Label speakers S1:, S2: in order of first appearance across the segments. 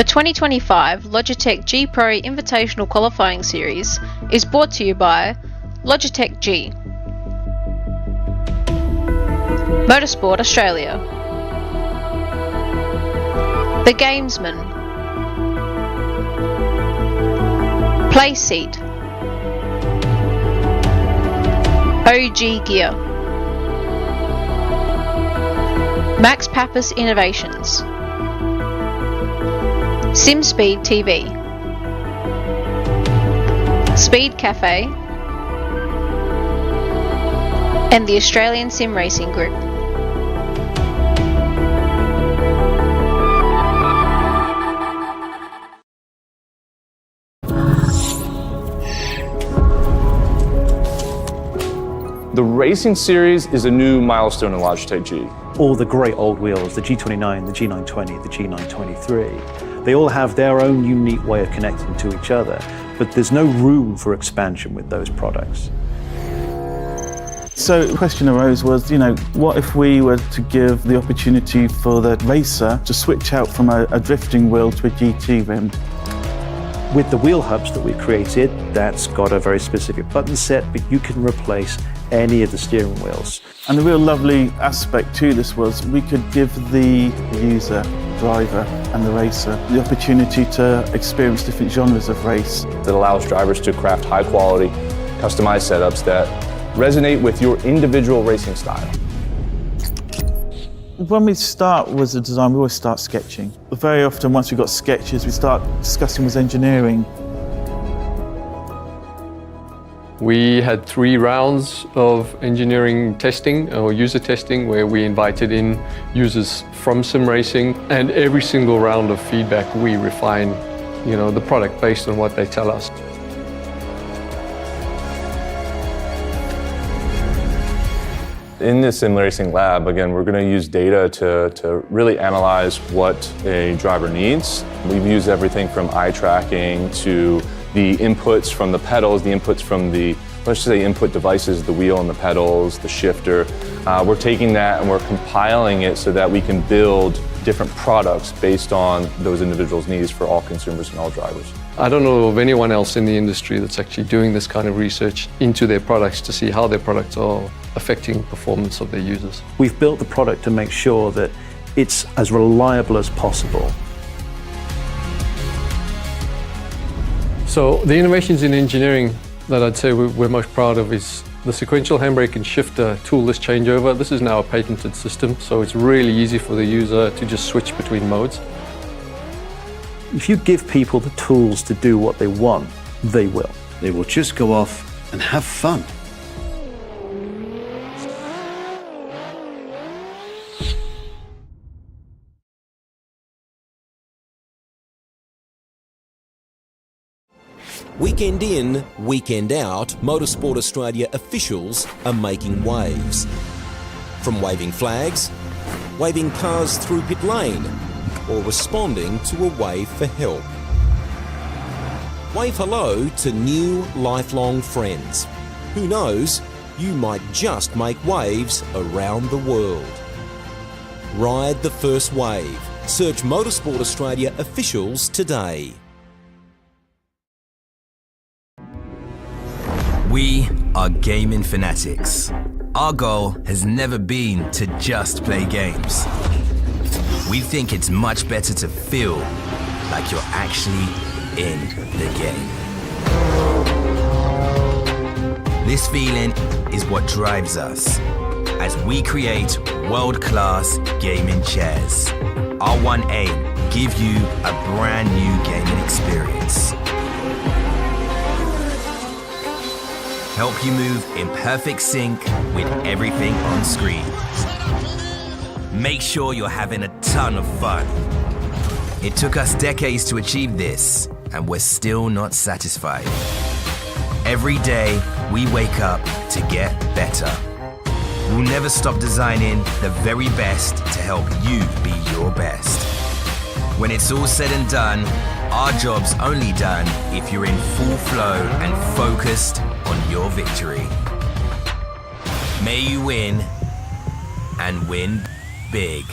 S1: The 2025 Logitech G Pro Invitational Qualifying Series is brought to you by Logitech G, Motorsport Australia, The Gamesman, Playseat, OG Gear, Max Pappas Innovations, SimSpeed TV, Speed Cafe, and the Australian Sim Racing Group.
S2: The Racing Series is a new milestone in Logitech G.
S3: All the great old wheels, the G29, the G920, the G923, they all have their own unique way of connecting to each other, but there's no room for expansion with those products.
S4: So the question arose was, what if we were to give the opportunity for the racer to switch out from a drifting wheel to a GT rim?
S3: With the wheel hubs that we created, that's got a very specific button set, but you can replace any of the steering wheels.
S4: And the real lovely aspect to this was we could give the user, driver and the racer the opportunity to experience different genres of race.
S2: It allows drivers to craft high quality, customized setups that resonate with your individual racing style.
S4: When we start with the design, we always start sketching. Very often, once we've got sketches, we start discussing with engineering.
S5: We had 3 rounds of engineering testing or user testing where we invited in users from sim racing, and every single round of feedback we refine, the product based on what they tell us.
S2: In the sim racing lab, again, we're going to use data to really analyze what a driver needs. We've used everything from eye tracking to the inputs from the pedals, the inputs from the, let's just say, input devices, the wheel and the pedals, the shifter. We're taking that and we're compiling it so that we can build different products based on those individuals' needs for all consumers and all drivers.
S5: I don't know of anyone else in the industry that's actually doing this kind of research into their products to see how their products are affecting performance of their users.
S3: We've built the product to make sure that it's as reliable as possible.
S5: So the innovations in engineering that I'd say we're most proud of is the sequential handbrake and shifter toolless changeover. This is now a patented system, so it's really easy for the user to just switch between modes.
S3: If you give people the tools to do what they want, they will.
S6: They will just go off and have fun.
S7: Weekend in, weekend out, Motorsport Australia officials are making waves. From waving flags, waving cars through pit lane, or responding to a wave for help. Wave hello to new lifelong friends. Who knows, you might just make waves around the world. Ride the first wave. Search Motorsport Australia officials today.
S8: We are gaming fanatics. Our goal has never been to just play games. We think it's much better to feel like you're actually in the game. This feeling is what drives us as we create world-class gaming chairs. Our one aim, give you a brand new gaming experience. Help you move in perfect sync with everything on screen. Make sure you're having a ton of fun. It took us decades to achieve this, and we're still not satisfied. Every day, we wake up to get better. We'll never stop designing the very best to help you be your best. When it's all said and done, our job's only done if you're in full flow and focused on your victory. May you win, and win big.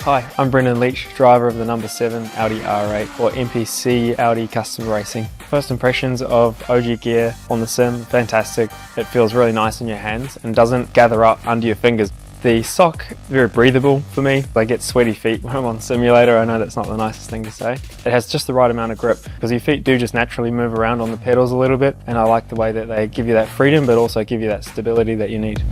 S9: Hi, I'm Brendan Leach, driver of the number 7 Audi R8 or MPC Audi Custom Racing. First impressions of OG gear on the sim, fantastic. It feels really nice in your hands and doesn't gather up under your fingers. The sock, very breathable for me. I get sweaty feet when I'm on simulator. I know that's not the nicest thing to say. It has just the right amount of grip because your feet do just naturally move around on the pedals a little bit, and I like the way that they give you that freedom but also give you that stability that you need.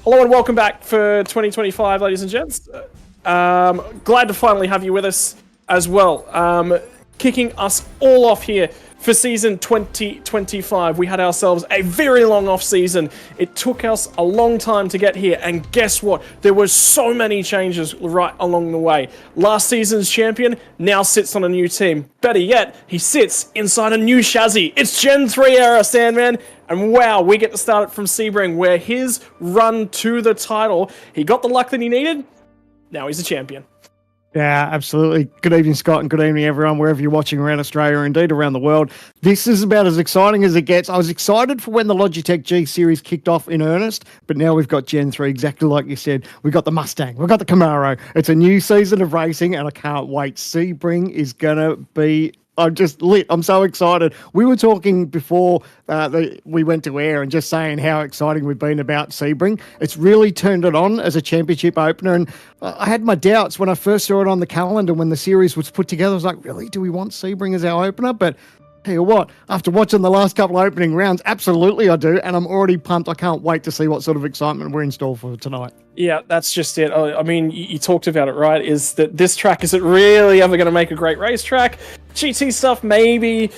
S10: Hello and welcome back for 2025, ladies and gents. Glad to finally have you with us as well. Kicking us all off here for season 2025. We had ourselves a very long off season. It took us a long time to get here, and guess what? There were so many changes right along the way. Last season's champion now sits on a new team. Better yet, he sits inside a new chassis. It's Gen 3 era, Sandman. And wow, we get to start it from Sebring, where his run to the title, he got the luck that he needed. Now he's a champion.
S11: Yeah, absolutely. Good evening, Scott, and good evening, everyone, wherever you're watching around Australia or indeed around the world. This is about as exciting as it gets. I was excited for when the Logitech G series kicked off in earnest, but now we've got Gen 3, exactly like you said. We've got the Mustang, we've got the Camaro. It's a new season of racing, and I can't wait. Sebring is going to be... I'm just lit. I'm so excited. We were talking before we went to air and just saying how exciting we've been about Sebring. It's really turned it on as a championship opener. And I had my doubts when I first saw it on the calendar when the series was put together. I was like, really? Do we want Sebring as our opener? But tell you what, after watching the last couple of opening rounds, absolutely I do. And I'm already pumped. I can't wait to see what sort of excitement we're in store for tonight.
S10: Yeah, that's just it. I mean, you talked about it, right? Is that this track, is it really ever going to make a great racetrack? GT stuff, maybe.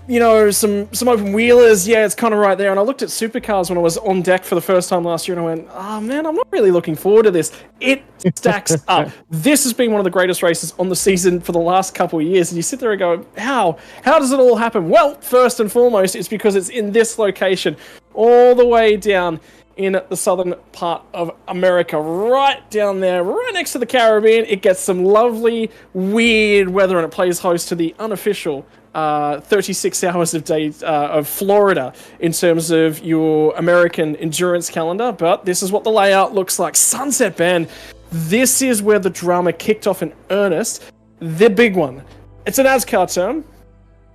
S10: You know, some open wheelers, yeah, it's kind of right there. And I looked at supercars when I was on deck for the first time last year, and I went, oh man, I'm not really looking forward to this. It stacks up. This has been one of the greatest races on the season for the last couple of years. And you sit there and go, how does it all happen? Well, first and foremost, it's because it's in this location, all the way down in the southern part of America, right down there, right next to the Caribbean. It gets some lovely, weird weather, and it plays host to the unofficial 36 hours of day of Florida in terms of your American endurance calendar. But this is what the layout looks like. Sunset Bend. This is where the drama kicked off in earnest. The big one. It's an ASCAR term,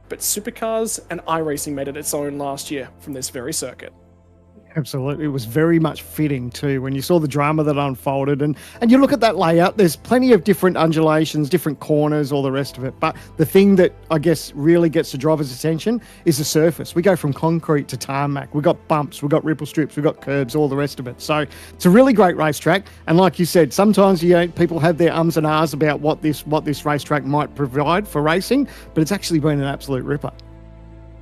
S10: but supercars and iRacing made it its own last year from this very circuit.
S11: Absolutely. It was very much fitting too when you saw the drama that unfolded, and you look at that layout, there's plenty of different undulations, different corners, all the rest of it. But the thing that I guess really gets the driver's attention is the surface. We go from concrete to tarmac. We've got bumps, we've got ripple strips, we've got curbs, all the rest of it. So it's a really great racetrack. And like you said, sometimes people have their ums and ahs about what this racetrack might provide for racing, but it's actually been an absolute ripper.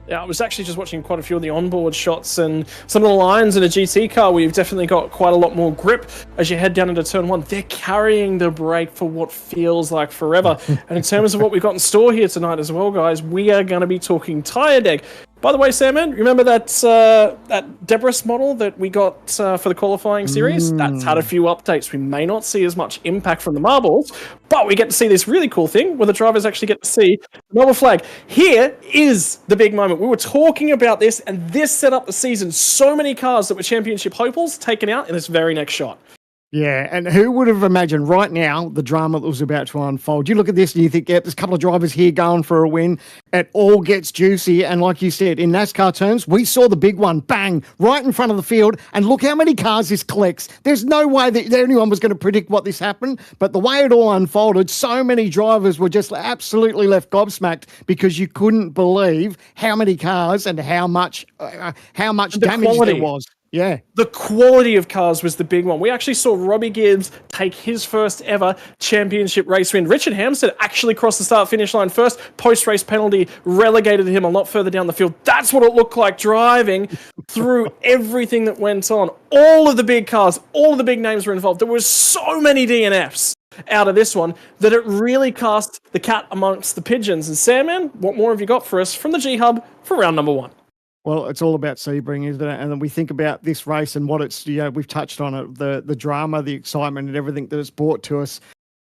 S10: Yeah, I was actually just watching quite a few of the onboard shots, and some of the lines in a GT car where you've definitely got quite a lot more grip as you head down into turn one. They're carrying the brake for what feels like forever. And in terms of what we've got in store here tonight as well, guys, we are going to be talking tyre deck. By the way, Sam, remember that Debris model that we got for the qualifying series? That's had a few updates. We may not see as much impact from the marbles, but we get to see this really cool thing where the drivers actually get to see the marble flag. Here is the big moment. We were talking about this, and this set up the season. So many cars that were championship hopefuls taken out in this very next shot.
S11: Yeah, and who would have imagined right now the drama that was about to unfold? You look at this and you think, yeah, there's a couple of drivers here going for a win. It all gets juicy. And like you said, in NASCAR terms, we saw the big one, bang, right in front of the field. And look how many cars this collects. There's no way that anyone was going to predict what this happened. But the way it all unfolded, so many drivers were just absolutely left gobsmacked because you couldn't believe how many cars and how much damage there was. Yeah.
S10: The quality of cars was the big one. We actually saw Robbie Gibbs take his first ever championship race win. Richard Hampstead actually crossed the start-finish line first. Post-race penalty relegated him a lot further down the field. That's what it looked like driving through everything that went on. All of the big cars, all of the big names were involved. There were so many DNFs out of this one that it really cast the cat amongst the pigeons. And Sandman, what more have you got for us from the G-Hub for round number one?
S11: Well, it's all about Sebring, isn't it? And then we think about this race and what it's, we've touched on it, the drama, the excitement and everything that it's brought to us.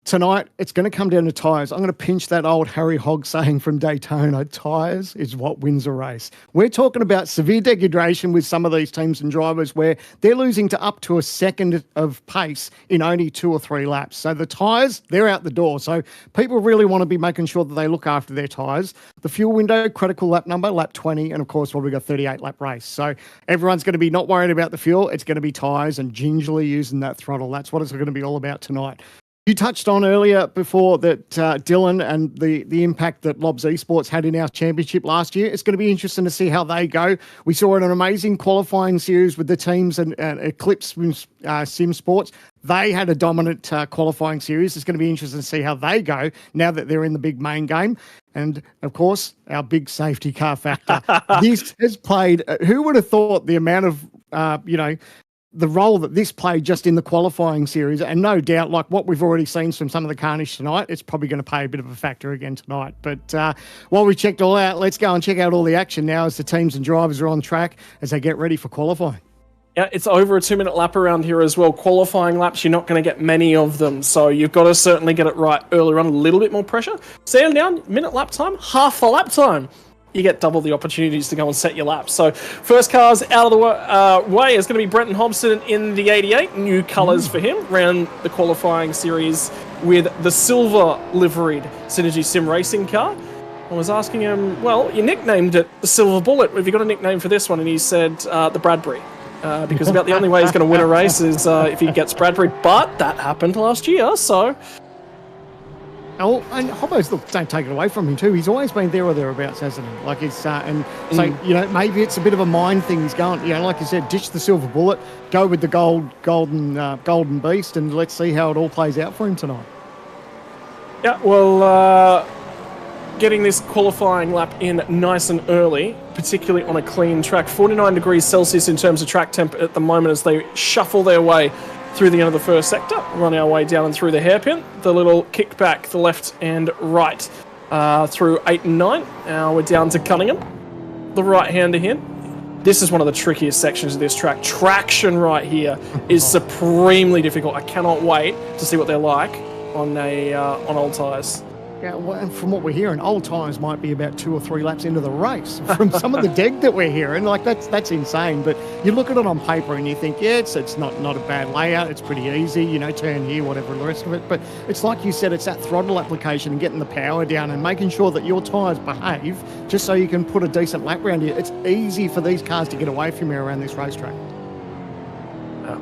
S11: Tonight, it's going to come down to tyres. I'm going to pinch that old Harry Hogg saying from Daytona, tyres is what wins a race. We're talking about severe degradation with some of these teams and drivers where they're losing to up to a second of pace in only 2 or 3 laps. So the tyres, they're out the door. So people really want to be making sure that they look after their tyres. The fuel window, critical lap number, lap 20, and of course, we've got 38-lap race. So everyone's going to be not worried about the fuel. It's going to be tyres and gingerly using that throttle. That's what it's going to be all about tonight. You touched on earlier before that Dylan and the impact that Lobs Esports had in our championship last year. It's going to be interesting to see how they go. We saw an amazing qualifying series with the teams and Eclipse Sim Sports. They had a dominant qualifying series. It's going to be interesting to see how they go now that they're in the big main game. And, of course, our big safety car factor. This has played... who would have thought the amount of, the role that this played just in the qualifying series, and no doubt, like what we've already seen from some of the carnage tonight, it's probably going to play a bit of a factor again tonight. But while we checked all out, let's go and check out all the action now as the teams and drivers are on track as they get ready for qualifying.
S10: Yeah, it's over a 2-minute lap around here as well. Qualifying laps, you're not going to get many of them, so you've got to certainly get it right earlier on. A little bit more pressure. Stand down, minute lap time, half the lap time. You get double the opportunities to go and set your laps. So first car's out of the way is going to be Brenton Hobson in the 88. New colours for him. Ran the qualifying series with the silver liveried Synergy Sim Racing car. I was asking him, well, you nicknamed it the Silver Bullet. Have you got a nickname for this one? And he said the Bradbury. Because about the only way he's going to win a race is if he gets Bradbury. But that happened last year, so...
S11: Oh, and Hobbo's, look, don't take it away from him too. He's always been there or thereabouts, hasn't he? Like it's and so maybe it's a bit of a mind thing. He's going, like you said, ditch the silver bullet, go with the golden beast, and let's see how it all plays out for him tonight.
S10: Yeah, well, getting this qualifying lap in nice and early, particularly on a clean track. 49 degrees Celsius in terms of track temp at the moment as they shuffle their way through the end of the first sector, run our way down and through the hairpin, the little kickback, the left and right through 8 and 9. Now we're down to Cunningham, the right-hander here. This is one of the trickiest sections of this track. Traction right here is supremely difficult. I cannot wait to see what they're like on old tyres.
S11: Yeah, well, and from what we're hearing, old times might be about 2 or 3 laps into the race from some of the deck that we're hearing. Like that's insane. But you look at it on paper and you think, yeah, it's not a bad layout. It's pretty easy, turn here, whatever, and the rest of it. But it's like you said, it's that throttle application and getting the power down and making sure that your tyres behave just so you can put a decent lap round you. It's easy for these cars to get away from you around this racetrack.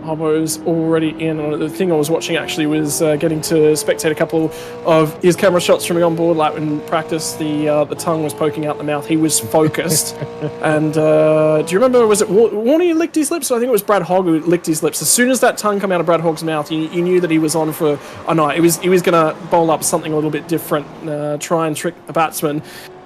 S10: Hobbo's already in. The thing I was watching actually was getting to spectate a couple of his camera shots from the onboard lap in practice. The tongue was poking out the mouth. He was focused. And do you remember, was it Warney who licked his lips? I think it was Brad Hogg who licked his lips. As soon as that tongue came out of Brad Hogg's mouth, you knew that he was on for a night. He was going to bowl up something a little bit different, try and trick the batsman.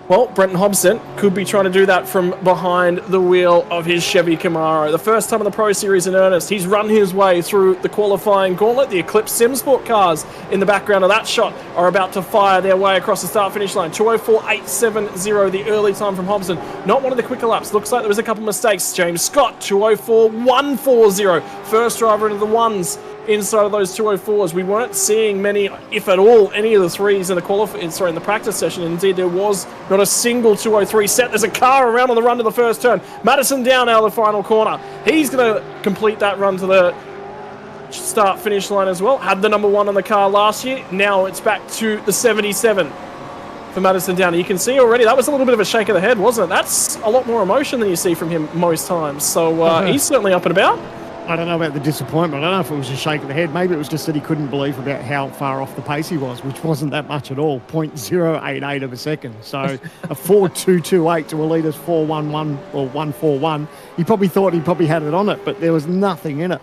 S10: Well, Brenton Hobson could be trying to do that from behind the wheel of his Chevy Camaro. The first time in the Pro Series in earnest. He's run his way through the qualifying gauntlet. The Eclipse Sim Sport cars in the background of that shot are about to fire their way across the start-finish line. 2:04.870, the early time from Hobson. Not one of the quicker laps. Looks like there was a couple of mistakes. James Scott, 2:04.140. First driver into the ones inside of those 2:04s. We weren't seeing many, if at all, any of the threes in the practice session. Indeed, there was not a single 2:03 set. There's a car around on the run to the first turn. Madison down out of the final corner. He's going to complete that run to the start-finish line as well. Had the number 1 on the car last year. Now it's back to the 77 for Madison Down. You can see already that was a little bit of a shake of the head, wasn't it? That's a lot more emotion than you see from him most times. So he's certainly up and about.
S11: I don't know about the disappointment. I don't know if it was a shake of the head. Maybe it was just that he couldn't believe about how far off the pace he was, which wasn't that much at all, 0.088 of a second. So a 4.228 to Alita's 4.11 or 1.41. He probably had it on it, but there was nothing in it.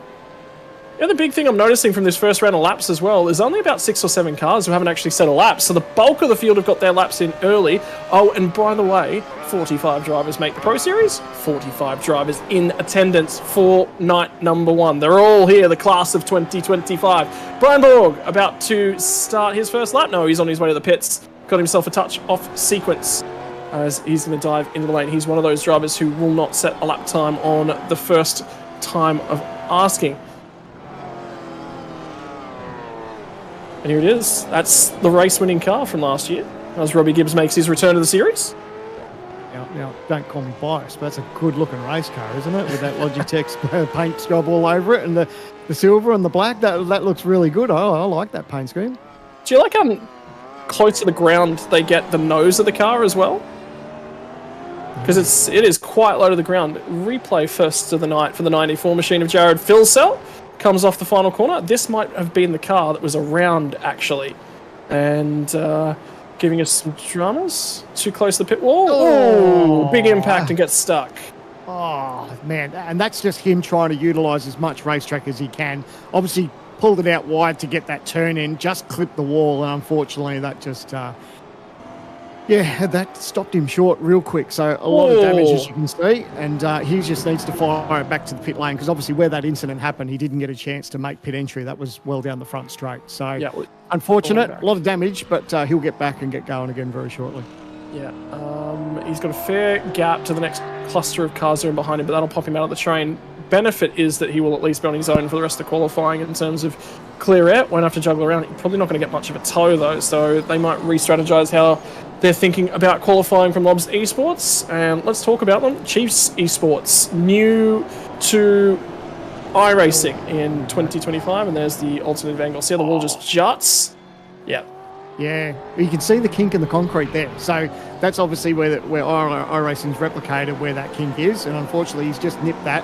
S10: The other big thing I'm noticing from this first round of laps as well is only about 6 or 7 cars who haven't actually set a lap. So the bulk of the field have got their laps in early. Oh, and by the way, 45 drivers make the Pro Series. 45 drivers in attendance for night number 1. They're all here, the class of 2025. Brian Borg about to start his first lap. No, he's on his way to the pits. Got himself a touch off sequence as he's going to dive into the lane. He's one of those drivers who will not set a lap time on the first time of asking. And here it is. That's the race-winning car from last year, as Robbie Gibbs makes his return to the series.
S11: Now, don't call me biased, but that's a good-looking race car, isn't it? With that Logitech paint job all over it and the silver and the black. That looks really good. Oh, I like that paint scheme.
S10: Do you like close to the ground they get the nose of the car as well? Because it is quite low to the ground. Replay first of the night for the 94 machine of Jared Filsell. comes off the final corner. This might have been the car that was around, actually. And giving us some dramas. Too close to the pit wall. Oh, big impact and gets stuck.
S11: Oh, man. And that's just him trying to utilise as much racetrack as he can. Obviously, pulled it out wide to get that turn in, just clipped the wall, and unfortunately that just, that stopped him short real quick. So a lot of damage, as you can see, and he just needs to fire it back to the pit lane, because obviously where that incident happened, he didn't get a chance to make pit entry. That was well down the front straight. So unfortunate, a lot of damage, but he'll get back and get going again very shortly.
S10: Yeah, he's got a fair gap to the next cluster of cars that are behind him, but that'll pop him out of the train. Benefit is that he will at least be on his own for the rest of the qualifying in terms of clear air. Won't have to juggle around. He's probably not going to get much of a tow, though, so they might re-strategize how they're thinking about qualifying from Lobs Esports. And let's talk about them. Chiefs Esports, new to iRacing in 2025, and there's the alternative angle. See how the wall just juts? Yeah.
S11: Yeah, you can see the kink in the concrete there. So that's obviously where iRacing's replicated where that kink is, and unfortunately he's just nipped that.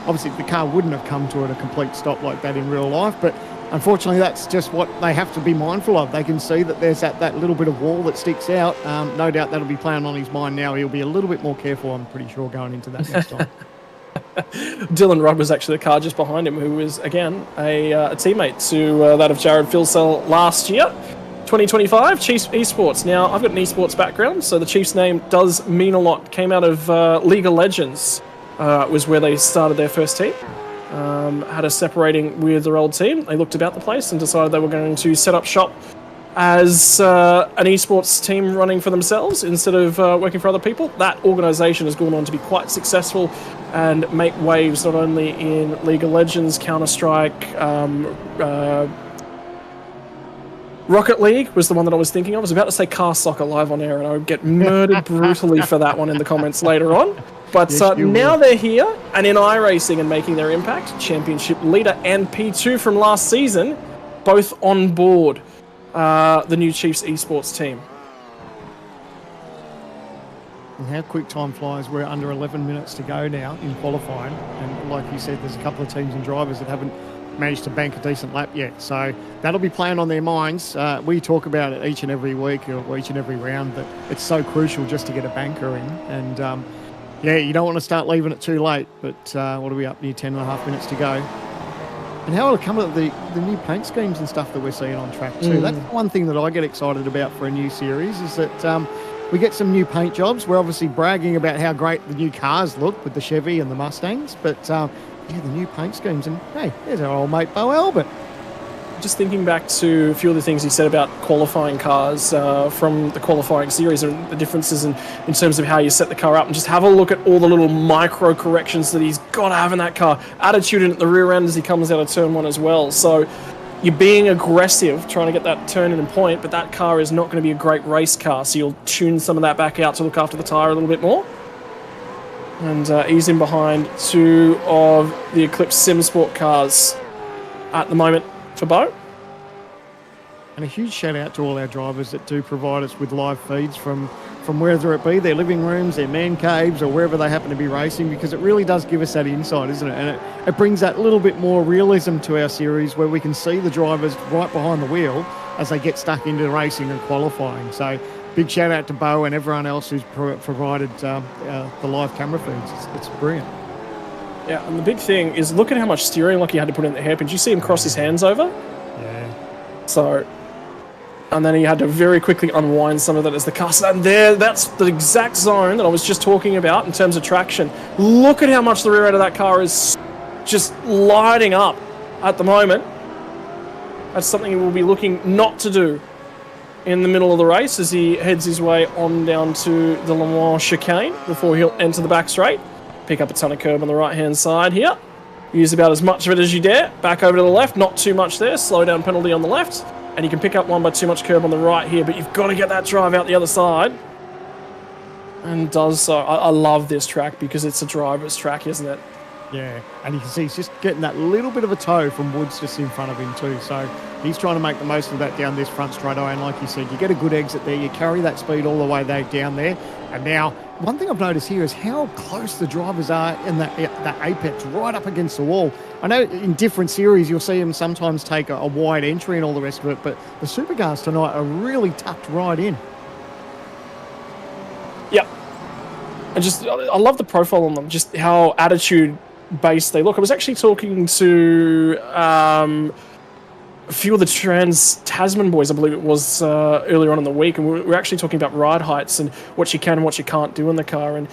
S11: Obviously the car wouldn't have come to a complete stop like that in real life, but unfortunately that's just what they have to be mindful of. They can see that there's that little bit of wall that sticks out. No doubt that'll be playing on his mind now. He'll be a little bit more careful, I'm pretty sure, going into that next time.
S10: Dylan Rudd was actually the car just behind him, who was, again, a teammate to that of Jared Filsell last year. 2025, Chiefs Esports. Now, I've got an esports background, so the Chiefs name does mean a lot. Came out of League of Legends, was where they started their first team. Had a separating with their old team. They looked about the place and decided they were going to set up shop as an esports team running for themselves instead of working for other people. That organisation has gone on to be quite successful and make waves not only in League of Legends, Counter-Strike, Rocket League was the one that I was thinking of. I was about to say Car Soccer live on air, and I would get murdered brutally for that one in the comments later on. But now they're here and in iRacing and making their impact. Championship leader and P2 from last season, both on board the new Chiefs Esports team.
S11: And how quick time flies. We're under 11 minutes to go now in qualifying. And like you said, there's a couple of teams and drivers that haven't managed to bank a decent lap yet. So that'll be playing on their minds. We talk about it each and every week or each and every round, that it's so crucial just to get a banker in. And you don't want to start leaving it too late. But what are we up near 10 and a half minutes to go? And how will it come up the new paint schemes and stuff that we're seeing on track too? That's one thing that I get excited about for a new series, is that we get some new paint jobs. We're obviously bragging about how great the new cars look with the Chevy and the Mustangs, but the new paint schemes. And hey, there's our old mate Bo Albert.
S10: Just thinking back to a few of the things he said about qualifying cars from the qualifying series and the differences in terms of how you set the car up, and just have a look at all the little micro corrections that he's got to have in that car. Attitude in at the rear end as he comes out of turn one as well. So you're being aggressive trying to get that turn in and point, but that car is not going to be a great race car, so you'll tune some of that back out to look after the tyre a little bit more. And he's in behind two of the Eclipse SimSport cars at the moment for Bo.
S11: And a huge shout out to all our drivers that do provide us with live feeds from wherever it be, their living rooms, their man caves, or wherever they happen to be racing, because it really does give us that insight, isn't it? And it brings that little bit more realism to our series, where we can see the drivers right behind the wheel as they get stuck into racing and qualifying. So big shout out to Bo and everyone else who's provided the live camera feeds. It's brilliant.
S10: Yeah, and the big thing is, look at how much steering lock he had to put in the hairpin. Did you see him cross his hands over?
S11: Yeah.
S10: So, and then he had to very quickly unwind some of that as the car. And there, that's the exact zone that I was just talking about in terms of traction. Look at how much the rear end of that car is just lighting up at the moment. That's something he will be looking not to do in the middle of the race as he heads his way on down to the Le Mans chicane before he'll enter the back straight. Pick up a ton of curb on the right-hand side here. Use about as much of it as you dare. Back over to the left, not too much there. Slow down penalty on the left. And you can pick up one by too much curb on the right here, but you've got to get that drive out the other side. And does so. I love this track because it's a driver's track, isn't it?
S11: Yeah, and you can see he's just getting that little bit of a toe from Woods just in front of him too. So he's trying to make the most of that down this front straightaway. And like you said, you get a good exit there. You carry that speed all the way down there. And now, one thing I've noticed here is how close the drivers are in that apex, right up against the wall. I know in different series you'll see them sometimes take a wide entry and all the rest of it, but the supercars tonight are really tucked right in.
S10: Yep. I love the profile on them, just how attitude-based they look. I was actually talking to a few of the Tasman boys, I believe it was, earlier on in the week, and we were actually talking about ride heights and what you can and what you can't do in the car. And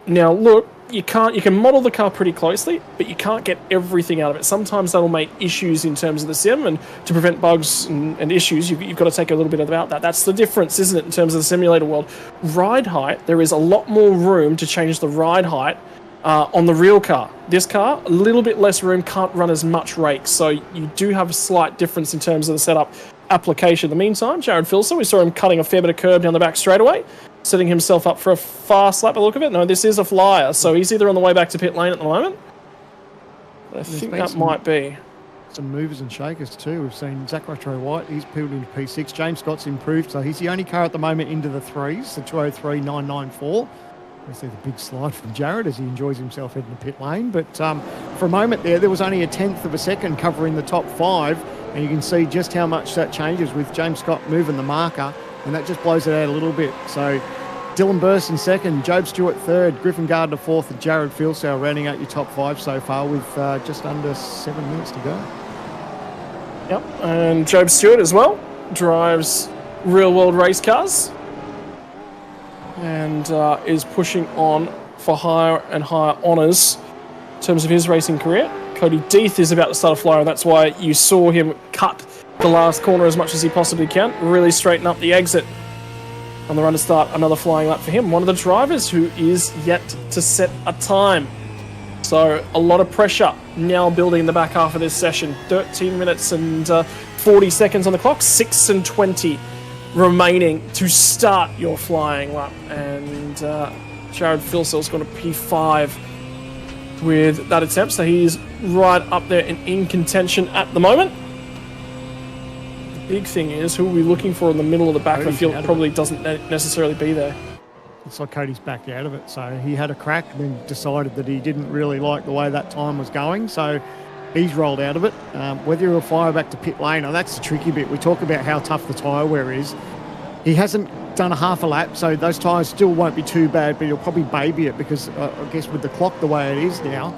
S10: now, look, you can model the car pretty closely, but you can't get everything out of it. Sometimes that'll make issues in terms of the sim, and to prevent bugs and issues, you've got to take a little bit about that. That's the difference, isn't it, in terms of the simulator world? Ride height, there is a lot more room to change the ride height on the real car. This car, a little bit less room, can't run as much rake, so you do have a slight difference in terms of the setup application. In the meantime, Jared Filson, we saw him cutting a fair bit of curb down the back straightaway, setting himself up for a fast lap by the look of it. No, this is a flyer, so he's either on the way back to pit lane at the moment. I think that might be.
S11: Some movers and shakers too. We've seen Zach White, he's peeled into P6. James Scott's improved, so he's the only car at the moment into the threes, the 203.994. We see the big slide from Jared as he enjoys himself heading the pit lane. But for a moment there was only a tenth of a second covering the top five, and you can see just how much that changes with James Scott moving the marker, and that just blows it out a little bit. So Dylan Burst in second, Job Stewart third, Griffin Gardner fourth, and Jared Filsow rounding out your top five so far with just under 7 minutes to go.
S10: Yep, and Job Stewart as well drives real-world race cars and is pushing on for higher and higher honours in terms of his racing career. Cody Death is about to start a flyer, and that's why you saw him cut the last corner as much as he possibly can, really straighten up the exit on the run to start another flying lap for him. One of the drivers who is yet to set a time. So a lot of pressure now building in the back half of this session. 13 minutes and 40 seconds on the clock, 6 and 20 remaining to start your flying lap. And Jared Filsell's got a P5 with that attempt, so he's right up there and in contention at the moment. The big thing is, who are we looking for in the middle of the back of the field? Probably doesn't necessarily be there.
S11: Looks like Cody's backed out of it, so he had a crack and then decided that he didn't really like the way that time was going, so he's rolled out of it. Whether he'll fire back to pit lane, that's the tricky bit. We talk about how tough the tyre wear is. He hasn't done a half a lap, so those tyres still won't be too bad, but he'll probably baby it because I guess with the clock the way it is now,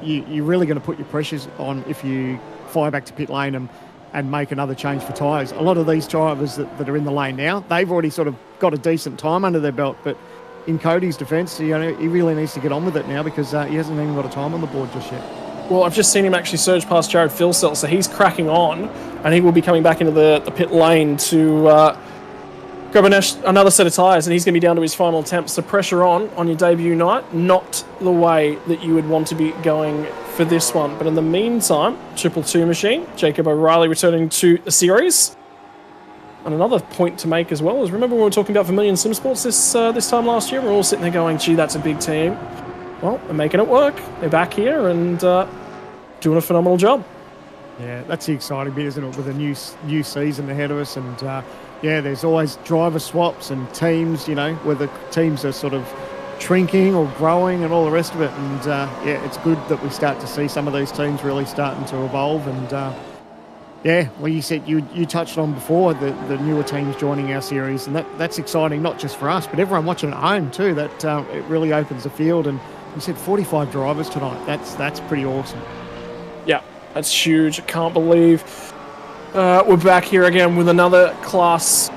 S11: you're really going to put your pressures on if you fire back to pit lane and make another change for tyres. A lot of these drivers that are in the lane now, they've already sort of got a decent time under their belt, but in Cody's defence, he really needs to get on with it now because he hasn't even got a time on the board just yet.
S10: Well, I've just seen him actually surge past Jared Filsell, so he's cracking on, and he will be coming back into the pit lane to grab another set of tyres, and he's going to be down to his final attempt. So pressure on your debut night, not the way that you would want to be going for this one. But in the meantime, 222 machine, Jacob O'Reilly returning to the series. And another point to make as well is, remember when we were talking about Vermilion Sim Sports this time last year? We're all sitting there going, gee, that's a big team. Well, they're making it work. They're back here and doing a phenomenal job.
S11: Yeah, that's the exciting bit, isn't it, with a new season ahead of us. And there's always driver swaps and teams, where the teams are sort of shrinking or growing and all the rest of it. And it's good that we start to see some of these teams really starting to evolve. And well, you said you touched on before the newer teams joining our series, and that's exciting not just for us, but everyone watching at home too. That it really opens the field. And you said 45 drivers tonight. That's pretty awesome.
S10: Yeah, that's huge. I can't believe we're back here again with another class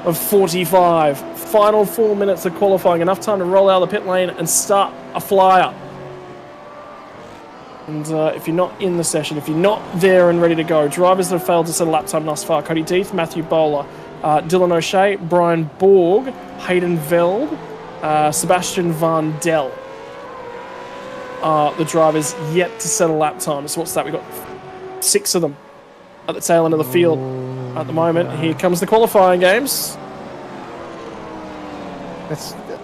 S10: of 45. Final 4 minutes of qualifying. Enough time to roll out of the pit lane and start a flyer. And if you're not in the session, if you're not there and ready to go, drivers that have failed to set a lap time thus far: Cody Death, Matthew Bowler, Dylan O'Shea, Brian Borg, Hayden Veld, Sebastian Van Dell. The drivers yet to set a lap time. So what's that? We've got 6 of them at the tail end of the field at the moment. Here comes the qualifying games.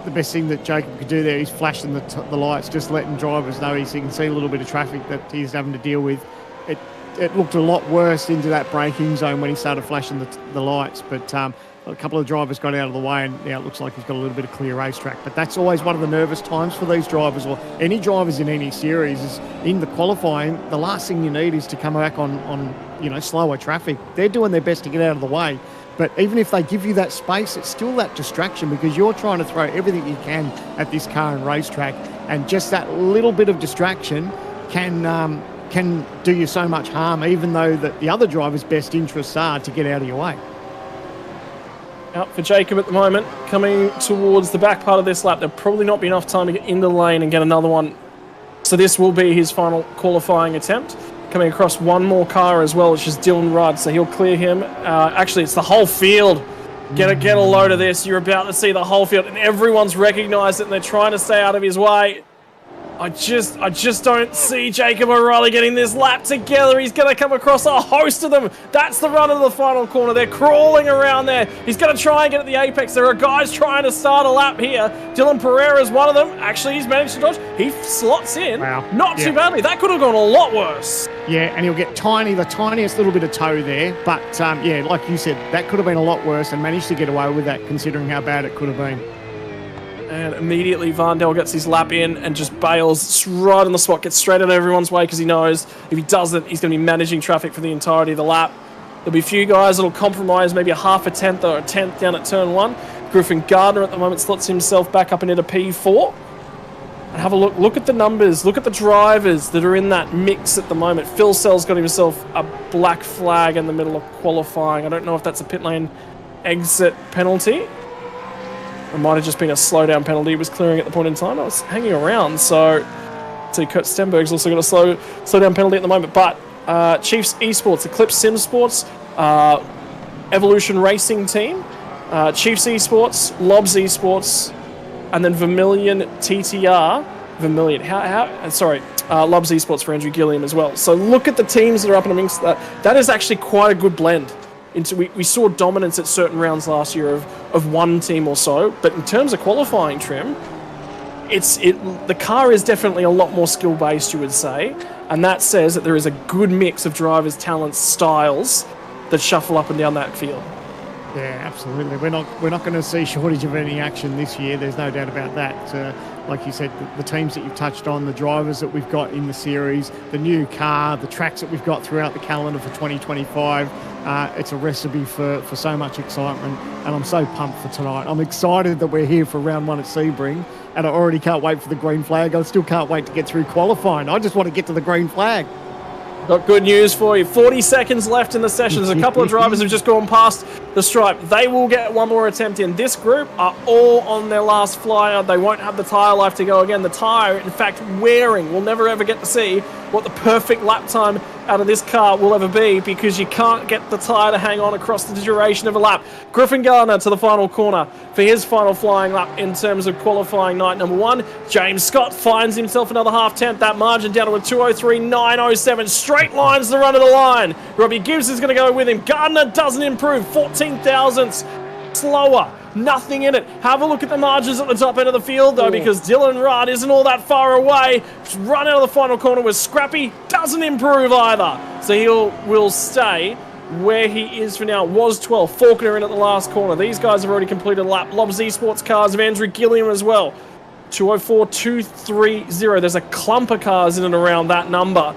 S11: the best thing that Jacob could do there is flashing the lights, just letting drivers know he can see a little bit of traffic that he's having to deal with. It looked a lot worse into that braking zone when he started flashing the lights, but a couple of drivers got out of the way, and now it looks like he's got a little bit of clear racetrack. But that's always one of the nervous times for these drivers, or any drivers in any series, is in the qualifying. The last thing you need is to come back on slower traffic. They're doing their best to get out of the way, but even if they give you that space, it's still that distraction, because you're trying to throw everything you can at this car and racetrack, and just that little bit of distraction can do you so much harm, even though that the other driver's best interests are to get out of your way.
S10: Out for Jacob at the moment, coming towards the back part of this lap. There'll probably not be enough time to get into the lane and get another one. So this will be his final qualifying attempt. Coming across one more car as well, which is Dylan Rudd, so he'll clear him. Actually, it's the whole field. Get a load of this. You're about to see the whole field, and everyone's recognised it, and they're trying to stay out of his way. I just don't see Jacob O'Reilly getting this lap together. He's going to come across a host of them. That's the run of the final corner. They're crawling around there. He's going to try and get at the apex. There are guys trying to start a lap here. Dylan Pereira is one of them. Actually, he's managed to dodge. He slots in.
S11: Wow.
S10: Not too badly. That could have gone a lot worse.
S11: Yeah, and he'll get the tiniest little bit of toe there. But, yeah, like you said, that could have been a lot worse, and managed to get away with that, considering how bad it could have been.
S10: And immediately Varndell gets his lap in and just bails right on the spot, gets straight out of everyone's way, because he knows if he doesn't, he's going to be managing traffic for the entirety of the lap. There'll be a few guys that'll compromise, maybe a half a tenth or a tenth down at turn 1. Griffin Gardner at the moment slots himself back up into P4. And have a look at the numbers, look at the drivers that are in that mix at the moment. Phil Sell's got himself a black flag in the middle of qualifying. I don't know if that's a pit lane exit penalty. It might have just been a slowdown penalty. He was clearing at the point in time. I was hanging around, so see, Kurt Stenberg's also got a slowdown penalty at the moment. But Chiefs Esports, Eclipse Sim Sports, Evolution Racing Team, Chiefs Esports, Lobs Esports, and then Vermilion TTR. Lobs Esports for Andrew Gilliam as well. So look at the teams that are up in amongst that. That is actually quite a good blend. We saw dominance at certain rounds last year of one team or so, but in terms of qualifying trim, the car is definitely a lot more skill based, you would say, and that says that there is a good mix of drivers, talents, styles that shuffle up and down that field.
S11: Yeah, absolutely. We're not going to see shortage of any action this year. There's no doubt about that. Like you said, the teams that you've touched on, the drivers that we've got in the series, the new car, the tracks that we've got throughout the calendar for 2025. It's a recipe for so much excitement, and I'm so pumped for tonight. I'm excited that we're here for round 1 at Sebring, and I already can't wait for the green flag. I still can't wait to get through qualifying. I just want to get to the green flag.
S10: Got good news for you. 40 seconds left in the session. There's a couple of drivers who've just gone past the stripe. They will get one more attempt in. This group are all on their last flyer. They won't have the tyre life to go again. The tyre, in fact, wearing. We'll never ever get to see what the perfect lap time out of this car will ever be, because you can't get the tyre to hang on across the duration of a lap. Griffin Gardner to the final corner for his final flying lap in terms of qualifying night number 1. James Scott finds himself another half-tenth. That margin down to a 2:03.907. Straight lines the run of the line. Robbie Gibbs is going to go with him. Gardner doesn't improve. 14 thousandths slower. Nothing in it. Have a look at the margins at the top end of the field, though, because Dylan Rudd isn't all that far away. Just run out of the final corner with Scrappy. Doesn't improve either. So will stay where he is for now. Was 12. Faulkner in at the last corner. These guys have already completed a lap. Lobs Esports cars of Andrew Gilliam as well. 2:04.230. There's a clump of cars in and around that number.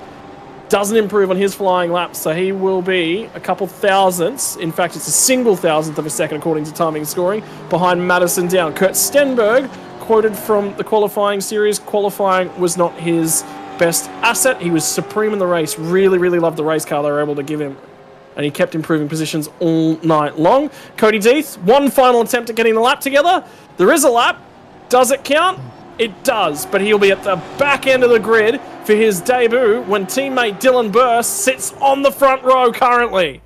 S10: Doesn't improve on his flying lap, so he will be a couple thousandths. In fact, it's a single thousandth of a second according to timing and scoring behind Madison Down. Kurt Stenberg, quoted from the qualifying series, qualifying was not his best asset. He was supreme in the race. Really, really loved the race car they were able to give him, and he kept improving positions all night long. Cody Deeth, one final attempt at getting the lap together. There is a lap. Does it count? It does, but he'll be at the back end of the grid for his debut when teammate Dylan Burst sits on the front row currently.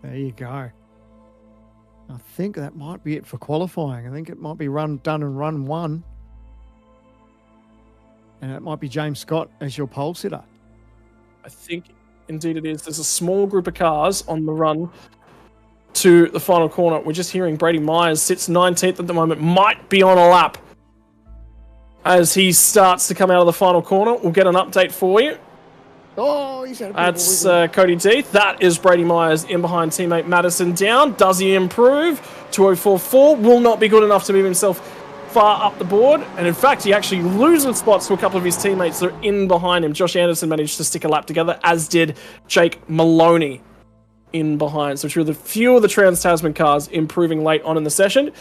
S11: There you go. I think that might be it for qualifying. I think it might be done in run 1. And it might be James Scott as your pole sitter.
S10: I think indeed it is. There's a small group of cars on the run to the final corner. We're just hearing Brady Myers sits 19th at the moment, might be on a lap as he starts to come out of the final corner. We'll get an update for you.
S11: Oh, he's had a
S10: That's Cody Deeth. That is Brady Myers in behind teammate Madison down. Does he improve? 2:04.4 will not be good enough to move himself far up the board. And in fact, he actually loses spots to a couple of his teammates that are in behind him. Josh Anderson managed to stick a lap together, as did Jake Maloney in behind. So through the few of the Trans-Tasman cars improving late on in the session.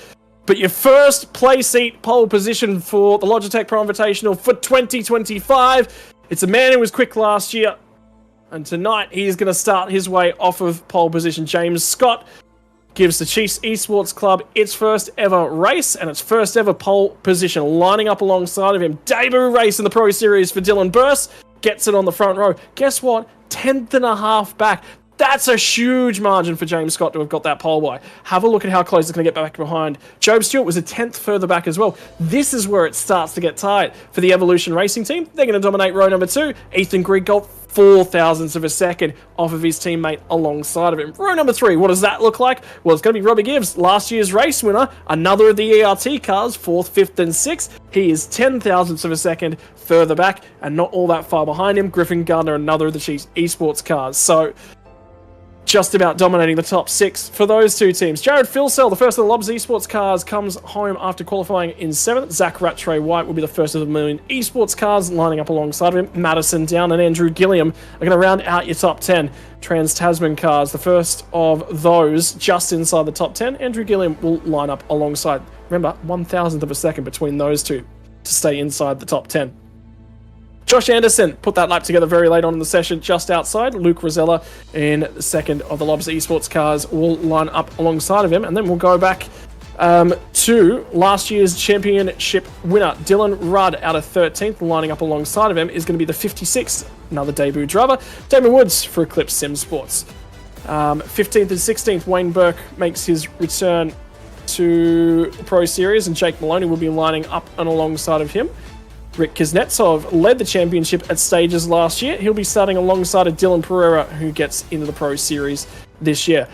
S10: But your first play seat pole position for the Logitech Pro Invitational for 2025. It's a man who was quick last year, and tonight he's going to start his way off of pole position. James Scott gives the Chiefs Esports Club its first ever race and its first ever pole position. Lining up alongside of him, debut race in the Pro Series for Dylan Burse, gets it on the front row. Guess what? 10th and a half back. That's a huge margin for James Scott to have got that pole by. Have a look at how close it's going to get back behind. Job Stewart was a 10th further back as well. This is where it starts to get tight for the Evolution Racing team. They're going to dominate row number 2. Ethan Grigg got 4 thousandths of a second off of his teammate alongside of him. Row number 3, what does that look like? Well, it's going to be Robbie Gibbs, last year's race winner, another of the ERT cars, 4th, 5th, and 6th. He is 10 thousandths of a second further back and not all that far behind him. Griffin Gardner, another of the Chiefs Esports cars. So just about dominating the top 6 for those two teams. Jared Filsell, the first of the Lobs Esports cars, comes home after qualifying in 7th. Zach Rattray White will be the first of the Million Esports cars, lining up alongside of him. Madison Down and Andrew Gilliam are going to round out your top 10 Trans-Tasman cars. The first of those just inside the top 10. Andrew Gilliam will line up alongside. Remember, 1,000th of a second between those two to stay inside the top 10. Josh Anderson put that lap together very late on in the session, just outside. Luke Rosella in the second of the Lobs Esports cars will line up alongside of him. And then we'll go back to last year's championship winner, Dylan Rudd, out of 13th. Lining up alongside of him is going to be the 56th, another debut driver, Damon Woods for Eclipse Sim Sports. 15th and 16th, Wayne Burke makes his return to the Pro Series, and Jake Maloney will be lining up and alongside of him. Rick Kuznetsov led the championship at stages last year. He'll be starting alongside of Dylan Pereira, who gets into the Pro Series this year.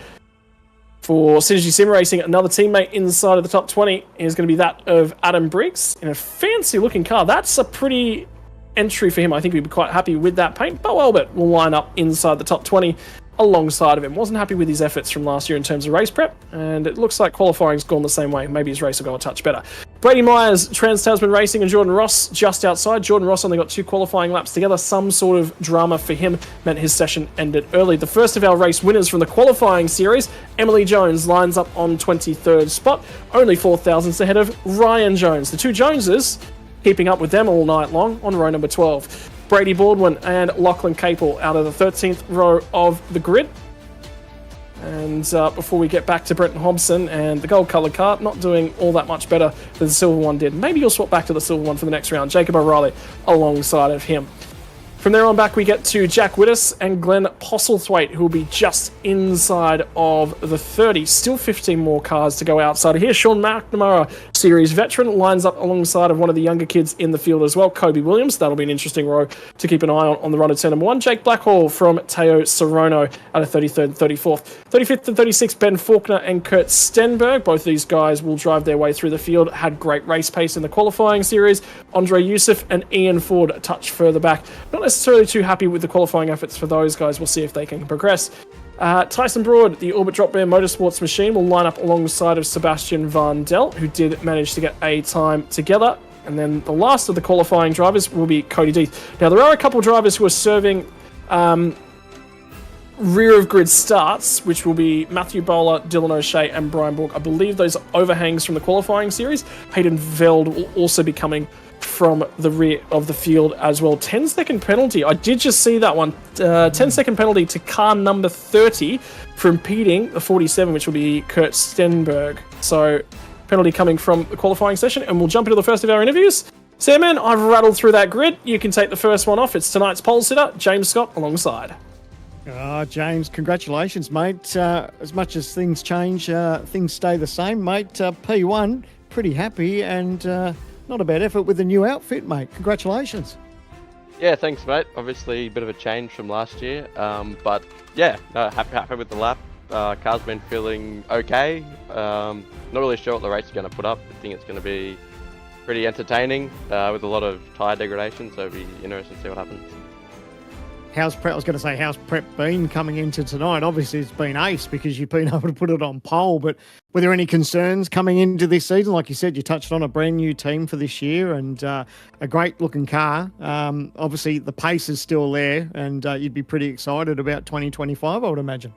S10: For Synergy Sim Racing, another teammate inside of the top 20 is going to be that of Adam Briggs in a fancy-looking car. That's a pretty entry for him. I think he'd be quite happy with that paint. Bo Albert will line up inside the top 20 alongside of him. Wasn't happy with his efforts from last year in terms of race prep, and it looks like qualifying's gone the same way. Maybe his race will go a touch better. Brady Myers, Trans-Tasman Racing, and Jordan Ross just outside. Jordan Ross only got 2 qualifying laps together. Some sort of drama for him meant his session ended early. The first of our race winners from the qualifying series, Emily Jones, lines up on 23rd spot, only 4 thousandths ahead of Ryan Jones. The two Joneses keeping up with them all night long on row number 12. Brady Baldwin and Lachlan Capel out of the 13th row of the grid. And before we get back to Brenton Hobson and the gold-coloured car, not doing all that much better than the silver one did. Maybe you'll swap back to the silver one for the next round. Jacob O'Reilly alongside of him. From there on back, we get to Jack Wittes and Glenn Postlethwaite, who will be just inside of the 30. Still 15 more cars to go outside of here. Sean McNamara, series veteran, lines up alongside of one of the younger kids in the field as well, Kobe Williams. That'll be an interesting row to keep an eye on the run of turn number 1. Jake Blackhall from Teo Sorono out of 33rd and 34th. 35th and 36th, Ben Faulkner and Kurt Stenberg. Both these guys will drive their way through the field. Had great race pace in the qualifying series. Andre Youssef and Ian Ford a touch further back. Not necessarily too happy with the qualifying efforts for those guys. We'll see if they can progress. Tyson Broad, the Orbit Drop Bear Motorsports machine, will line up alongside of Sebastian Van Del, who did manage to get a time together. And then the last of the qualifying drivers will be Cody Deeth. Now, there are a couple of drivers who are serving rear of grid starts, which will be Matthew Bowler, Dylan O'Shea, and Brian Borg. I believe those are overhangs from the qualifying series. Hayden Veld will also be coming from the rear of the field as well. 10-second penalty. I did just see that one. 10-second penalty to car number 30 for impeding the 47, which will be Kurt Stenberg. So, penalty coming from the qualifying session, and we'll jump into the first of our interviews. Sam, I've rattled through that grid. You can take the first one off. It's tonight's pole sitter, James Scott, alongside.
S11: James, congratulations, mate. As much as things change, things stay the same, mate. P1, pretty happy, and not a bad effort with the new outfit, mate. Congratulations.
S12: Yeah, thanks, mate. Obviously, a bit of a change from last year, but yeah, happy with the lap. Car's been feeling okay. Not really sure what the race is going to put up. I think it's going to be pretty entertaining with a lot of tyre degradation, so it'll be interesting to see what happens.
S11: How's prep been coming into tonight? Obviously, it's been ace because you've been able to put it on pole, but were there any concerns coming into this season? Like you said, you touched on a brand new team for this year and a great looking car. Obviously, the pace is still there and you'd be pretty excited about 2025, I would imagine.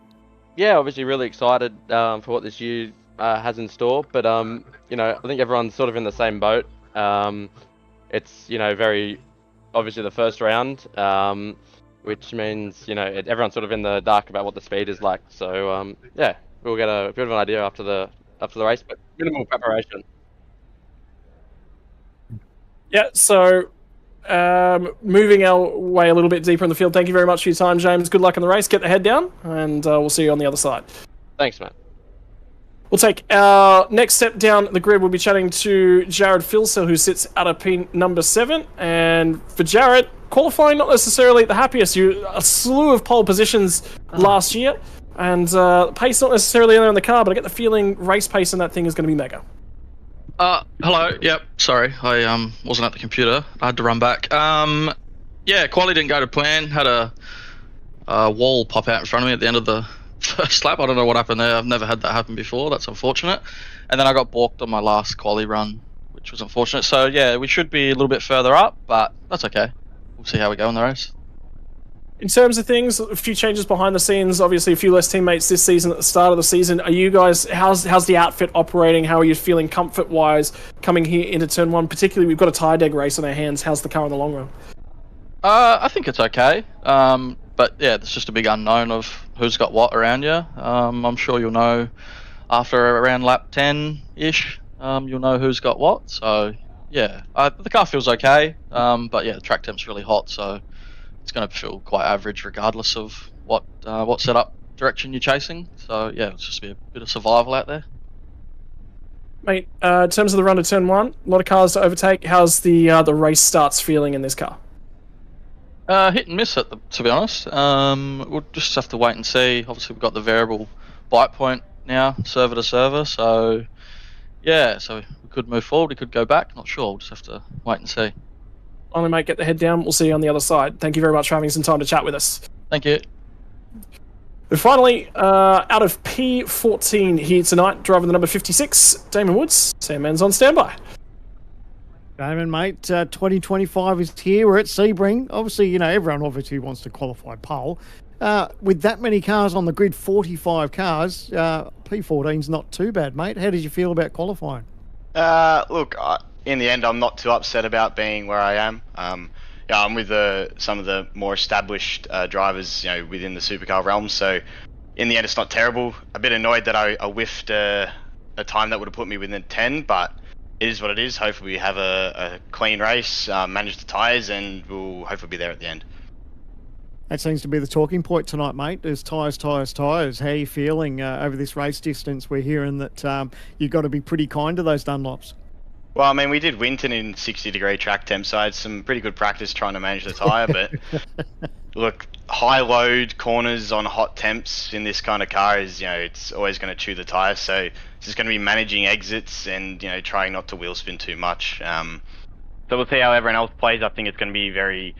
S12: Yeah, obviously really excited for what this year has in store, but I think everyone's sort of in the same boat. It's, very obviously the first round, which means, everyone's sort of in the dark about what the speed is like. So, we'll get a bit of an idea after the race, but minimal preparation.
S10: Yeah, so moving our way a little bit deeper in the field. Thank you very much for your time, James. Good luck in the race. Get the head down, and we'll see you on the other side.
S12: Thanks, man.
S10: We'll take our next step down the grid. We'll be chatting to Jared Filsell, who sits at a pin number 7. And for Jared, qualifying not necessarily the happiest. You a slew of pole positions last year, and pace not necessarily there in the car, but I get the feeling race pace in that thing is going to be mega.
S13: Hello. Yep. Sorry, I wasn't at the computer. I had to run back. Quali didn't go to plan. Had a wall pop out in front of me at the end of the first lap. I don't know what happened there. I've never had that happen before. That's unfortunate. And then I got balked on my last quali run, which was unfortunate. So yeah, we should be a little bit further up, but that's okay. We'll see how we go in the race.
S10: In terms of things, a few changes behind the scenes. Obviously, a few less teammates this season at the start of the season. Are you guys? How's the outfit operating? How are you feeling comfort-wise coming here into turn 1? Particularly, we've got a tyre deg race on our hands. How's the car in the long run?
S13: I think it's okay. But yeah, there's just a big unknown of who's got what around you. I'm sure you'll know after around lap 10-ish. You'll know who's got what. So yeah, the car feels okay. But yeah, the track temp's really hot, so it's going to feel quite average regardless of what setup direction you're chasing. So yeah, it's just be a bit of survival out there.
S10: Mate, in terms of the run to turn 1, a lot of cars to overtake. How's the race starts feeling in this car?
S13: Hit and miss to be honest. We'll just have to wait and see. Obviously, we've got the variable bite point now, server to server. So yeah, so we could move forward, we could go back. Not sure. We'll just have to wait and see.
S10: Only mate, get the head down. We'll see you on the other side. Thank you very much for having some time to chat with us.
S13: Thank you.
S10: And finally, out of P14 here tonight, driver the number 56, Damon Woods. Sam Mann's on standby.
S11: Damon, mate, 2025 is here. We're at Sebring. Obviously, everyone obviously wants to qualify pole. With that many cars on the grid, 45 cars, P14's not too bad, mate. How did you feel about qualifying?
S14: Look, in the end, I'm not too upset about being where I am. I'm with some of the more established drivers, within the supercar realm. So, in the end, it's not terrible. A bit annoyed that I whiffed a time that would have put me within 10, but it is what it is. Hopefully, we have a clean race, manage the tyres, and we'll hopefully be there at the end.
S11: That seems to be the talking point tonight, mate. There's tyres. How are you feeling over this race distance? We're hearing that you've got to be pretty kind to those Dunlops.
S14: Well, I mean, we did Winton in 60-degree track temp, so I had some pretty good practice trying to manage the tyre, but look, high load corners on hot temps in this kind of car is, it's always going to chew the tyre, so it's just going to be managing exits and, trying not to wheel spin too much. So we'll see how everyone else plays. I think it's going to be very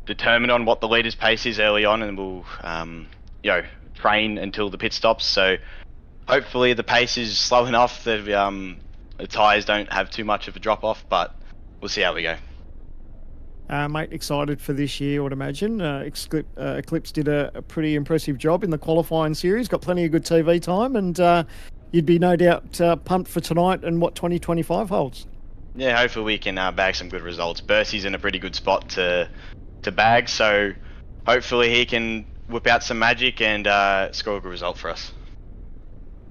S14: determined on what the leader's pace is early on, and we'll, train until the pit stops, so hopefully the pace is slow enough that the tyres don't have too much of a drop-off, but we'll see how we go.
S11: Mate, excited for this year, I would imagine. Eclipse did a pretty impressive job in the qualifying series, got plenty of good TV time, and you'd be no doubt pumped for tonight and what 2025 holds.
S14: Yeah, hopefully we can bag some good results. Bercy's in a pretty good spot to bag, so hopefully he can whip out some magic and score a good result for us.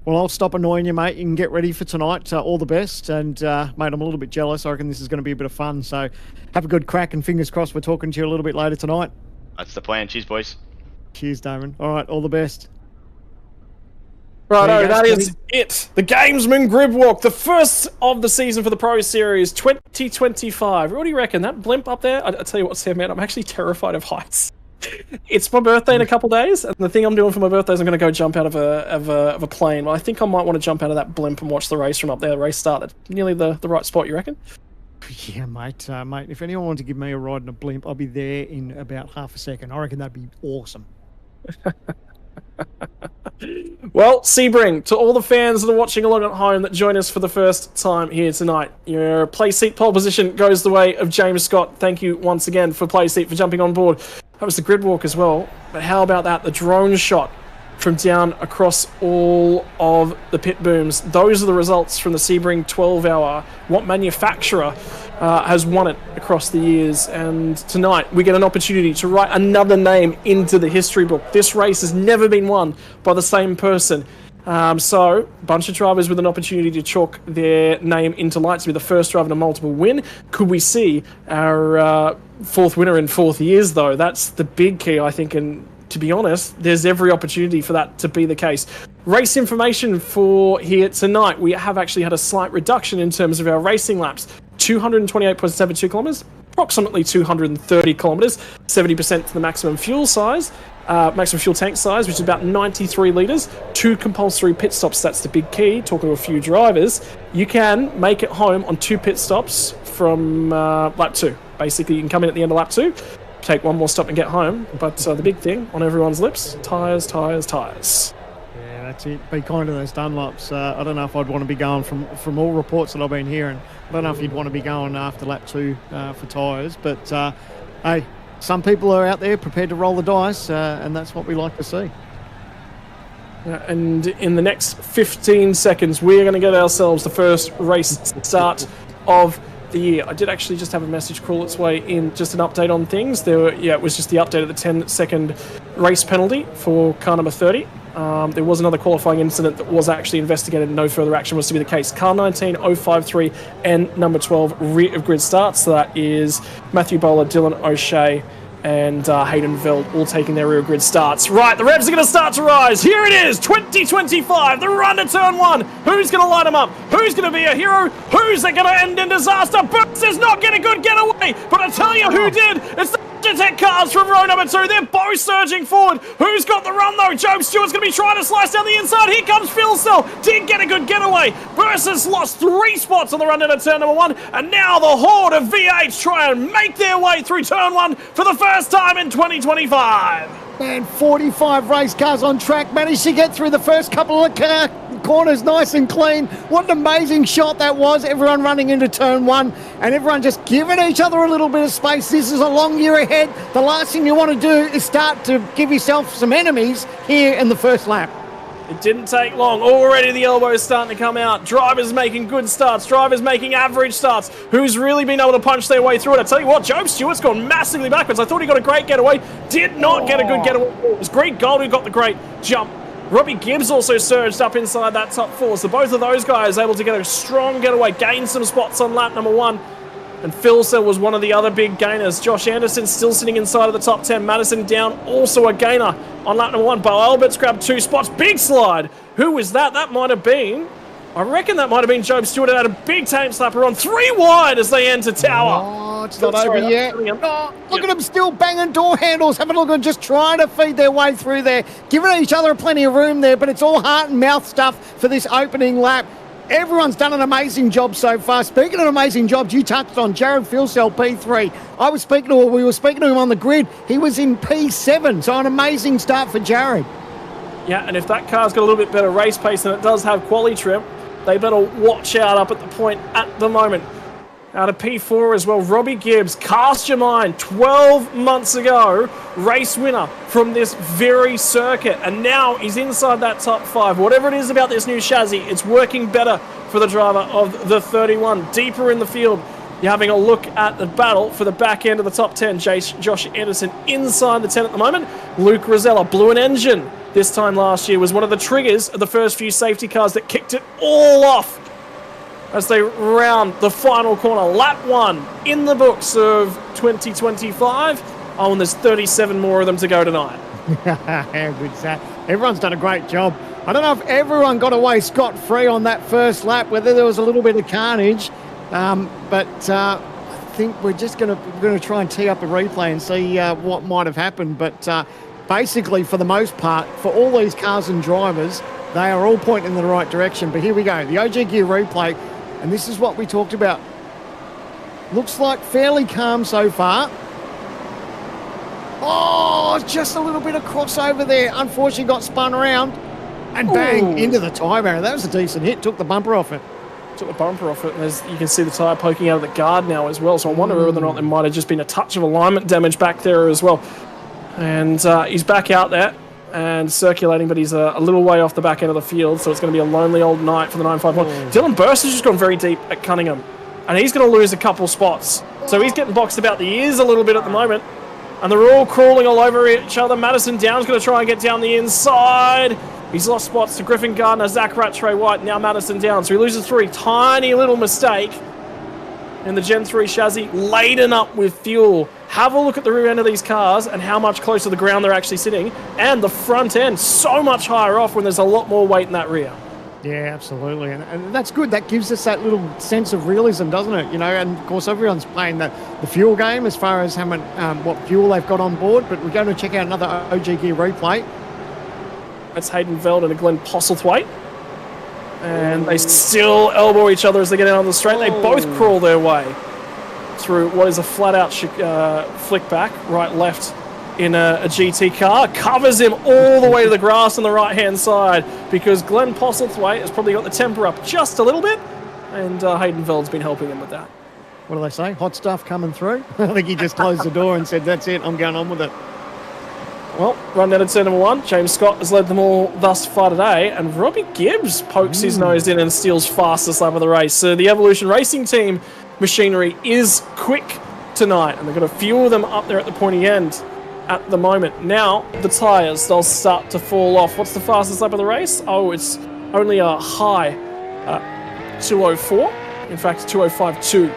S11: Well, I'll stop annoying you, mate. You can get ready for tonight. All the best. And, mate, I'm a little bit jealous. I reckon this is going to be a bit of fun. So have a good crack and fingers crossed we're talking to you a little bit later tonight.
S14: That's the plan. Cheers, boys.
S11: Cheers, Damon. All right, all the best.
S10: Righto, that is it. The Gamesman Grid Walk, the first of the season for the Pro Series 2025. What do you reckon? That blimp up there? I tell you what, Sam, man, I'm actually terrified of heights. It's my birthday in a couple days, and the thing I'm doing for my birthday is I'm going to go jump out of a plane. Well, I think I might want to jump out of that blimp and watch the race from up there. The race start. That's nearly the right spot, you reckon?
S11: Yeah, mate. Mate, if anyone wants to give me a ride in a blimp, I'll be there in about half a second. I reckon that'd be awesome.
S10: Well, Sebring, to all the fans that are watching along at home that join us for the first time here tonight, your play seat pole position goes the way of James Scott. Thank you once again for play seat for jumping on board. That was the grid walk as well. But how about that? The drone shot from down across all of the pit booms. Those are the results from the Sebring 12-hour. What manufacturer has won it across the years? And tonight we get an opportunity to write another name into the history book. This race has never been won by the same person. So, a bunch of drivers with an opportunity to chalk their name into lights to be the first driver to multiple win. Could we see our fourth winner in 4 years, though? That's the big key, I think, and to be honest, there's every opportunity for that to be the case. Race information for here tonight. We have actually had a slight reduction in terms of our racing laps. 228.72 kilometres, approximately 230 kilometres, 70% to the maximum fuel size. Maximum fuel tank size, which is about 93 litres, 2 compulsory pit stops. That's the big key. Talking to a few drivers, you can make it home on 2 pit stops from lap 2. Basically, you can come in at the end of lap 2, take 1 more stop and get home. But the big thing on everyone's lips, tyres, tyres, tyres.
S11: Yeah, that's it. Be kind to those Dunlops. I don't know if I'd want to be going from all reports that I've been hearing. I don't know if you'd want to be going after lap 2 for tyres. But, hey, some people are out there prepared to roll the dice, and that's what we like to see.
S10: And in the next 15 seconds, we're going to get ourselves the first race start of the year. I did actually just have a message crawl its way in, just an update on things. It was just the update of the 10-second race penalty for car number 30. There was another qualifying incident that was actually investigated and no further action was to be the case. Car 19, 053 and number 12 rear of grid starts. So that is Matthew Bowler, Dylan O'Shea and Hayden Veld all taking their rear grid starts. Right, the revs are going to start to rise. Here it is, 2025, the run to turn 1. Who's going to light them up? Who's going to be a hero? Who's going to end in disaster? Burns does not get a good getaway, but I tell you who did. It's the Logitech cars from row number 2. They're both surging forward. Who's got the run though? Joe Stewart's going to be trying to slice down the inside. Here comes Phil Sell. Didn't get a good getaway. Burns has lost 3 spots on the run into turn number 1. And now the horde of V8s try and make their way through turn 1 for the first time in 2025.
S11: And 45 race cars on track managed to get through the first couple of corners nice and clean. What an amazing shot that was. Everyone running into turn 1 and everyone just giving each other a little bit of space. This is a long year ahead. The last thing you want to do is start to give yourself some enemies here in the first lap.
S10: It didn't take long. Already the elbows starting to come out. Drivers making good starts. Drivers making average starts. Who's really been able to punch their way through it? I tell you what, Joe Stewart's gone massively backwards. I thought he got a great getaway. Did not get a good getaway. It was Greg Gold who got the great jump. Robbie Gibbs also surged up inside that top 4. So both of those guys able to get a strong getaway. Gain some spots on lap number 1. And Phil Sell was one of the other big gainers. Josh Anderson still sitting inside of the top 10. Madison down, also a gainer on lap number 1. Bo Albert's grabbed 2 spots. Big slide. Who was that? That might have been... I reckon that might have been Job Stewart. It had a big tame slapper on 3 wide as they enter tower.
S11: Oh, it's not over yet. Oh, look at them still banging door handles. Have a look at just trying to feed their way through there. Giving each other plenty of room there, but it's all heart and mouth stuff for this opening lap. Everyone's done an amazing job so far. Speaking of amazing jobs, you touched on Jared Philsell, P3. We were speaking to him on the grid. He was in P7, so an amazing start for Jared.
S10: Yeah, and if that car's got a little bit better race pace and it does have quali trim, they better watch out up at the point at the moment. Out of P4 as well, Robbie Gibbs, cast your mind, 12 months ago, race winner from this very circuit, and now he's inside that top 5. Whatever it is about this new chassis, it's working better for the driver of the 31. Deeper in the field, you're having a look at the battle for the back end of the top 10. Josh Anderson inside the 10 at the moment. Luke Rosella blew an engine this time last year, was one of the triggers of the first few safety cars that kicked it all off as they round the final corner. Lap 1 in the books of 2025. Oh, and there's 37 more of them to go tonight.
S11: How good's that? Everyone's done a great job. I don't know if everyone got away scot-free on that first lap, whether there was a little bit of carnage, but I think we're just going to try and tee up a replay and see what might have happened. But basically, for the most part, for all these cars and drivers, they are all pointing in the right direction. But here we go, the OG Gear replay, and this is what we talked about. Looks like fairly calm so far. Oh, just a little bit of crossover there. Unfortunately, got spun around and bang into the tyre barrier. That was a decent hit. Took the bumper off it.
S10: Took the bumper off it, and as you can see the tyre poking out of the guard now as well. So I wonder whether or not there might have just been a touch of alignment damage back there as well. And he's back out there and circulating, but he's a little way off the back end of the field, so it's going to be a lonely old night for the 951. Dylan Burst has just gone very deep at Cunningham, and he's going to lose a couple spots. So he's getting boxed about the ears a little bit at the moment, and they're all crawling all over each other. Madison Down's going to try and get down the inside. He's lost spots to Griffin Gardner, Zach Rattray White, now Madison Down. So he loses 3. Tiny little mistake in the Gen 3 chassis, laden up with fuel. Have a look at the rear end of these cars and how much closer to the ground they're actually sitting. And the front end, so much higher off when there's a lot more weight in that rear.
S11: Yeah, absolutely. And that's good. That gives us that little sense of realism, doesn't it? You know, and of course everyone's playing the fuel game as far as how much, what fuel they've got on board. But we're going to check out another OG Gear replay.
S10: That's Hayden Veld and Glenn Postlethwaite. And they still elbow each other as they get out on the straight. They both crawl their way through what is a flat-out flick back, right-left in a GT car. Covers him all the way to the grass on the right-hand side because Glenn Postlethwaite has probably got the temper up just a little bit, and Hayden Veld's been helping him with that.
S11: What do they say? Hot stuff coming through? I think he just closed the door and said, that's it, I'm going on with it.
S10: Well, run down to turn number 1. James Scott has led them all thus far today, and Robbie Gibbs pokes his nose in and steals fastest lap of the race. So the Evolution Racing Team machinery is quick tonight, and they've got a few of them up there at the pointy end at the moment. Now, the tyres, they'll start to fall off. What's the fastest lap of the race? Oh, it's only a high 2:04. In fact, 2:05.2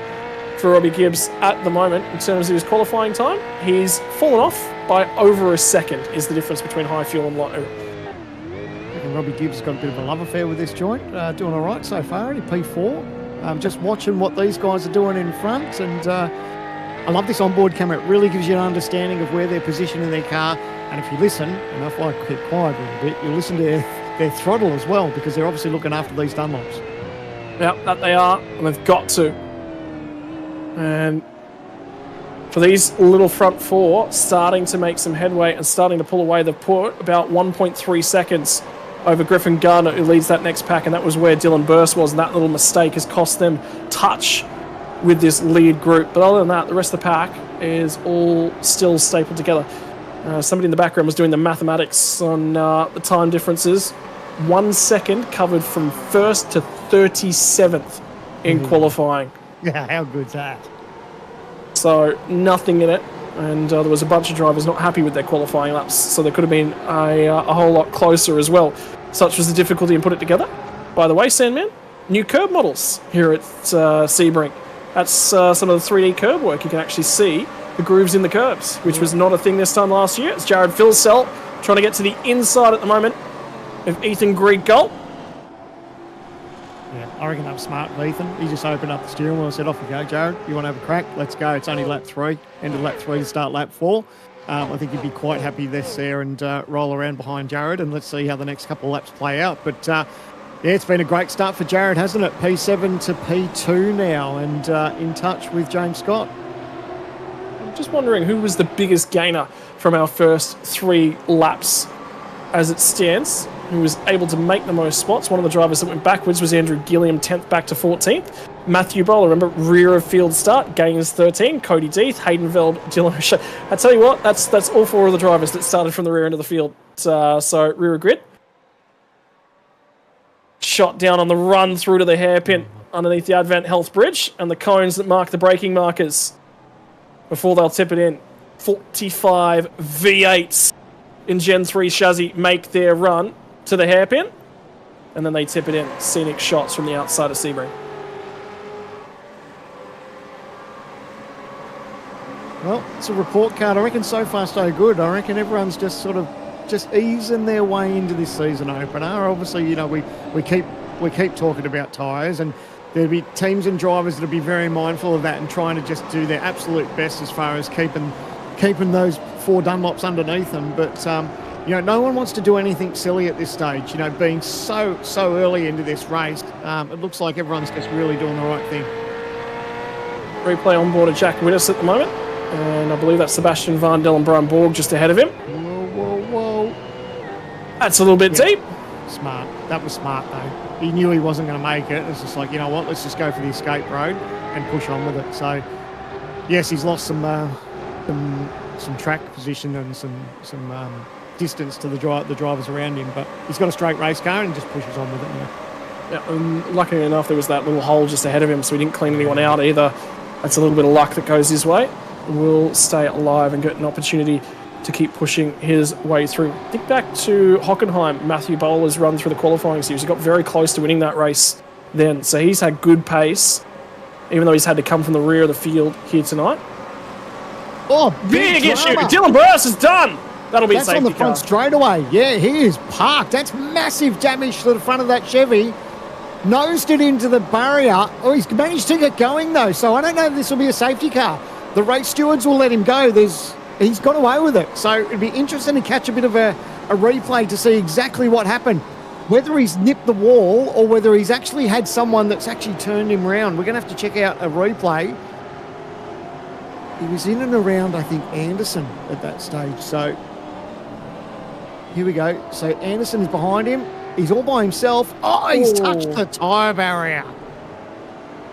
S10: for Robbie Gibbs at the moment in terms of his qualifying time. He's fallen off by over a second is the difference between high fuel and low.
S11: And Robbie Gibbs has got a bit of a love affair with this joint, doing all right so far, only P4. Just watching what these guys are doing in front, and I love this onboard camera. It really gives you an understanding of where they're positioning their car, and if you listen, and if I keep quiet a little bit, you'll listen to their throttle as well, because they're obviously looking after these Dunlops.
S10: Yeah, that they are, and they've got to. And for these little front 4 starting to make some headway and starting to pull away, they've put about 1.3 seconds over Griffin Gardner, who leads that next pack, and that was where Dylan Burst was, and that little mistake has cost them touch with this lead group. But other than that, the rest of the pack is all still stapled together. Somebody in the background was doing the mathematics on the time differences. 1 second covered from 1st to 37th in qualifying.
S11: Yeah, how good's that?
S10: So nothing in it, and there was a bunch of drivers not happy with their qualifying laps, so there could have been a whole lot closer as well. Such was the difficulty in putting it together. By the way, Sandman, new curb models here at Sebring. That's some of the 3D curb work. You can actually see the grooves in the curbs, which was not a thing this time last year. It's Jared Philsell trying to get to the inside at the moment of Ethan Grieg-Galt.
S11: Yeah, I reckon that was smart of Ethan. He just opened up the steering wheel and said, off you go, Jared. You want to have a crack? Let's go. It's only lap 3. End of lap 3 to start lap 4. I think he'd be quite happy this there and roll around behind Jared, and let's see how the next couple of laps play out. But yeah, it's been a great start for Jared, hasn't it? P7 to P2 now, and in touch with James Scott.
S10: I'm just wondering who was the biggest gainer from our first 3 laps as it stands, who was able to make the most spots. One of the drivers that went backwards was Andrew Gilliam, 10th back to 14th. Matthew Bowler, remember, rear of field start, gains 13. Cody Deeth, Hayden Veld, Dylan O'Shea. I tell you what, that's all 4 of the drivers that started from the rear end of the field. So rear of grid. Shot down on the run through to the hairpin underneath the Advent Health Bridge and the cones that mark the braking markers before they'll tip it in. 45 V8s in Gen 3 chassis make their run to the hairpin, and then they tip it in. Scenic shots from the outside of Sebring.
S11: Well, it's a report card. I reckon so far so good. I reckon everyone's just sort of easing their way into this season opener. Obviously, you know, we keep talking about tyres, and there'll be teams and drivers that'll be very mindful of that and trying to just do their absolute best as far as keeping those 4 Dunlops underneath them. But no one wants to do anything silly at this stage. Being so early into this race, it looks like everyone's just really doing the right thing.
S10: Replay on board of Jack Wittes at the moment, and I believe that's Sebastian Varndell and Brian Borg just ahead of him.
S11: Whoa.
S10: That's a little bit deep.
S11: Smart. That was smart, though. He knew he wasn't going to make it. It's just like, you know what, let's just go for the escape road and push on with it. So, yes, he's lost some track position and some distance to the drivers around him, but he's got a straight race car and just pushes on with it.
S10: Yeah, luckily enough, there was that little hole just ahead of him, so he didn't clean anyone out either. That's a little bit of luck that goes his way. Will stay alive and get an opportunity to keep pushing his way through. Think back to Hockenheim. Matthew Bowler's run through the qualifying series. He got very close to winning that race then, so he's had good pace, even though he's had to come from the rear of the field here tonight.
S11: Oh, big
S10: issue. Dylan Burris is done. That'll be
S11: That's
S10: a safety
S11: on the front
S10: car.
S11: straightaway. Yeah, he is parked. That's massive damage to the front of that Chevy. Nosed it into the barrier. Oh, he's managed to get going, though, so I don't know if this will be a safety car. The race stewards will let him go. He's got away with it. So it'd be interesting to catch a bit of a replay to see exactly what happened. Whether he's nipped the wall or whether he's actually had someone that's actually turned him round. We're going to have to check out a replay. He was in and around, I think, Anderson at that stage. So here we go. So Anderson is behind him. He's all by himself. Oh, he's touched the tyre barrier.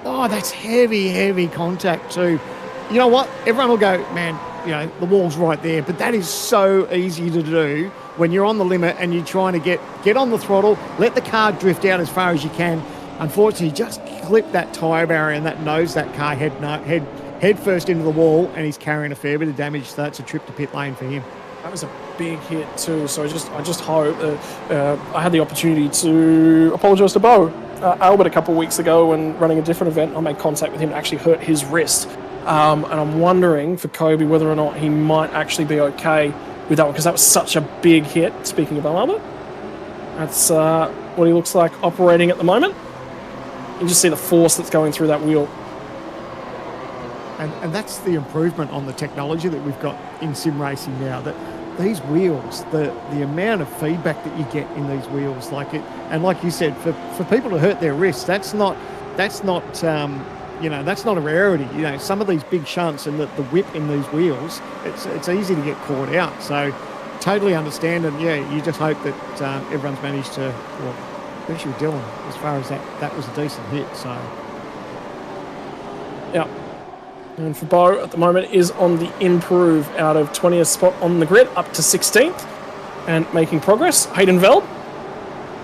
S11: Oh, that's heavy contact too. You know what? Everyone will go, man, the wall's right there. But that is so easy to do when you're on the limit and you're trying to get on the throttle, let the car drift out as far as you can. Unfortunately, just clip that tyre barrier and that nosed that car head first into the wall, and he's carrying a fair bit of damage. So that's a trip to pit lane for him.
S10: That was a big hit too. So I just hope I had the opportunity to apologise to Bo Albert a couple of weeks ago when running a different event. I made contact with him and actually hurt his wrist. And I'm wondering for Kobe whether or not he might actually be okay with that one, because that was such a big hit. Speaking of Bo Albert, that's what he looks like operating at the moment. You just see the force that's going through that wheel.
S11: And that's the improvement on the technology that we've got in sim racing now, that these wheels, the amount of feedback that you get in these wheels, like you said, for people to hurt their wrists, that's not a rarity. Some of these big shunts and the whip in these wheels, it's easy to get caught out. So totally understand, and yeah, you just hope that everyone's managed to, especially with Dylan, as far as that was a decent hit. So
S10: yeah. And for Bo at the moment is on the improve out of 20th spot on the grid up to 16th and making progress. Hayden Veld,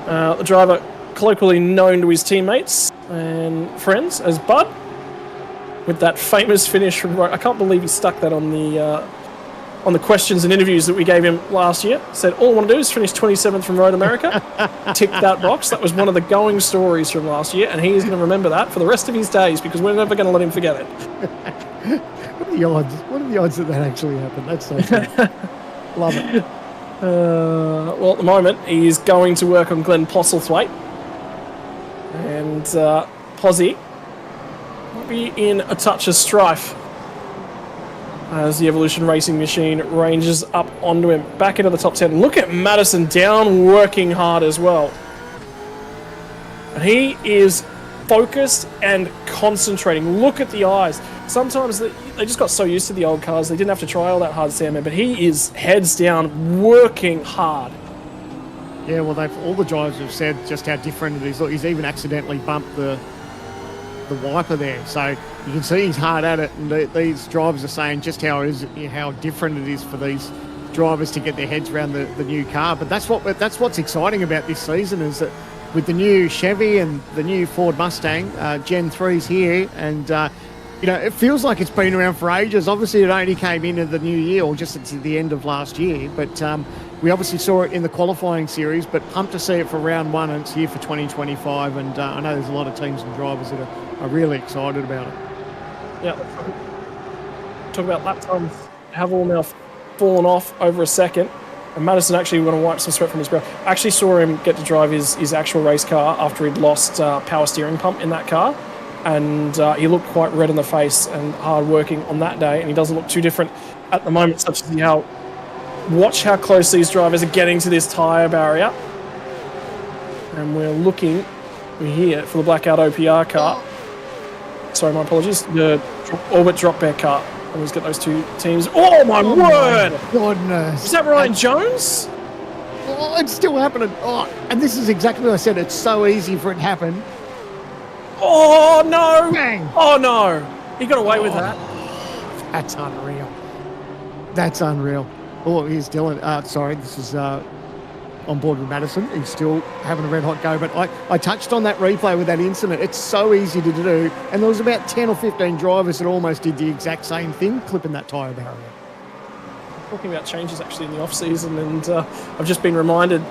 S10: the driver colloquially known to his teammates and friends as Bud, with that famous finish from, I can't believe he stuck that on the questions and interviews that we gave him last year. Said, all I want to do is finish 27th from Road America. Tick that box. That was one of the going stories from last year, and he is going to remember that for the rest of his days, because we're never going to let him forget it.
S11: What are the odds? What are the odds that actually happened? That's so funny. Love it.
S10: Well, at the moment, he's going to work on Glenn Postlethwaite. And Posy will be in a touch of strife as the Evolution Racing machine ranges up onto him. Back into the top 10. Look at Madison down, working hard as well. And he is focused and concentrating. Look at the eyes. Sometimes they just got so used to the old cars, they didn't have to try all that hard, Sam, but he is heads down, working hard.
S11: Yeah, well, all the drivers have said just how different it is. Look, he's even accidentally bumped the wiper there, so you can see he's hard at it. And these drivers are saying just how different it is for these drivers to get their heads around the new car. But that's what's exciting about this season, is that with the new Chevy and the new Ford Mustang, Gen 3's here, and it feels like it's been around for ages. Obviously, it only came into the new year, or just at the end of last year, but we obviously saw it in the qualifying series, but pumped to see it for round one, and it's here for 2025, and I know there's a lot of teams and drivers that are really excited about it.
S10: Yeah, talk about lap times have all now fallen off over a second. And Madison actually went to wipe some sweat from his brow. I actually saw him get to drive his actual race car after he'd lost power steering pump in that car. And he looked quite red in the face and hard working on that day. And he doesn't look too different at the moment, such as watch how close these drivers are getting to this tyre barrier. And we're looking here for the blackout OPR car. Sorry, my apologies. The Orbit drop bear car. Always get those two teams. Oh my word!
S11: My goodness.
S10: Is that Ryan Jones?
S11: Oh, it's still happening. Oh, and this is exactly what I said. It's so easy for it to happen.
S10: Oh no!
S11: Bang.
S10: Oh no! He got away with that.
S11: That's unreal. That's unreal. Oh, here's Dylan. Sorry, this is on board with Madison. He's still having a red hot go. But I touched on that replay with that incident. It's so easy to do. And there was about 10 or 15 drivers that almost did the exact same thing, clipping that tyre barrier.
S10: Talking about changes actually in the off-season, and I've just been reminded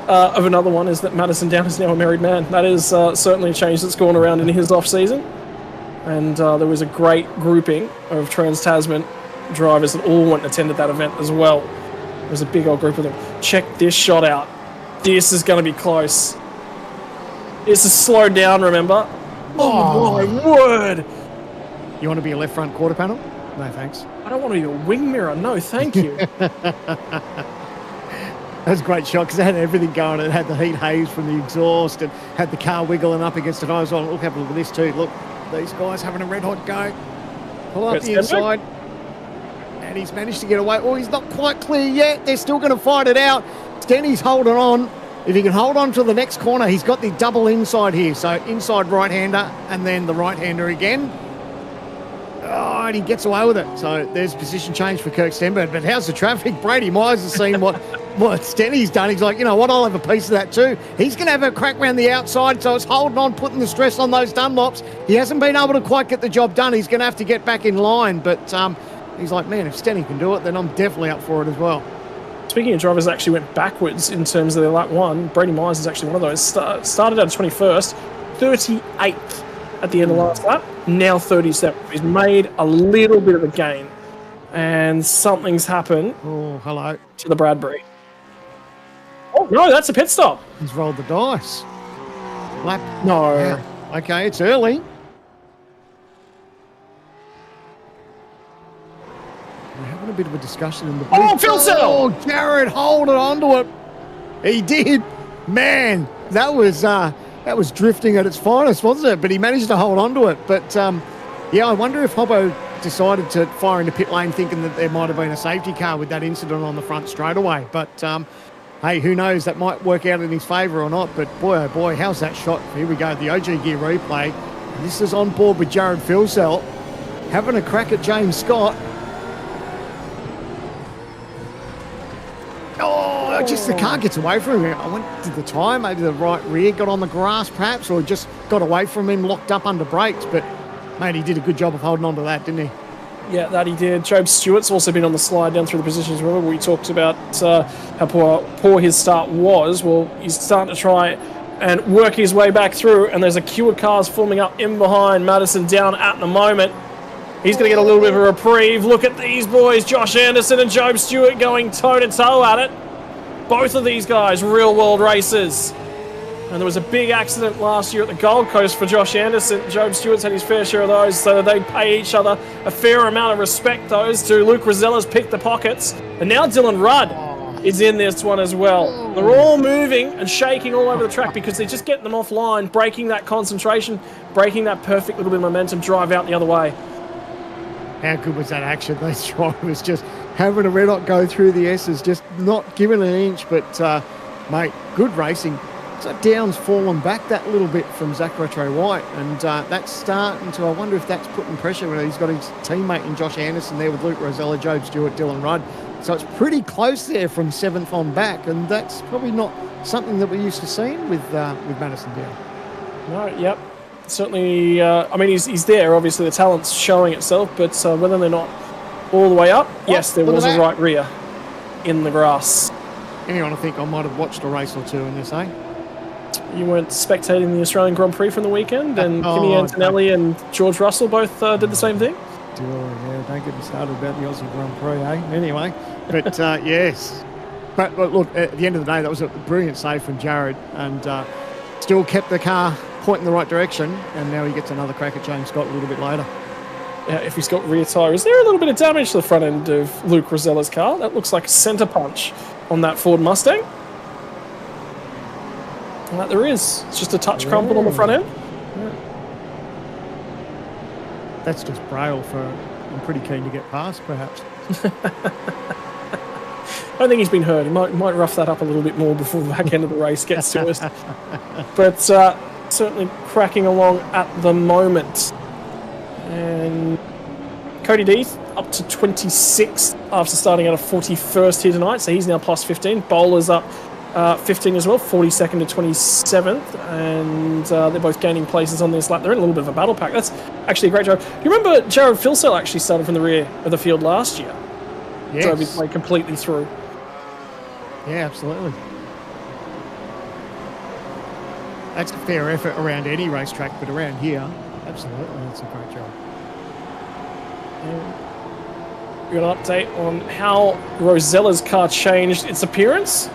S10: of another one, is that Madison Down is now a married man. That is certainly a change that's gone around in his off-season. And there was a great grouping of Trans-Tasman drivers that all went and attended that event as well. There was a big old group of them. Check this shot out. This is going to be close. This is slowed down, remember? Oh my word!
S11: You want to be a left front quarter panel? No, thanks.
S10: I don't want to be a wing mirror. No, thank you.
S11: That's a great shot because it had everything going. It had the heat haze from the exhaust and had the car wiggling up against it. I was on, look, have a look at this too. Look, these guys having a red hot go. Pull up the inside. And he's managed to get away. Oh, he's not quite clear yet. They're still going to fight it out. Stenny's holding on. If he can hold on to the next corner, he's got the double inside here. So inside right-hander and then the right-hander again. Oh, and he gets away with it. So there's position change for Kirk Stenberg. But how's the traffic? Brady Myers has seen what Stenny's done. He's like, you know what, I'll have a piece of that too. He's going to have a crack around the outside. So it's holding on, putting the stress on those Dunlops. He hasn't been able to quite get the job done. He's going to have to get back in line. But he's like, man, if Stenny can do it, then I'm definitely up for it as well.
S10: Speaking of drivers that actually went backwards in terms of their lap one, Brady Myers is actually one of those. Started out 21st, 38th at the end of last lap, now 37th. He's made a little bit of a gain, and something's happened.
S11: Oh, hello.
S10: To the Bradbury. Oh, no, that's a pit stop.
S11: He's rolled the dice. Lap.
S10: No.
S11: Yeah. Okay, it's early. We're having a bit of a discussion in the booth.
S10: Oh, Phil Settle!
S11: Oh, Jared holding onto it. He did. Man, that was drifting at its finest, wasn't it? But he managed to hold onto it. But, yeah, I wonder if Hobbo decided to fire into pit lane thinking that there might have been a safety car with that incident on the front straight away. But, hey, who knows? That might work out in his favour or not. But, boy, oh, boy, how's that shot? Here we go, the OG Gear replay. This is on board with Jared Filsell, having a crack at James Scott. Oh, just the car gets away from him. I went to the tyre, maybe the right rear got on the grass perhaps, or just got away from him, locked up under brakes. But, mate, he did a good job of holding on to that, didn't he?
S10: Yeah, that he did. Job Stewart's also been on the slide down through the positions. Remember, we talked about how poor his start was. Well, he's starting to try and work his way back through, and there's a queue of cars forming up in behind Madison Down at the moment. He's going to get a little bit of a reprieve. Look at these boys, Josh Anderson and Job Stewart going toe-to-toe at it. Both of these guys, real-world racers. And there was a big accident last year at the Gold Coast for Josh Anderson. Job Stewart's had his fair share of those, so they pay each other a fair amount of respect, those two. Luke Rosella's picked the pockets. And now Dylan Rudd is in this one as well. They're all moving and shaking all over the track because they're just getting them offline, breaking that concentration, breaking that perfect little bit of momentum, drive out the other way.
S11: How good was that action? Those drivers just having a red hot go through the S's, just not giving an inch, but, mate, good racing. So Downs fallen back that little bit from Zach Rattray-White, and that's starting to, I wonder if that's putting pressure when he's got his teammate in Josh Anderson there with Luke Rosella, Job Stewart, Dylan Rudd. So it's pretty close there from 7th on back, and that's probably not something that we're used to seeing with Madison Down.
S10: No, yep. Certainly, I mean, he's there. Obviously, the talent's showing itself, but whether they're not all the way up, yes, there was a right rear in the grass.
S11: Anyone, I think I might have watched a race or two in this, eh?
S10: You weren't spectating the Australian Grand Prix from the weekend, and Kimi Antonelli and George Russell both did the same thing?
S11: Oh, yeah, don't get me started about the Aussie Grand Prix, eh? Anyway, but yes. But look, at the end of the day, that was a brilliant save from Jared, and still kept the car pointing the right direction, and now he gets another crack at James Scott a little bit later.
S10: If he's got rear tyre, is there a little bit of damage to the front end of Luke Rosella's car? That looks like a centre punch on that Ford Mustang. Like there is. It's just a touch crumpled on the front end.
S11: Yeah. That's just Braille for I'm pretty keen to get past, perhaps.
S10: I don't think he's been hurt. He might rough that up a little bit more before the back end of the race gets to us. But certainly cracking along at the moment. And Cody Deeth up to 26th after starting out of 41st here tonight. So he's now plus 15. Bowler's up 15 as well, 42nd to 27th. And they're both gaining places on this lap. They're in a little bit of a battle pack. That's actually a great job. You remember Jared Filsell actually started from the rear of the field last year?
S11: Yes.
S10: Drove his way completely through.
S11: Yeah, absolutely. That's a fair effort around any racetrack, but around here, absolutely, that's a great job.
S10: We've got an update on how Rosella's car changed its appearance.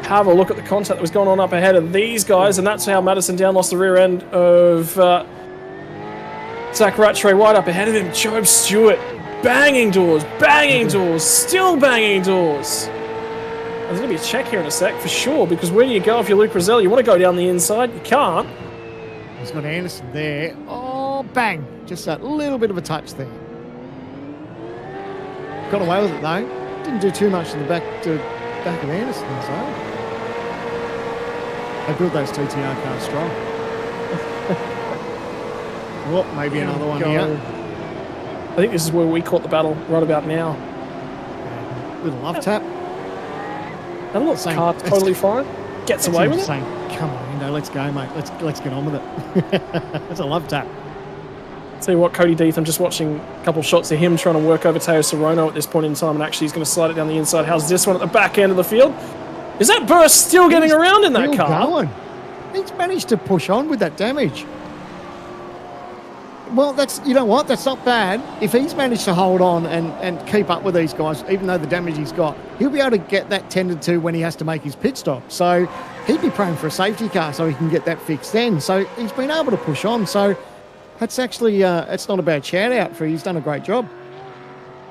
S10: Have a look at the contact that was going on up ahead of these guys, and that's how Madison Down lost the rear end of Zach Rattray wide up ahead of him. Job Stewart banging doors, still banging doors. There's going to be a check here in a sec for sure, because where do you go if you're Luke Rosella? You want to go down the inside, you can't.
S11: He's got Anderson there. Oh, bang! Just that little bit of a touch there. Got away with it though. Didn't do too much in the back of Anderson, so. They built those TTR cars strong. Well, maybe another one here.
S10: I think this is where we caught the battle right about now.
S11: Little love tap.
S10: That looks car totally fine. Gets away with it.
S11: Saying, come on, Indo, let's go, mate. Let's get on with it. That's a love tap.
S10: Tell you what, Cody Deeth, I'm just watching a couple of shots of him trying to work over Teo Sorono at this point in time, and actually he's going to slide it down the inside. How's this one at the back end of the field? Is that Burst still getting around in that car?
S11: Going. He's managed to push on with that damage. Well, you know what? That's not bad. If he's managed to hold on and keep up with these guys, even though the damage he's got, he'll be able to get that tended to when he has to make his pit stop. So he'd be praying for a safety car so he can get that fixed then. So he's been able to push on. So that's actually, it's not a bad shout out for he's done a great job.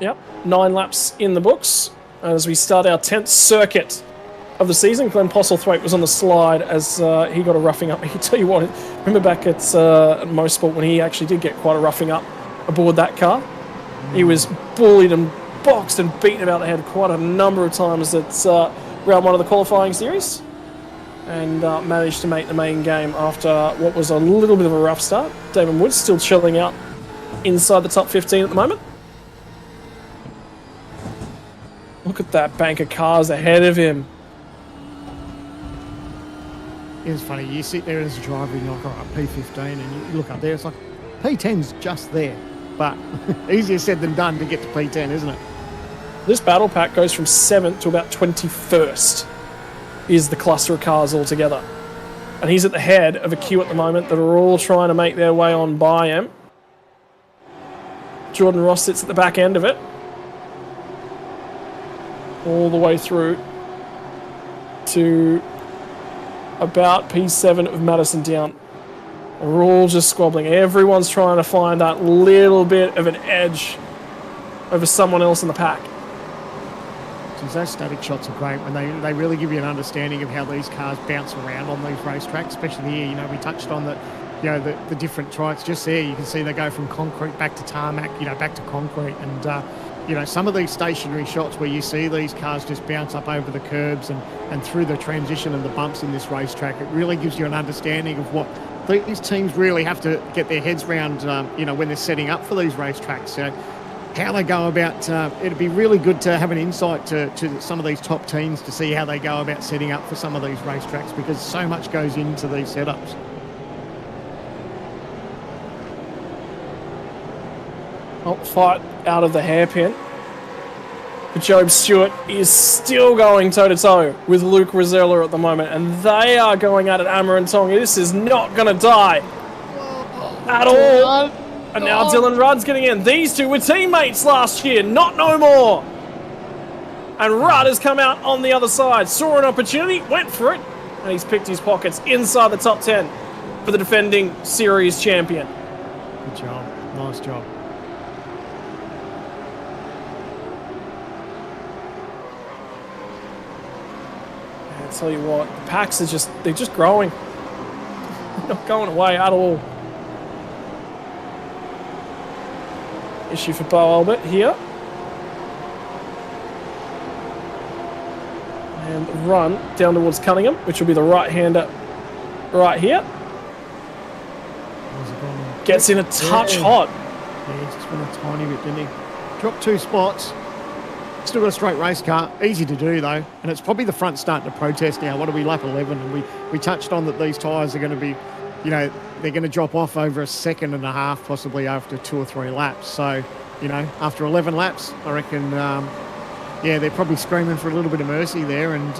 S10: Yep, 9 laps in the books as we start our 10th circuit of the season. Glenn Postlethwaite was on the slide as he got a roughing up. I tell you what, remember back at Motorsport when he actually did get quite a roughing up aboard that car? He was bullied and boxed and beaten about the head quite a number of times at round 1 of the qualifying series, and managed to make the main game after what was a little bit of a rough start. Damon Woods still chilling out inside the top 15 at the moment. Look at that bank of cars ahead of him.
S11: It's funny, you sit there as a driver and you're like, all right, P15, and you look up there, it's like, P10's just there. But easier said than done to get to P10, isn't it?
S10: This battle pack goes from 7th to about 21st, is the cluster of cars altogether. And he's at the head of a queue at the moment that are all trying to make their way on by him. Jordan Ross sits at the back end of it, all the way through to about P7 of Madison Down. We're all just squabbling. Everyone's trying to find that little bit of an edge over someone else in the pack.
S11: Geez, those static shots are great when they really give you an understanding of how these cars bounce around on these racetracks, especially here. You know, we touched on the different trikes. Just there, you can see they go from concrete back to tarmac, back to concrete. And, some of these stationary shots where you see these cars just bounce up over the curbs and through the transition and the bumps in this racetrack, it really gives you an understanding of what these teams really have to get their heads around, when they're setting up for these racetracks. So how they go about, it'd be really good to have an insight to some of these top teams to see how they go about setting up for some of these racetracks, because so much goes into these setups.
S10: Fight out of the hairpin. But Job Stewart is still going toe-to-toe with Luke Rosella at the moment, and they are going at it hammer and tongue. This is not going to die at all. And now Dylan Rudd's getting in. These two were teammates last year, not no more. And Rudd has come out on the other side. Saw an opportunity, went for it, and he's picked his pockets inside the top 10 for the defending series champion.
S11: Good job. Nice job.
S10: And I'll tell you what, the packs are they're just growing. They're not going away at all. Issue for Bo Albert here. And run down towards Cunningham, which will be the right-hander right here. Gets in a touch hot.
S11: Yeah, he's just went a tiny bit, didn't he? Dropped 2 spots. Still got a straight race car. Easy to do, though. And it's probably the front starting to protest now. What are we, lap 11? And we touched on that these tyres are going to be, you know, they're going to drop off over a second and a half, possibly after 2 or 3 laps. So, you know, after 11 laps, I reckon, yeah, they're probably screaming for a little bit of mercy there. And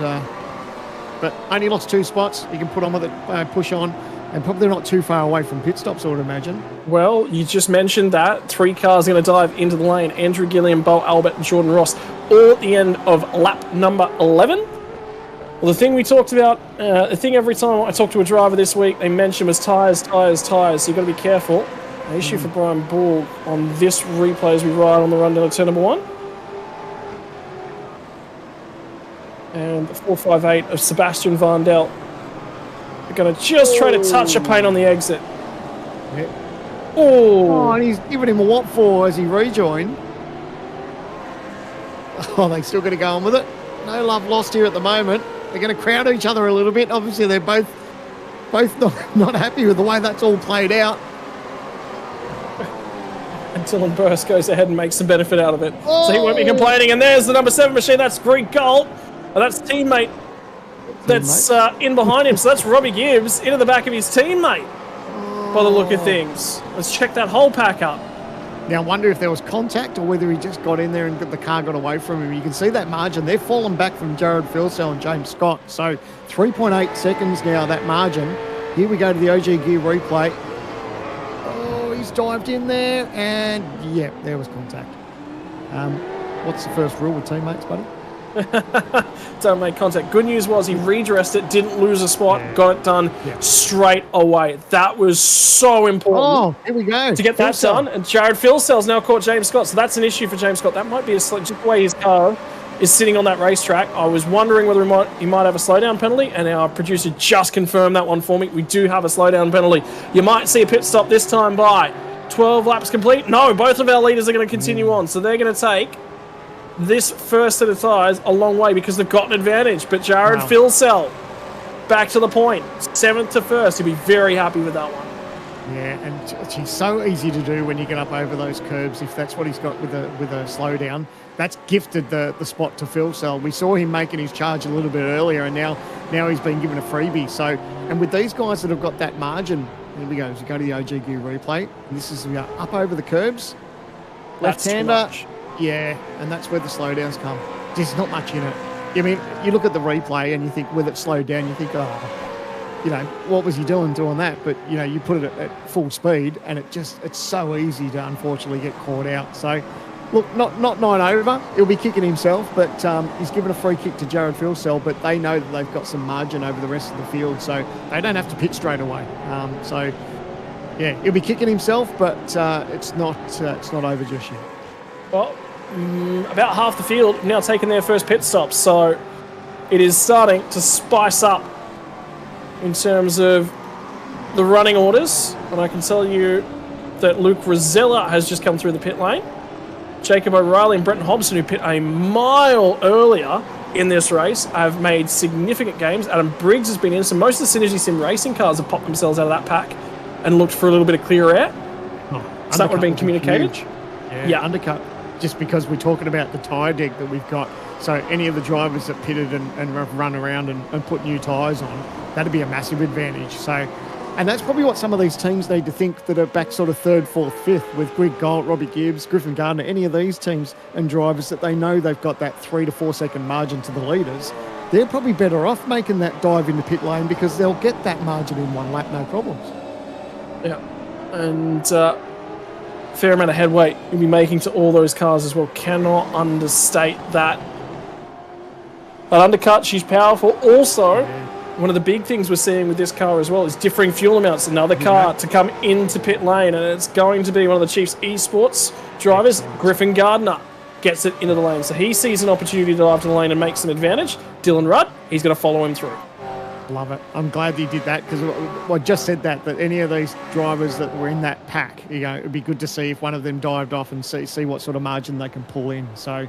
S11: but only lost 2 spots. You can put on with it, push on. And probably not too far away from pit stops, I would imagine.
S10: Well, you just mentioned that. 3 cars are going to dive into the lane. Andrew Gilliam, Bo Albert, and Jordan Ross, all at the end of lap number 11. Well, the thing we talked about, the thing every time I talk to a driver this week, they mention was tyres, tyres, tyres. So you've got to be careful. An issue for Brian Bull on this replay as we ride on the run down to turn number 1. And the 458 of Sebastian Vandel. They're going to just try to touch a paint on the exit.
S11: Yeah.
S10: Oh,
S11: and he's giving him a what for as he rejoined. Oh, they still going to go on with it. No love lost here at the moment. They're going to crowd each other a little bit. Obviously, they're both not happy with the way that's all played out.
S10: And Dylan Burst goes ahead and makes some benefit out of it. So he won't be complaining. And there's the number 7 machine. That's Greg Galt. And that's teammate. That's in behind him. So that's Robbie Gibbs into the back of his teammate by the look of things. Let's check that whole pack up.
S11: Now, I wonder if there was contact or whether he just got in there and the car got away from him. You can see that margin. They're falling back from Jared Filsell and James Scott. So 3.8 seconds now, that margin. Here we go to the OG Gear replay. Oh, he's dived in there. And, yeah, there was contact. What's the first rule with teammates, buddy?
S10: Don't make contact. Good news was he redressed it, didn't lose a spot, got it done straight away. That was so important.
S11: Oh, here we go.
S10: To get that done. And Jared Filsell's now caught James Scott, so that's an issue for James Scott. That might be just the way his car is sitting on that racetrack. I was wondering whether he might have a slowdown penalty, and our producer just confirmed that one for me. We do have a slowdown penalty. You might see a pit stop this time by 12 laps complete. No, both of our leaders are going to continue on, so they're going to take this first set of tyres a long way because they've got an advantage. But Jared Filsell back to the point, 7th to 1st. He'll be very happy with that one.
S11: Yeah, and she's so easy to do when you get up over those curbs. If that's what he's got with a slowdown, that's gifted the spot to Filsell. We saw him making his charge a little bit earlier, and now he's been given a freebie. So, and with these guys that have got that margin, here we go. As we go to the OG Gear replay, and this is up over the curbs, left-hander. Yeah, and that's where the slowdowns come. There's not much in it. I mean, you look at the replay and you think with it slowed down, you think, oh, you know, what was he doing that? But, you know, you put it at full speed and it's so easy to unfortunately get caught out. So, look, not 9 over. He'll be kicking himself, but he's given a free kick to Jared Filsell, but they know that they've got some margin over the rest of the field, so they don't have to pit straight away. So, yeah, he'll be kicking himself, but it's not over just yet.
S10: Well, about half the field now taking their first pit stop, so it is starting to spice up in terms of the running orders. And I can tell you that Luke Rosella has just come through the pit lane. Jacob O'Reilly and Brenton Hobson, who pit a mile earlier in this race, have made significant gains. Adam Briggs has been in, so most of the Synergy Sim racing cars have popped themselves out of that pack and looked for a little bit of clear air. So that would have been communicated.
S11: Yeah, undercut. Just because we're talking about the tyre deck that we've got. So any of the drivers that pitted and run around and put new tyres on, that'd be a massive advantage. So, and that's probably what some of these teams need to think that are back sort of 3rd, 4th, 5th with Greg Galt, Robbie Gibbs, Griffin Gardner, any of these teams and drivers that they know they've got that 3 to 4 second margin to the leaders. They're probably better off making that dive into pit lane because they'll get that margin in one lap, no problems.
S10: Yeah, and fair amount of headway you'll be making to all those cars as well. Cannot understate that That undercut, she's powerful. Also, one of the big things we're seeing with this car as well is differing fuel amounts. Another car to come into pit lane, and it's going to be one of the Chiefs esports drivers, Griffin Gardner, gets it into the lane. So he sees an opportunity to drive to the lane and make some advantage. Dylan Rudd, he's going to follow him through.
S11: Love it. I'm glad he did that, because I just said that any of these drivers that were in that pack, it'd be good to see if one of them dived off and see what sort of margin they can pull in. So,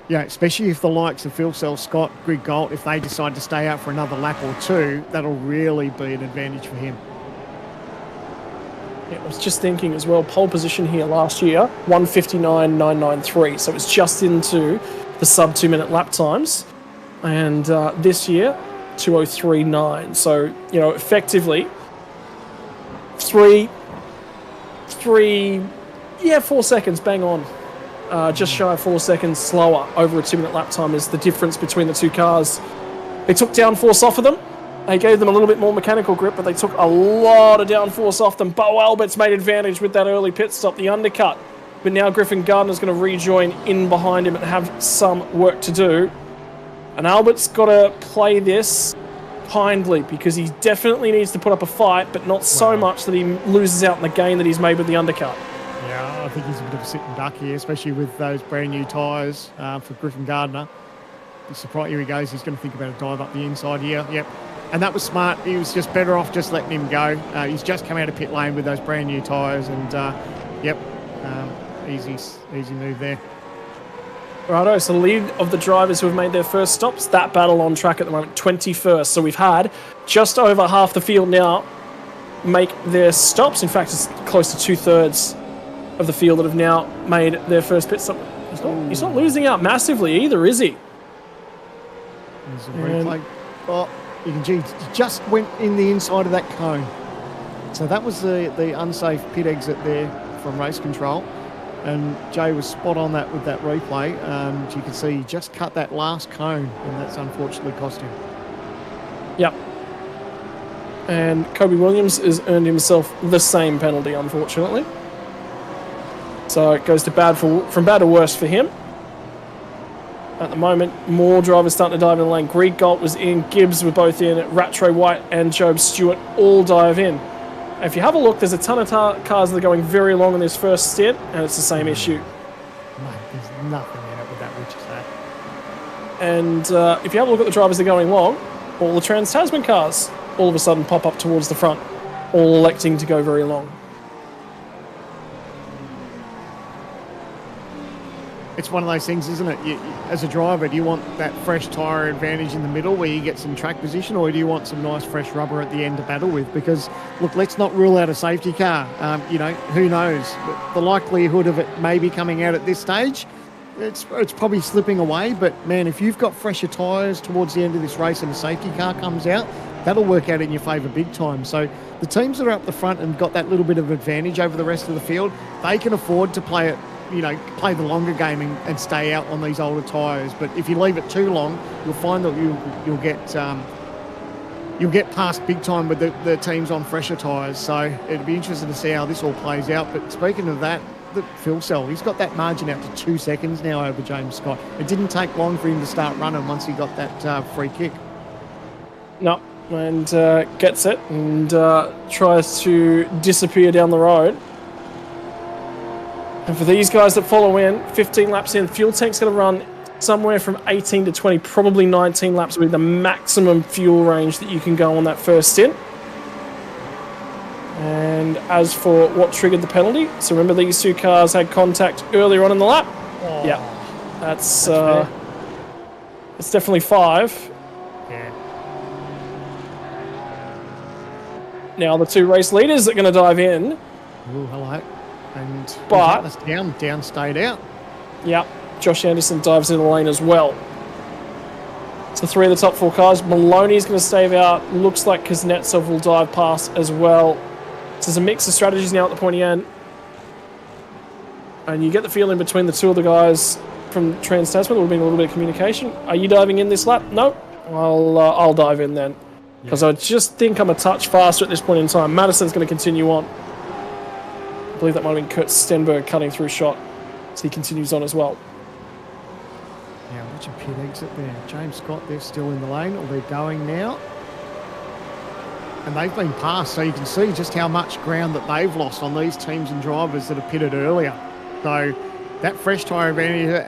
S11: yeah, especially if the likes of Phil Self, Scott, Greg Galt, if they decide to stay out for another lap or two, that'll really be an advantage for him.
S10: Yeah, I was just thinking as well, pole position here last year, 1:59.993, so it's just into the sub 2 minute lap times. And this year, 2:03.9. So, effectively, 4 seconds, bang on. Just shy of 4 seconds slower over a 2 minute lap time is the difference between the two cars. They took downforce off of them. They gave them a little bit more mechanical grip, but they took a lot of downforce off them. Bo Albert's made advantage with that early pit stop, the undercut. But now Griffin Gardner's going to rejoin in behind him and have some work to do. And Albert's got to play this kindly, because he definitely needs to put up a fight, but not so much that he loses out in the gain that he's made with the undercut.
S11: Yeah, I think he's a bit of a sitting duck here, especially with those brand new tyres for Griffin Gardner. Surprised, here he goes. He's going to think about a dive up the inside here. Yep. And that was smart. He was just better off just letting him go. He's just come out of pit lane with those brand new tyres, and easy move there.
S10: Righto, so the lead of the drivers who have made their first stops, that battle on track at the moment, 21st. So we've had just over half the field now make their stops. In fact, it's close to 2/3 of the field that have now made their first pit stop. He's not losing out massively either, is he?
S11: There's a replay. Oh, you can see, he just went in the inside of that cone. So that was the unsafe pit exit there from race control. And Jay was spot on that with that replay. You can see he just cut that last cone, and that's unfortunately cost him.
S10: Yep. And Kobe Williams has earned himself the same penalty, unfortunately. So it goes to from bad to worse for him. At the moment, more drivers starting to dive in the lane. Greg Galt was in, Gibbs were both in, Rattray White and Job Stewart all dive in. If you have a look, there's a ton of cars that are going very long in this first stint, and it's the same issue.
S11: Mate, there's nothing in it with that, would you say?
S10: And if you have a look at the drivers that are going long, all the Trans-Tasman cars all of a sudden pop up towards the front, all electing to go very long.
S11: It's one of those things, isn't it? As a driver, do you want that fresh tyre advantage in the middle where you get some track position, or do you want some nice fresh rubber at the end to battle with? Because, look, let's not rule out a safety car. Who knows? But the likelihood of it maybe coming out at this stage, it's probably slipping away. But, man, if you've got fresher tyres towards the end of this race and a safety car comes out, that'll work out in your favour big time. So the teams that are up the front and got that little bit of advantage over the rest of the field, they can afford to play it, play the longer game and stay out on these older tyres. But if you leave it too long, you'll find that you'll get past big time with the teams on fresher tyres. So it'll be interesting to see how this all plays out. But speaking of that, Phil Sell, he's got that margin out to 2 seconds now over James Scott. It didn't take long for him to start running once he got that free kick.
S10: No, and gets it and tries to disappear down the road. And for these guys that follow in, 15 laps in, fuel tank's going to run somewhere from 18 to 20, probably 19 laps will be the maximum fuel range that you can go on that first stint. And as for what triggered the penalty, so remember these two cars had contact earlier on in the lap.
S11: Oh,
S10: yeah, that's it's definitely 5.
S11: Yeah.
S10: Now the two race leaders are going to dive in.
S11: Ooh, hello. And
S10: but
S11: down stayed out.
S10: Yeah, Josh Anderson dives into the lane as well. So 3 of the top 4 cars. Maloney's going to stave out. Looks like Kuznetsov will dive past as well. So there's a mix of strategies now at the pointy end. And you get the feeling between the two of the guys from Trans-Tasman, there would have been a little bit of communication. Are you diving in this lap? No. I'll dive in then. Because I just think I'm a touch faster at this point in time. Madison's going to continue on. I believe that might have been Kurt Stenberg cutting through shot. So he continues on as well.
S11: Now, watch a pit exit there. James Scott, they're still in the lane, or they're going now. And they've been passed, so you can see just how much ground that they've lost on these teams and drivers that have pitted earlier. So that fresh tyre advantage,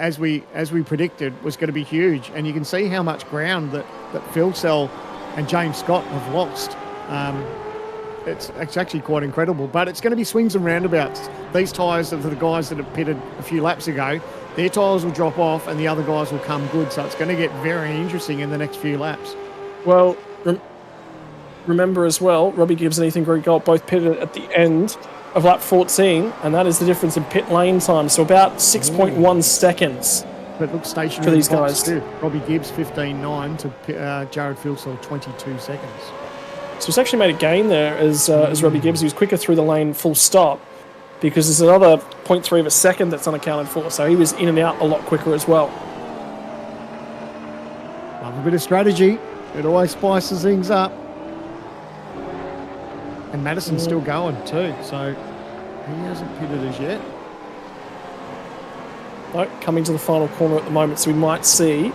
S11: as we predicted, was going to be huge. And you can see how much ground that Phil Sell and James Scott have lost. It's actually quite incredible. But it's going to be swings and roundabouts. These tyres are the guys that have pitted a few laps ago. Their tyres will drop off and the other guys will come good. So it's going to get very interesting in the next few laps.
S10: Well, remember as well, Robbie Gibbs and Ethan Grigol both pitted at the end of lap 14, and that is the difference in pit lane time. So about 6.1 seconds.
S11: But look, stationary
S10: for these guys
S11: too. Robbie Gibbs 15.9 to Jared Filsell 22 seconds.
S10: So he's actually made a gain there as Robbie Gibbs. He was quicker through the lane full stop because there's another 0.3 of a second that's unaccounted for. So he was in and out a lot quicker as well.
S11: Love a bit of strategy. It always spices things up. And Madison's still going too, so he hasn't pitted as yet.
S10: No, coming to the final corner at the moment, so we might see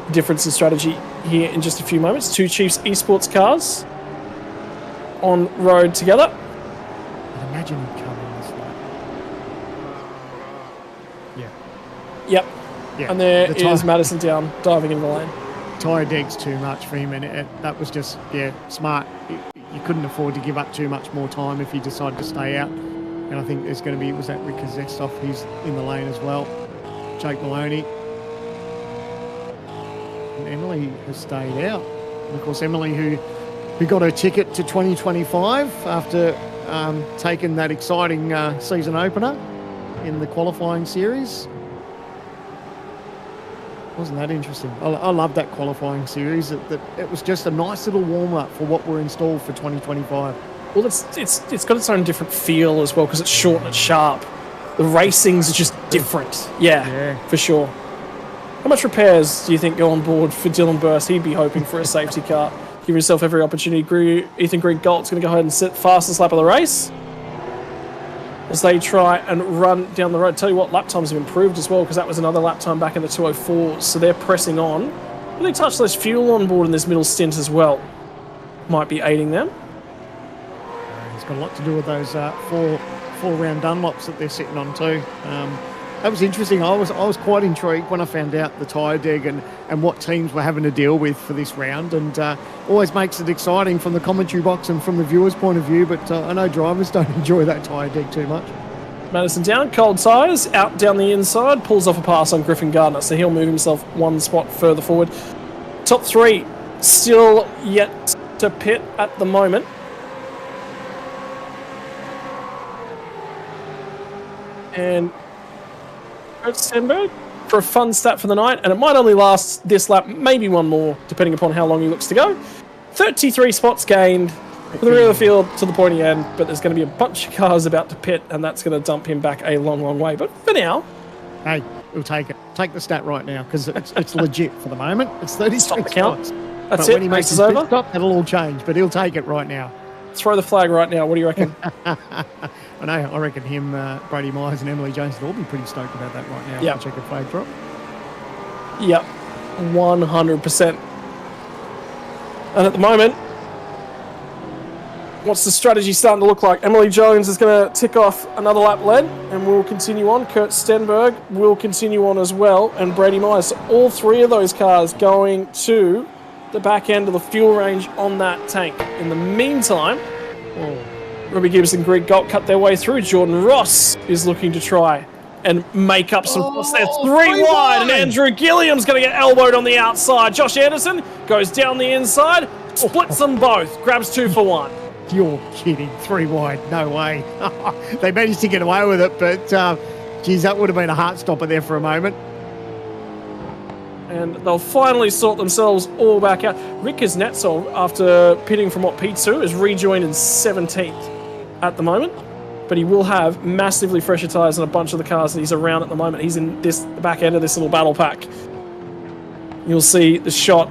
S10: a difference in strategy here in just a few moments. Two Chiefs esports cars on road together.
S11: I'd imagine him coming this way.
S10: Yep.
S11: Yeah.
S10: And there is Madison down, diving in the lane.
S11: Tyre deg's too much for him, and that was just, smart. You couldn't afford to give up too much more time if he decided to stay out. And I think there's going to be, was that Rick Zestov? He's in the lane as well. Jake Maloney. And Emily has stayed out. And of course, Emily, who got her ticket to 2025 after taking that exciting season opener in the qualifying series. Wasn't that interesting? I love that qualifying series. It was just a nice little warm-up for what we're installed for 2025.
S10: Well, it's got its own different feel as well because it's short and it's sharp. The racings are just different. Yeah, for sure. How much repairs do you think go on board for Dylan Burst? He'd be hoping for a safety car. Give himself every opportunity. Ethan Grigolt's going to go ahead and set fastest lap of the race as they try and run down the road. Tell you what, lap times have improved as well because that was another lap time back in the 204s, so they're pressing on. Really touch less fuel on board in this middle stint as well. Might be aiding them.
S11: It's got a lot to do with those four-round Dunlops that they're sitting on too. That was interesting. I was quite intrigued when I found out the tyre deg and what teams were having to deal with for this round, and always makes it exciting from the commentary box and from the viewer's point of view, but I know drivers don't enjoy that tyre deg too much.
S10: Madison down, cold tyres, out down the inside, pulls off a pass on Griffin Gardner, so he'll move himself one spot further forward. Top three still yet to pit at the moment. And Kurt Stenberg for a fun stat for the night, and it might only last this lap, maybe one more, depending upon how long he looks to go. 33 spots gained for the rear of the field to the pointy end, but there's going to be a bunch of cars about to pit, and that's going to dump him back a long, long way. But for now...
S11: Hey, we'll take it. Take the stat right now, because it's legit for the moment. It's 33
S10: Stop the count.
S11: spots.
S10: That's
S11: but
S10: it.
S11: When he makes his pit stop, that'll all change, but he'll take it right now.
S10: Throw the flag right now. What do you reckon?
S11: I know. I reckon him, Brady Myers and Emily Jones will all be pretty stoked about that right now.
S10: Yep.
S11: Check a flag drop.
S10: Yep. 100%. And at the moment, what's the strategy starting to look like? Emily Jones is going to tick off another lap led and will continue on. Kurt Stenberg will continue on as well. And Brady Myers. So all three of those cars going to the back end of the fuel range on that tank. In the meantime, Robbie Gibbs and Greg Galt cut their way through. Jordan Ross is looking to try and make up some force there. Three wide, and Andrew Gilliam's going to get elbowed on the outside. Josh Anderson goes down the inside, splits them both, grabs 2 for 1.
S11: You're kidding. 3 wide. No way. They managed to get away with it, but geez, that would have been a heart stopper there for a moment.
S10: And they'll finally sort themselves all back out. Rick Kuznetsov, after pitting from P2, is rejoined in 17th at the moment. But he will have massively fresher tyres than a bunch of the cars that he's around at the moment. He's in the back end of this little battle pack. You'll see the shot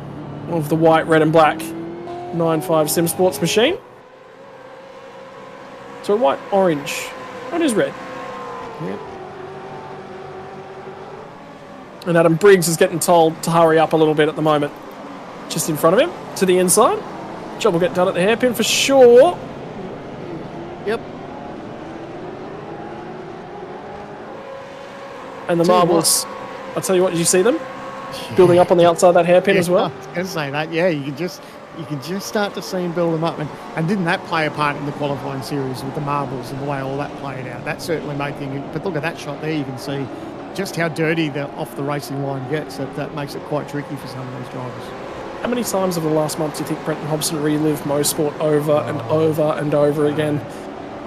S10: of the white, red and black 9.5 Sim Sports machine. So white, orange. What is red?
S11: Yep.
S10: And Adam Briggs is getting told to hurry up a little bit at the moment. Just in front of him, to the inside. Job will get done at the hairpin for sure.
S11: Yep.
S10: And the marbles, I'll tell you what, did you see them? Building up on the outside of that hairpin as well?
S11: I was going to say that, yeah, you can just start to see him build them up. And didn't that play a part in the qualifying series with the marbles and the way all that played out? That certainly made things, but look at that shot there, you can see just how dirty the off the racing line gets. That makes it quite tricky for some of these drivers.
S10: How many times over the last month do you think Brenton Hobson relived Motorsport over and over and over again?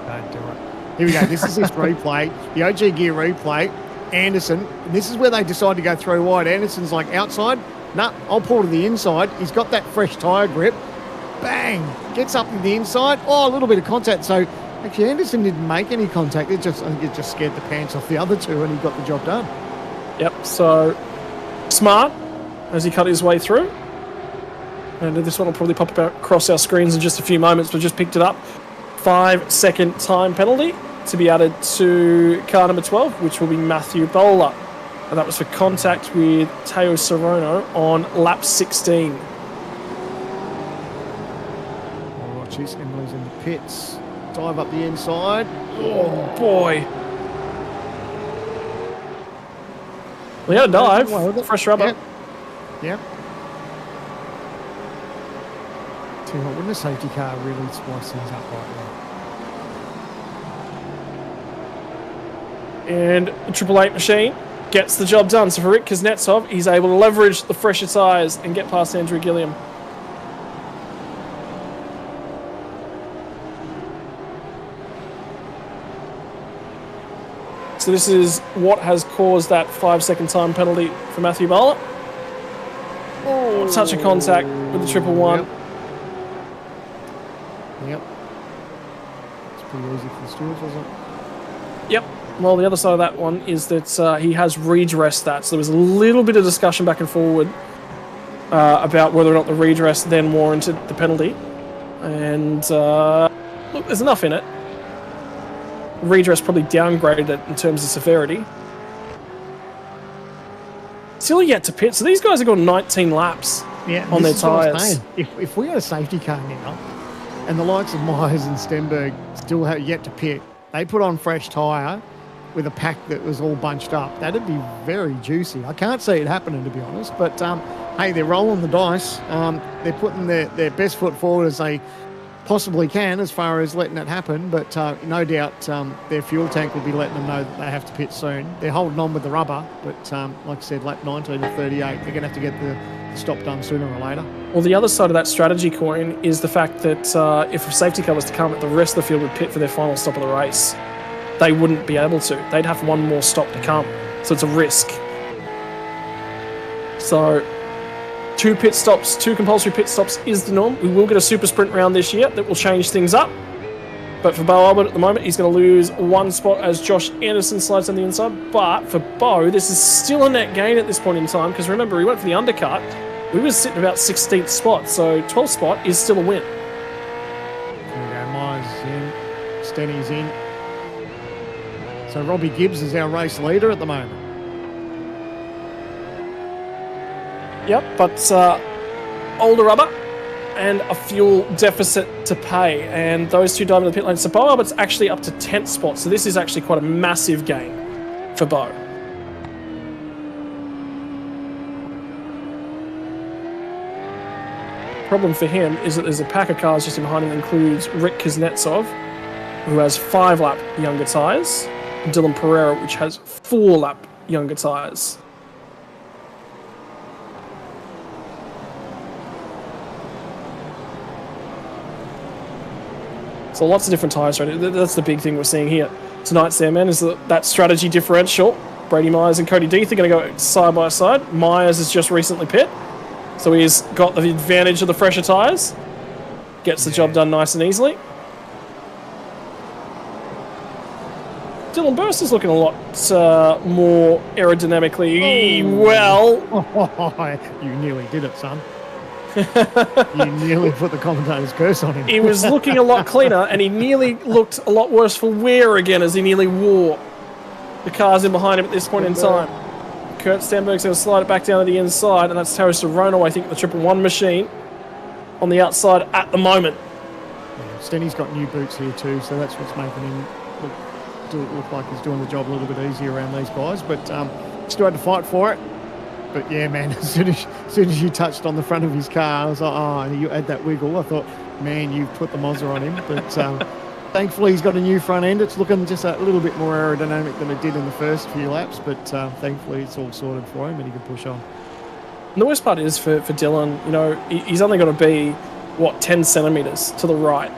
S11: Don't do it. Here we go, this is his replay, the OG Gear replay. Anderson, and this is where they decide to go through wide. Anderson's like outside, I'll pull to the inside. He's got that fresh tyre grip. Bang! Gets up to the inside. Oh, a little bit of contact. So actually Anderson didn't make any contact. I think it just scared the pants off the other two and he got the job done.
S10: Yep, so smart as he cut his way through. And this one will probably pop up across our screens in just a few moments, but just picked it up. 5-second time penalty to be added to car number 12, which will be Matthew Bowler. And that was for contact with Teo Sorono on lap 16.
S11: All right, geez, Emily's in the pits. Dive up the inside.
S10: Oh, boy. We had a dive. Fresh rubber.
S11: Yep. Tell you what, wouldn't a safety car really spice things up right now?
S10: And the Triple Eight machine gets the job done. So for Rick Kuznetsov, he's able to leverage the fresher tyres and get past Andrew Gilliam. So this is what has caused that 5-second time penalty for Matthew Bowler. Oh, touch of contact with the 111.
S11: Yep. It's pretty easy for the stewards, wasn't it?
S10: Yep. Well, the other side of that one is that he has redressed that. So there was a little bit of discussion back and forward about whether or not the redress then warranted the penalty. And look, there's enough in it. Redress probably downgraded it in terms of severity. Still yet to pit. So these guys have got 19 laps on their tyres.
S11: If we had a safety car now, and the likes of Myers and Stenberg still have yet to pit, they put on fresh tyre with a pack that was all bunched up. That'd be very juicy. I can't see it happening, to be honest, but hey, they're rolling the dice. They're putting their best foot forward as they possibly can as far as letting it happen, but no doubt their fuel tank will be letting them know that they have to pit soon. They're holding on with the rubber, but like I said, lap 19 to 38, they're going to have to get the stop done sooner or later.
S10: Well, the other side of that strategy coin is the fact that if a safety car was to come, the rest of the field would pit for their final stop of the race. They wouldn't be able to. They'd have one more stop to come. So it's a risk. So 2 pit stops, 2 compulsory pit stops is the norm. We will get a super sprint round this year that will change things up. But for Bo Albert at the moment, he's going to lose 1 spot as Josh Anderson slides on the inside. But for Bo, this is still a net gain at this point in time, because remember, he went for the undercut. We were sitting about 16th spot, so 12th spot is still a win.
S11: There we go, Myers is in, Stenny's in. So Robbie Gibbs is our race leader at the moment.
S10: Yep, but older rubber and a fuel deficit to pay. And those two dive into the pit lane. So Bo Albert's actually up to 10th spot. So this is actually quite a massive gain for Bo. Problem for him is that there's a pack of cars just behind him that includes Rick Kuznetsov, who has 5-lap younger tyres, and Dylan Pereira, which has 4-lap younger tyres. So lots of different tyres. Right? That's the big thing we're seeing here tonight, Sam, man, is that strategy differential. Brady Myers and Cody Deeth are going to go side by side. Myers has just recently pit, so he's got the advantage of the fresher tyres. Gets the job done nice and easily. Dylan Burst is looking a lot more aerodynamically well.
S11: You nearly did it, son. You nearly put the commentator's curse on him.
S10: He was looking a lot cleaner, and he nearly looked a lot worse for wear again as he nearly wore the cars in behind him at this point in time. Kurt Stenberg's going to slide it back down to the inside, and that's Taro Sorono, I think, the 111 machine on the outside at the moment.
S11: Yeah, Stenny's got new boots here too, so that's what's making him look like he's doing the job a little bit easier around these guys. But still had to fight for it. But yeah, man, as soon as you touched on the front of his car, I was like, oh, you had that wiggle. I thought, man, you've put the Mozza on him. But thankfully, he's got a new front end. It's looking just a little bit more aerodynamic than it did in the first few laps. But thankfully, it's all sorted for him and he can push on.
S10: And the worst part is for Dylan, you know, he's only got to be, 10 centimetres to the right.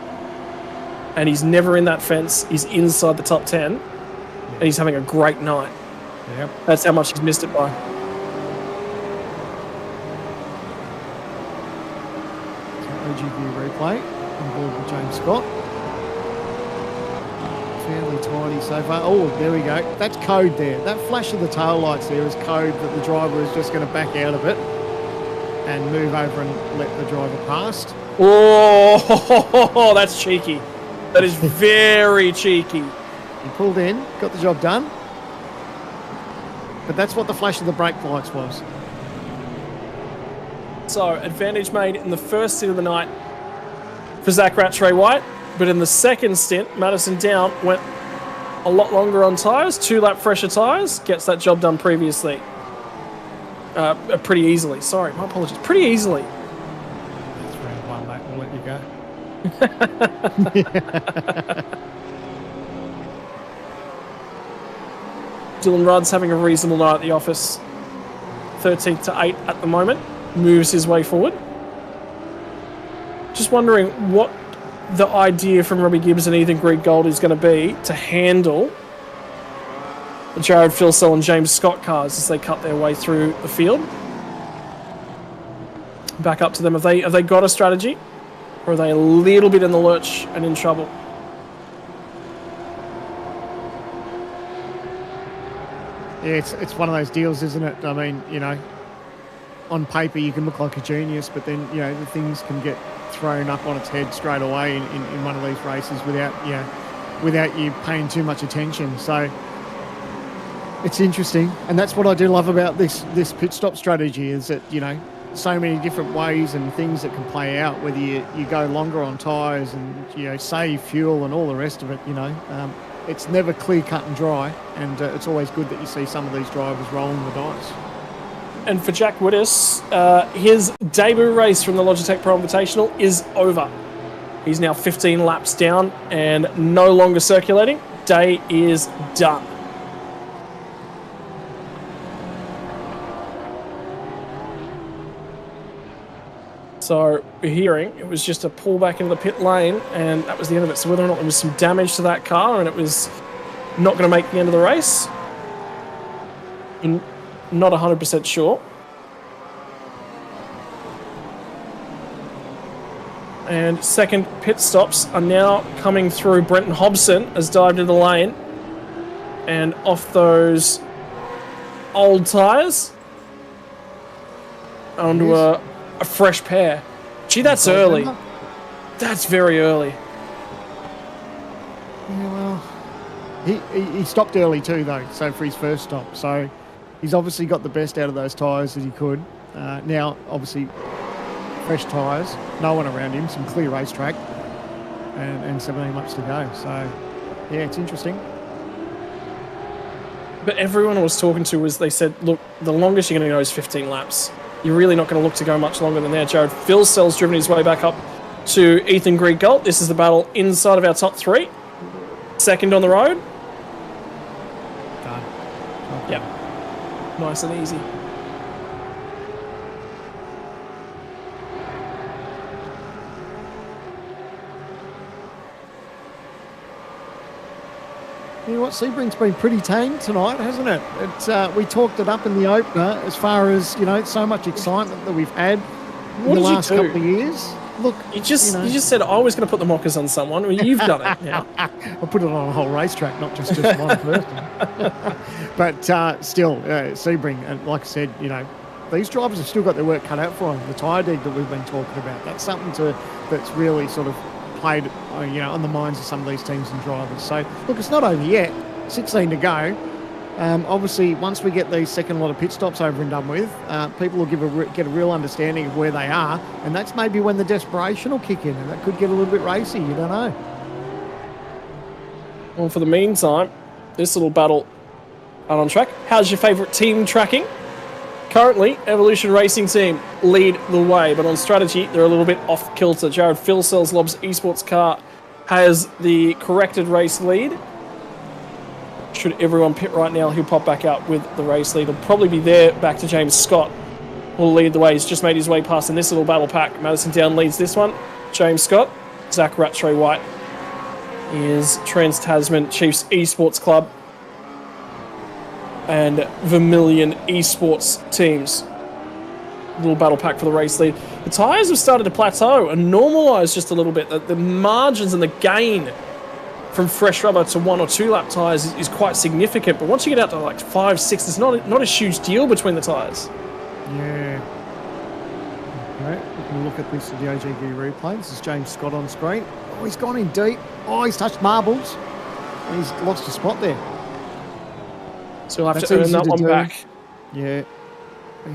S10: And he's never in that fence. He's inside the top 10. And he's having a great night.
S11: Yep.
S10: That's how much he's missed it by.
S11: OGV replay on board with James Scott. Fairly tidy so far. Oh, there we go. That's code there. That flash of the tail lights there is code that the driver is just going to back out of it and move over and let the driver past.
S10: Oh, that's cheeky. That is very cheeky.
S11: He pulled in, got the job done. But that's what the flash of the brake lights was.
S10: So, advantage made in the first stint of the night for Zach Rattray White, but in the second stint, Madison Down went a lot longer on tyres, 2-lap fresher tyres, gets that job done previously. Pretty easily. Sorry, my apologies. Pretty easily.
S11: That's round one, mate. We'll let you go.
S10: Dylan Rudd's having a reasonable night at the office. 13th to 8 at the moment. Moves his way forward. Just wondering what the idea from Robbie Gibbs and Ethan Greig-Gold is going to be to handle the Jared Filsell and James Scott cars as they cut their way through the field. Back up to them. Have they got a strategy? Or are they a little bit in the lurch and in trouble?
S11: Yeah, it's one of those deals, isn't it? I mean, you know, on paper you can look like a genius, but then, you know, the things can get thrown up on its head straight away in one of these races without you paying too much attention. So it's interesting, and that's what I do love about this pit stop strategy is that, you know, so many different ways and things that can play out, whether you go longer on tyres and, you know, save fuel and all the rest of it, you know. It's never clear cut and dry, and it's always good that you see some of these drivers rolling the dice.
S10: And for Jack Widdis, his debut race from the Logitech Pro Invitational is over. He's now 15 laps down and no longer circulating. Day is done. So we're hearing it was just a pull back into the pit lane, and that was the end of it. So whether or not there was some damage to that car and it was not going to make the end of the race, I'm not 100% sure. And second pit stops are now coming through. Brenton Hobson has dived into the lane and off those old tyres onto a fresh pair. Gee, that's early. That's very early.
S11: Yeah, well, he stopped early too, though, so for his first stop. So he's obviously got the best out of those tyres that he could. Now, obviously, fresh tyres, no one around him, some clear racetrack, and 17 laps to go. So, yeah, it's interesting.
S10: But everyone I was talking to was, they said, look, the longest you're going to go is 15 laps. You're really not going to look to go much longer than that. Jared Filsell's driven his way back up to Ethan Greig-Gold. This is the battle inside of our top three. Second on the road.
S11: Done. Okay.
S10: Yep. Nice and easy.
S11: You know what, Sebring's been pretty tame tonight, hasn't it? We talked it up in the opener as far as, you know, so much excitement that we've had in the last couple of years. Look,
S10: you just said I was going to put the mockers on someone. Well, you've done it now.
S11: I put it on a whole racetrack, not just one person. But still, Sebring, and like I said, you know, these drivers have still got their work cut out for them. The tyre dig that we've been talking about, that's something that's really sort of played, you know, on the minds of some of these teams and drivers. So, look, it's not over yet. 16 to go. Obviously, once we get these second lot of pit stops over and done with, people will get a real understanding of where they are, and that's maybe when the desperation will kick in, and that could get a little bit racy. You don't know.
S10: Well, for the meantime, this little battle out on track. How's your favourite team tracking? Currently, Evolution Racing Team lead the way, but on strategy, they're a little bit off kilter. Jared Philcell's Lobs Esports car has the corrected race lead. Should everyone pit right now, he'll pop back out with the race lead. He'll probably be there back to James Scott, who'll lead the way. He's just made his way past in this little battle pack. Madison Down leads this one. James Scott. Zach Rattray White is Trans-Tasman Chiefs Esports Club and Vermilion Esports teams. Little battle pack for the race lead. The tyres have started to plateau and normalise just a little bit. The margins and the gain from fresh rubber to 1 or 2 lap tyres is quite significant, but once you get out to like 5, 6, it's not a huge deal between the tyres.
S11: Yeah. Okay, we can look at this at the OGV replay. This is James Scott on screen. Oh, he's gone in deep. Oh, he's touched marbles. And he's lost a spot there.
S10: So he'll have to earn that one back.
S11: Yeah,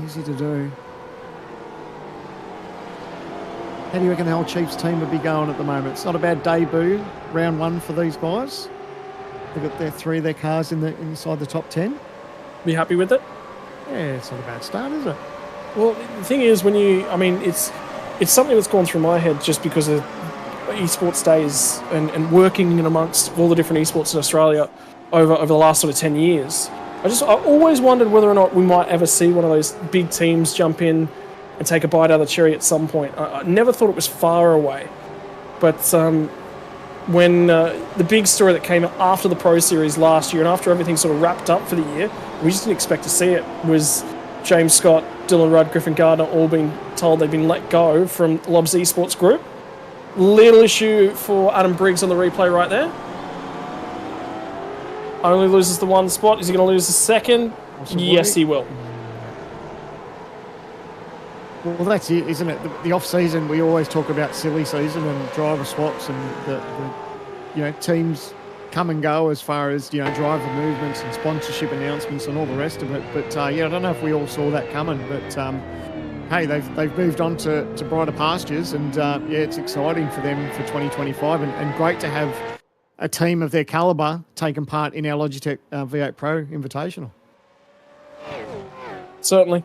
S11: easy to do. How do you reckon the whole Chiefs team would be going at the moment? It's not a bad debut, round 1 for these guys. They've got 3 of their cars inside the top 10.
S10: Be happy with it?
S11: Yeah, it's not a bad start, is it?
S10: Well, the thing is, it's something that's gone through my head just because of esports days and working in amongst all the different esports in Australia over the last sort of 10 years. I always wondered whether or not we might ever see one of those big teams jump in and take a bite out of the cherry at some point. I never thought it was far away. But when the big story that came after the Pro Series last year and after everything sort of wrapped up for the year, we just didn't expect to see it, was James Scott, Dylan Rudd, Griffin Gardner all being told they've been let go from Lobs Esports Group. Little issue for Adam Briggs on the replay right there. Only loses the 1 spot. Is he going to lose the second? Possibly. Yes, he will.
S11: Well, that's it, isn't it? The off-season, we always talk about silly season and driver swaps and the teams come and go as far as, driver movements and sponsorship announcements and all the rest of it. But, I don't know if we all saw that coming. But, hey, they've moved on to brighter pastures. And, it's exciting for them for 2025 and great to have a team of their calibre taking part in our Logitech V8 Pro Invitational.
S10: Certainly.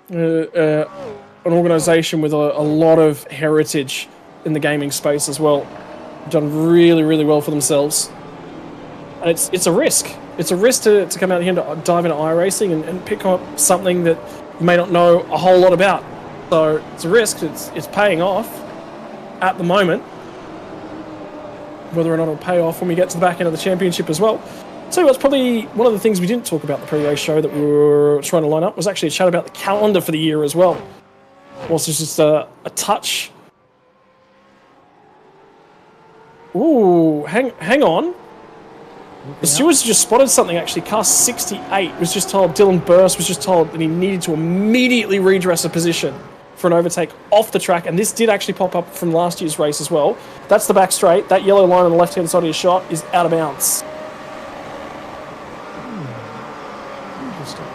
S10: An organisation with a lot of heritage in the gaming space as well. Done really, really well for themselves. And it's a risk. It's a risk to come out here and dive into iRacing and pick up something that you may not know a whole lot about. So it's a risk. It's paying off at the moment. Whether or not it'll pay off when we get to the back end of the championship as well. So what's probably one of the things we didn't talk about the pre-race show that we were trying to line up was actually a chat about the calendar for the year as well. Also just a touch. Ooh, hang on. The stewards just spotted something actually. Car 68 was just told, Dylan Burst was just told that he needed to immediately redress a position for an overtake off the track, and this did actually pop up from last year's race as well. That's the back straight. That yellow line on the left-hand side of your shot is out of bounds.
S11: Interesting.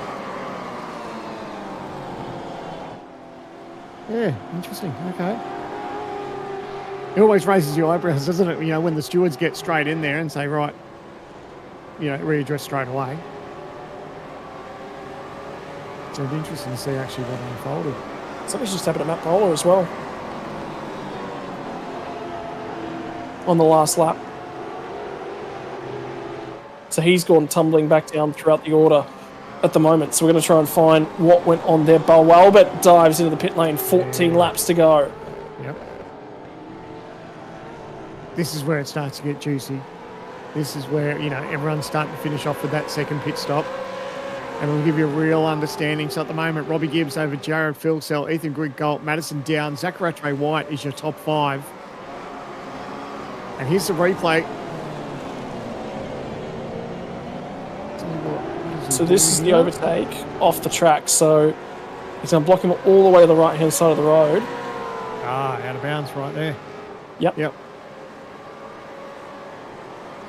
S11: Yeah, interesting. Okay. It always raises your eyebrows, doesn't it? When the stewards get straight in there and say, right, readdress straight away. So it'd be interesting to see actually what unfolded.
S10: Something's just happened to Matt Bowler as well. On the last lap. So he's gone tumbling back down throughout the order at the moment. So we're going to try and find what went on there. Bo Albert dives into the pit lane, 14 laps to go.
S11: Yep. This is where it starts to get juicy. This is where, everyone's starting to finish off with that second pit stop. And it'll give you a real understanding. So at the moment, Robbie Gibbs over Jared Philcell, Ethan Griggolt, Madison Down, Zach Rattray White is your top 5. And here's the replay.
S10: So this is the overtake off the track. So he's going to block him all the way to the right-hand side of the road.
S11: Out of bounds right there.
S10: Yep.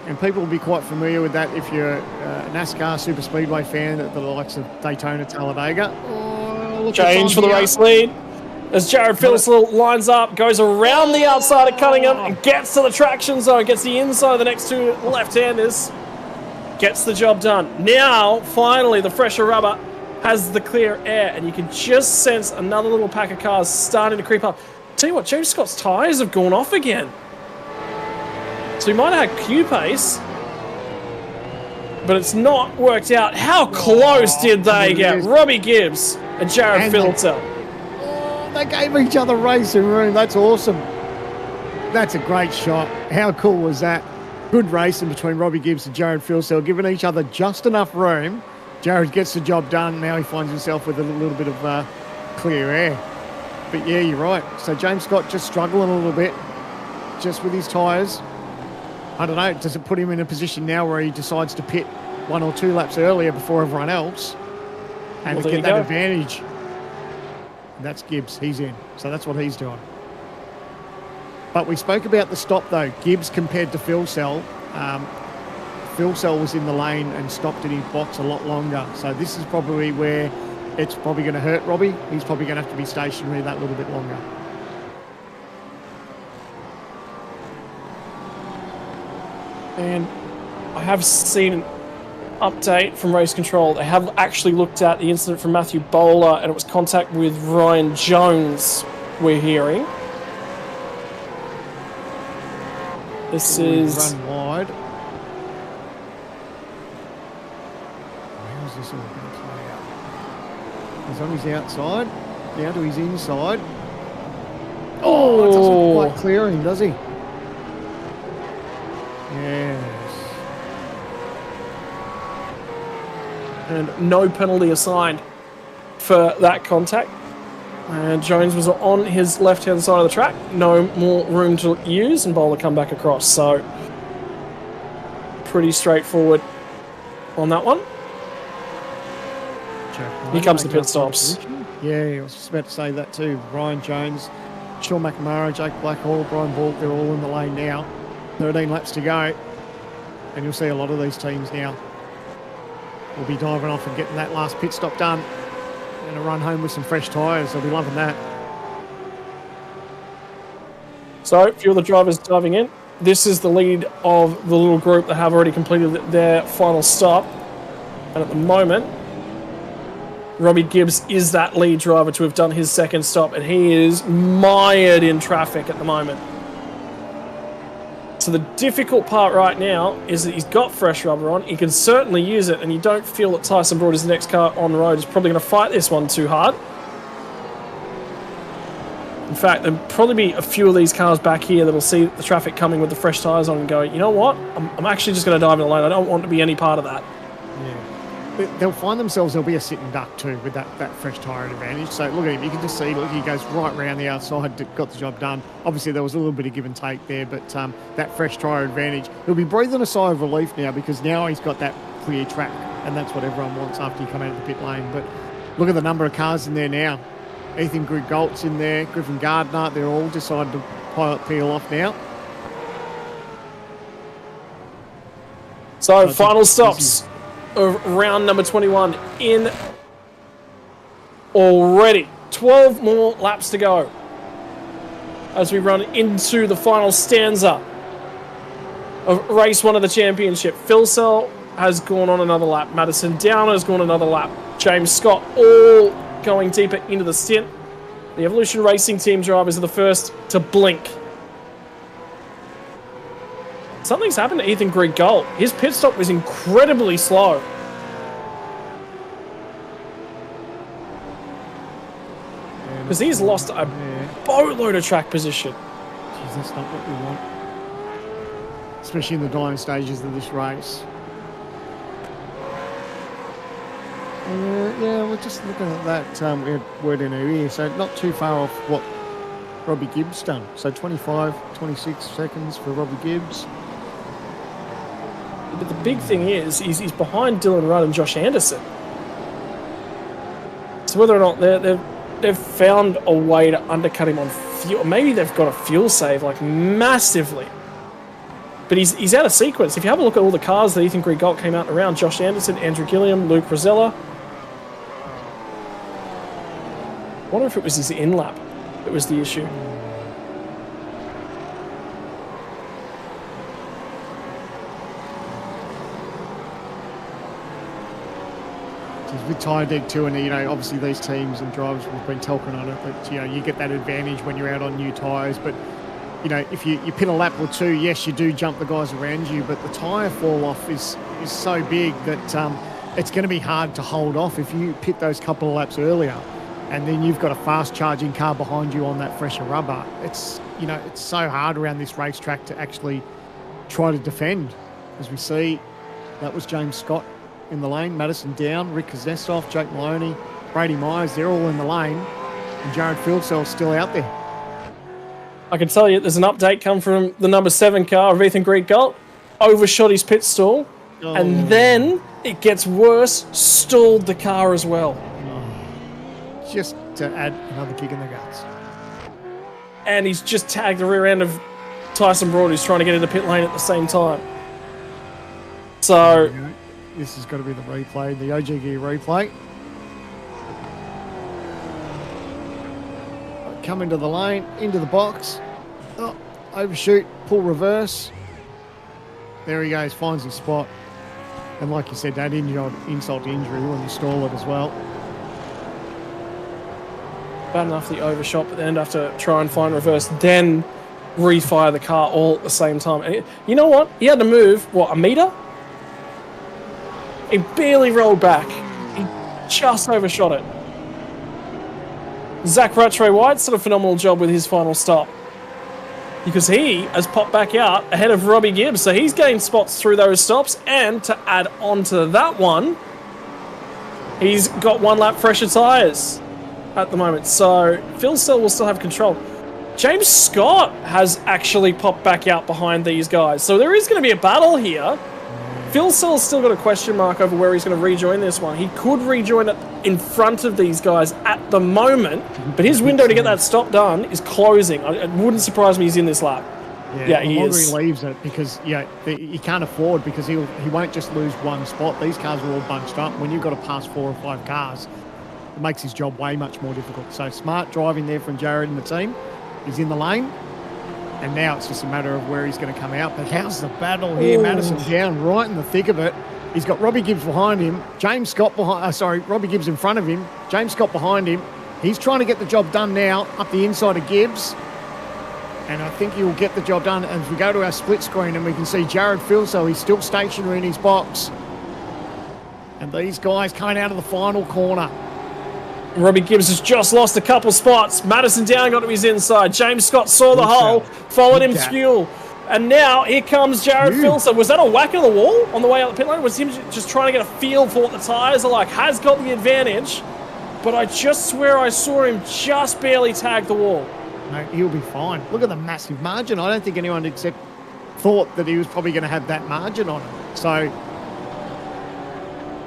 S11: And people will be quite familiar with that if you're a NASCAR Super Speedway fan at the likes of Daytona, Talladega. Oh, look at
S10: Change for the
S11: Tom here.
S10: race lead. As Jared Philsell lines up, goes around the outside of Cunningham and gets to the traction zone, gets the inside of the next two left-handers, gets the job done. Now, finally, the fresher rubber has the clear air, and you can just sense another little pack of cars starting to creep up. Tell you what, James Scott's tyres have gone off again. So he might have had Q pace, but it's not worked out. How close did they get? Robbie Gibbs and Jared Philsell.
S11: They gave each other racing room. That's awesome. That's a great shot. How cool was that? Good racing between Robbie Gibbs and Jared Philsell, giving each other just enough room. Jared gets the job done. Now he finds himself with a little bit of clear air. But yeah, you're right. So James Scott just struggling a little bit, just with his tyres. I don't know. Does it put him in a position now where he decides to pit 1 or 2 laps earlier before everyone else and to get that advantage? And that's Gibbs. He's in. So that's what he's doing. But we spoke about the stop, though. Gibbs compared to Philsell. Philsell was in the lane and stopped in his box a lot longer. So this is probably where it's probably going to hurt Robbie. He's probably going to have to be stationary that little bit longer.
S10: And I have seen an update from Race Control. They have actually looked at the incident from Matthew Bowler, and it was contact with Ryan Jones, we're hearing. This is...
S11: Run wide. How's this all going to play out? He's on his outside. Now to his inside. Oh, it doesn't quite clear him, does he? Yes.
S10: And no penalty assigned for that contact. And Jones was on his left-hand side of the track. No more room to use, and Bowler come back across. So, pretty straightforward on that one. Here comes the pit stops.
S11: Yeah, I was just about to say that too. Ryan Jones, Sean McNamara, Jake Blackhall, Brian Ball, they're all in the lane now. 13 laps to go. And you'll see a lot of these teams now will be diving off and getting that last pit stop done and a run home with some fresh tyres. They'll be loving that.
S10: So, a few of the drivers diving in. This is the lead of the little group that have already completed their final stop. And at the moment, Robbie Gibbs is that lead driver to have done his second stop, and he is mired in traffic at the moment. So the difficult part right now is that he's got fresh rubber on. He can certainly use it, and you don't feel that Tyson Broad, his next car on the road, is probably going to fight this one too hard. In fact, there'll probably be a few of these cars back here that'll see the traffic coming with the fresh tyres on and go, you know what? I'm actually just going to dive in the lane. I don't want to be any part of that.
S11: Yeah. They'll find themselves, there'll be a sitting duck too with that fresh tyre advantage. So look at him, you can just see, look, he goes right round the outside, got the job done. Obviously there was a little bit of give and take there, but that fresh tyre advantage, he'll be breathing a sigh of relief now because now he's got that clear track, and that's what everyone wants after you come out of the pit lane. But look at the number of cars in there now. Ethan Grigolt's in there, Griffin Gardner, they're all decided to peel off now.
S10: So final stops of round number 21 in already. 12 more laps to go as we run into the final stanza of race 1 of the championship. Philsell has gone on another lap. Madison Downer has gone another lap. James Scott all going deeper into the stint. The Evolution Racing Team drivers are the first to blink. Something's happened to Ethan Grigol. His pit stop was incredibly slow. Because he's lost a boatload of track position.
S11: Jeez, that's not what we want. Especially in the dying stages of this race. Yeah, we're just looking at that we had word in our ear, so not too far off what Robbie Gibbs done. So 25, 26 seconds for Robbie Gibbs.
S10: But the big thing is, he's behind Dylan Rudd and Josh Anderson. So whether or not they've found a way to undercut him on fuel, maybe they've got a fuel save like massively. but he's out of sequence. If you have a look at all the cars that Ethan Green-Galt came out and around, Josh Anderson, Andrew Gilliam, Luke Rosella. I wonder if it was his in-lap that was the issue.
S11: With tyre deg too, and obviously these teams and drivers have been talking on it, but you get that advantage when you're out on new tyres. But if you pit a lap or two, yes, you do jump the guys around you, but the tyre fall off is so big that it's going to be hard to hold off if you pit those couple of laps earlier, and then you've got a fast charging car behind you on that fresher rubber. It's it's so hard around this racetrack to actually try to defend. As we see, that was James Scott in the lane, Madison down, Rick Kuznetsov, Jake Maloney, Brady Myers, they're all in the lane, and Jared Fieldcell's still out there.
S10: I can tell you there's an update come from the number 7 car of Ethan Green-Galt, overshot his pit stall, and then it gets worse, stalled the car as well.
S11: Just to add another kick in the guts.
S10: And he's just tagged the rear end of Tyson Broad, who's trying to get into pit lane at the same time. So
S11: this has got to be the replay, the OG Gear replay. Come into the lane, into the box. Oh, overshoot, pull reverse. There he goes, finds his spot. And like you said, that insult to injury when you stall it as well.
S10: Bad enough the overshot, but then have to try and find reverse, then refire the car all at the same time. And you know what? He had to move, a meter? He barely rolled back. He just overshot it. Zach Rattray-White's done a phenomenal job with his final stop, because he has popped back out ahead of Robbie Gibbs. So he's gained spots through those stops, and to add on to that one, he's got 1 lap fresher tyres at the moment. So Phil Sell will still have control. James Scott has actually popped back out behind these guys. So there is going to be a battle here. Phil Sell's still got a question mark over where he's going to rejoin this one. He could rejoin it in front of these guys at the moment, but his window to get that stop done is closing. It wouldn't surprise me he's in this lap. Yeah, he is.
S11: He leaves it because he can't afford, because he won't just lose one spot. These cars are all bunched up. When you've got to pass 4 or 5 cars, it makes his job way much more difficult. So smart driving there from Jared and the team. He's in the lane. And now it's just a matter of where he's going to come out. But how's the battle here? Madison down right in the thick of it. He's got Robbie Gibbs behind him. Robbie Gibbs in front of him. James Scott behind him. He's trying to get the job done now up the inside of Gibbs. And I think he'll get the job done. As we go to our split screen and we can see Jared Filso, he's still stationary in his box. And these guys coming out of the final corner.
S10: Robbie Gibbs has just lost a couple spots. Madison down got to his inside. James Scott saw the hole, followed him fuel. And now here comes Jared Filson. Was that a whack of the wall on the way out the pit lane? Was him just trying to get a feel for what the tyres are like? Has got the advantage, but I just swear I saw him just barely tag the wall.
S11: Mate, he'll be fine. Look at the massive margin. I don't think anyone except thought that he was probably going to have that margin on him. So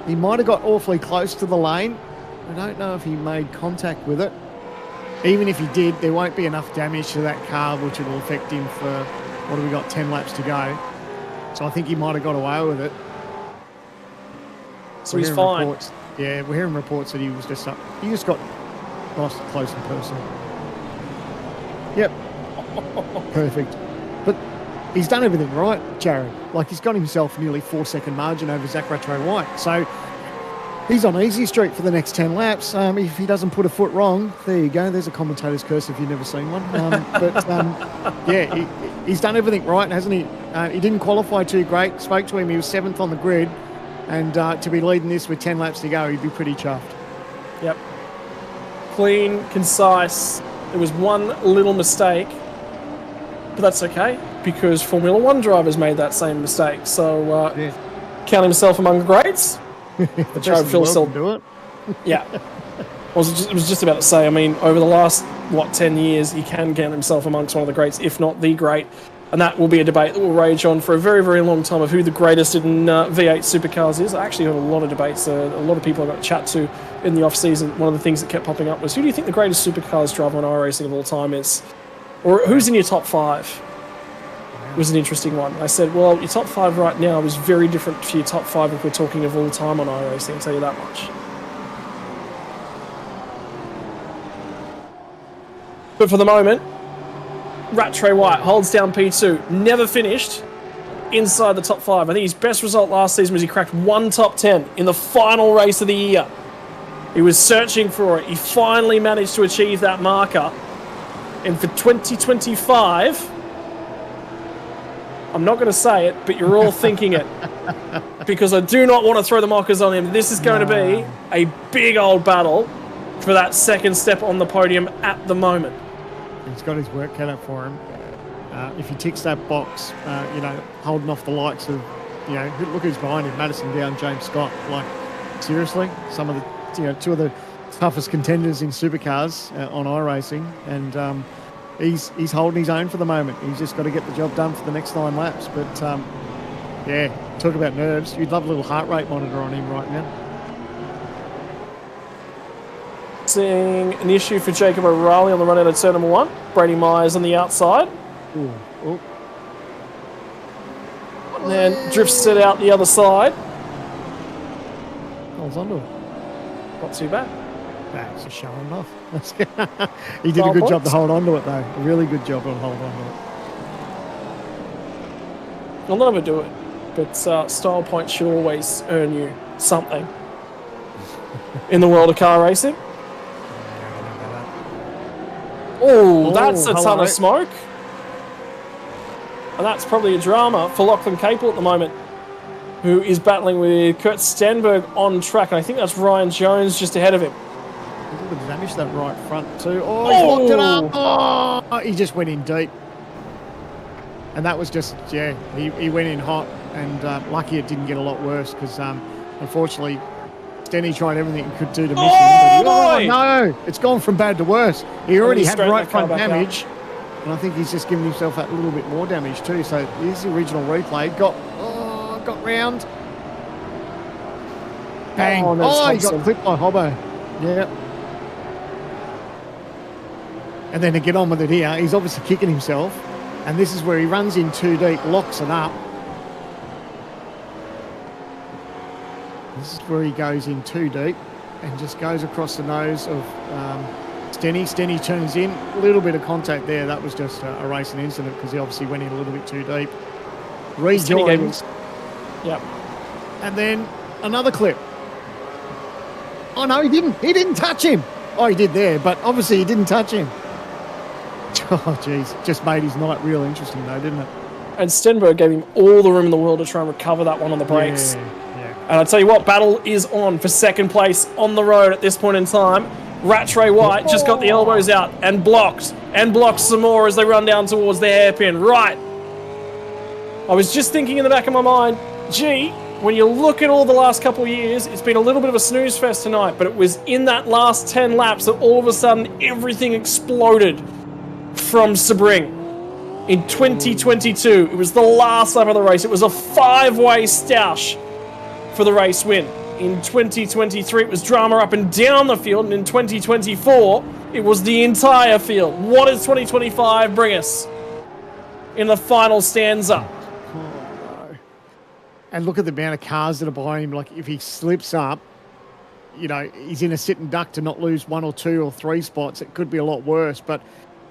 S11: he might have got awfully close to the lane. I don't know if he made contact with it. Even if he did, there won't be enough damage to that car which will affect him for, what have we got, 10 laps to go. So I think he might have got away with it.
S10: So he's fine.
S11: We're hearing reports that he was just up. He just got nice and close and personal. Yep. Perfect. But he's done everything right, Jared. Like, he's got himself nearly 4-second margin over Zach Rattray-White. So he's on easy street for the next 10 laps. If he doesn't put a foot wrong, there you go. There's a commentator's curse if you've never seen one. He's done everything right, hasn't he? He didn't qualify too great. Spoke to him. He was 7th on the grid. And to be leading this with 10 laps to go, he'd be pretty chuffed.
S10: Yep. Clean, concise. There was one little mistake, but that's okay because Formula One drivers made that same mistake. So count himself among the greats.
S11: Jared Phil do it.
S10: Yeah. I was just about to say, I mean, over the last, 10 years, he can count himself amongst one of the greats, if not the great. And that will be a debate that will rage on for a very, very long time of who the greatest in V8 supercars is. I actually heard a lot of debates. A lot of people I got to chat to in the off-season. One of the things that kept popping up was, who do you think the greatest supercars driver on iRacing of all time is? Or who's in your top 5?
S11: Wow,
S10: was an interesting one. I said, well, your top 5 right now is very different to your top 5 if we're talking of all time on iRacing, I'll tell you that much. But for the moment, Rattray White holds down P2, never finished inside the top 5. I think his best result last season was he cracked 1 top 10 in the final race of the year. He was searching for it. He finally managed to achieve that marker. And for 2025, I'm not going to say it, but you're all thinking it. Because I do not want to throw the mockers on him. This is going to be a big old battle for that second step on the podium at the moment.
S11: He's got his work cut out for him. If he ticks that box, holding off the likes of, look who's behind him, Madison Down, James Scott. Like, seriously, some of the, two of the toughest contenders in supercars on iRacing, and he's holding his own for the moment. He's just got to get the job done for the next 9 laps. But talk about nerves. You'd love a little heart rate monitor on him right now.
S10: Seeing an issue for Jacob O'Reilly on the run out of turn number 1. Brady Myers on the outside.
S11: Ooh.
S10: And then drifts it out the other side.
S11: Holds onto it.
S10: Not too bad.
S11: That's just showing off. He did a good job to hold on to it, though. A really good job on holding on to it.
S10: I'll never do it, but style points should always earn you something in the world of car racing. Oh, that's a ton of smoke. And that's probably a drama for Lachlan Capel at the moment, who is battling with Kurt Stenberg on track. And I think that's Ryan Jones just ahead of him.
S11: A little bit of damage that right front too. Oh, he's locked it up. Oh, he just went in deep. And that was just, he went in hot. And lucky it didn't get a lot worse because, unfortunately, Stenny tried everything he could do to miss him. But no, it's gone from bad to worse. He already had right front damage. And I think he's just given himself that little bit more damage too. So here's the original replay. Got round. Bang. Oh, he got clipped by Hobbo. Yeah. And then to get on with it here, he's obviously kicking himself. And this is where he runs in too deep, locks it up. This is where he goes in too deep and just goes across the nose of Stenny. Stenny turns in. A little bit of contact there. That was just a racing incident because he obviously went in a little bit too deep. Rejoins.
S10: Yep.
S11: And then another clip. Oh, no, he didn't. He didn't touch him. Oh, he did there, but obviously he didn't touch him. Oh, jeez. Just made his night real interesting, though, didn't it?
S10: And Stenberg gave him all the room in the world to try and recover that one on the brakes. And I'll tell you what, battle is on for second place on the road at this point in time. Rattray White just got the elbows out and blocked some more as they run down towards the hairpin. Right. I was just thinking in the back of my mind, gee, when you look at all the last couple of years, it's been a little bit of a snooze fest tonight, but it was in that last 10 laps that all of a sudden everything exploded from Sebring. In 2022, it was the last lap of the race. It was a 5-way stoush for the race win. In 2023, it was drama up and down the field, and in 2024, it was the entire field. What does 2025 bring us in the final stanza?
S11: Oh, no. And look at the amount of cars that are behind him. Like, if he slips up, he's in a sit and duck to not lose 1 or 2 or 3 spots. It could be a lot worse. But,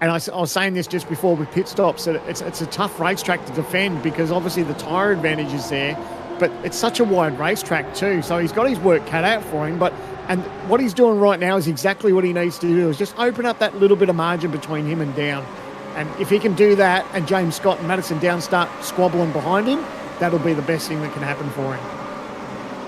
S11: and I was saying this just before with pit stops, that it's a tough racetrack to defend because obviously the tyre advantage is there. But it's such a wide racetrack too, so he's got his work cut out for him. And what he's doing right now is exactly what he needs to do, is just open up that little bit of margin between him and Down. And if he can do that and James Scott and Madison Down start squabbling behind him, that'll be the best thing that can happen for him.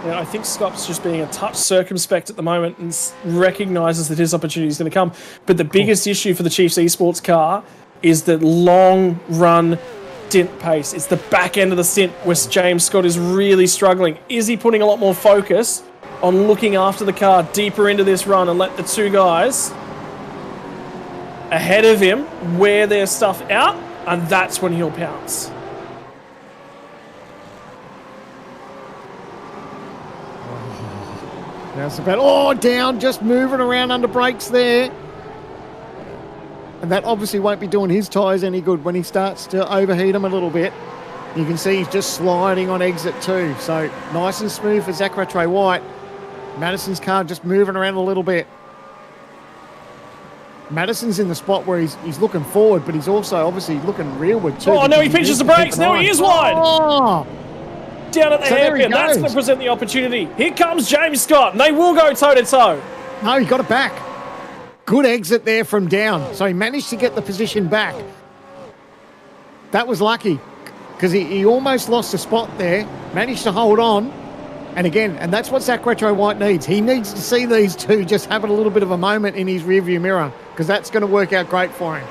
S10: Yeah, I think Scott's just being a touch circumspect at the moment and recognises that his opportunity is going to come. But the biggest issue for the Chiefs Esports car is the long run stint pace. It's the back end of the stint where James Scott is really struggling. Is he putting a lot more focus on looking after the car deeper into this run and let the 2 guys ahead of him wear their stuff out? And that's when he'll pounce.
S11: Now it's about, Down, just moving around under brakes there. And And that obviously won't be doing his tyres any good when he starts to overheat them a little bit. You can see he's just sliding on exit 2. So nice and smooth for Zach Rattray White. Madison's car just moving around a little bit. Madison's in the spot where he's looking forward, but he's also obviously looking rearward too.
S10: Oh, now he pinches the brakes. Now he is wide.
S11: Oh!
S10: Down at the hairpin. That's going to present the opportunity. Here comes James Scott, and they will go toe-to-toe.
S11: No, he got it back. Good exit there from down. So he managed to get the position back. That was lucky because he almost lost a spot there, managed to hold on. And again, and that's what Zach Rattray White needs. He needs to see these two just having a little bit of a moment in his rearview mirror because that's going to work out great for him.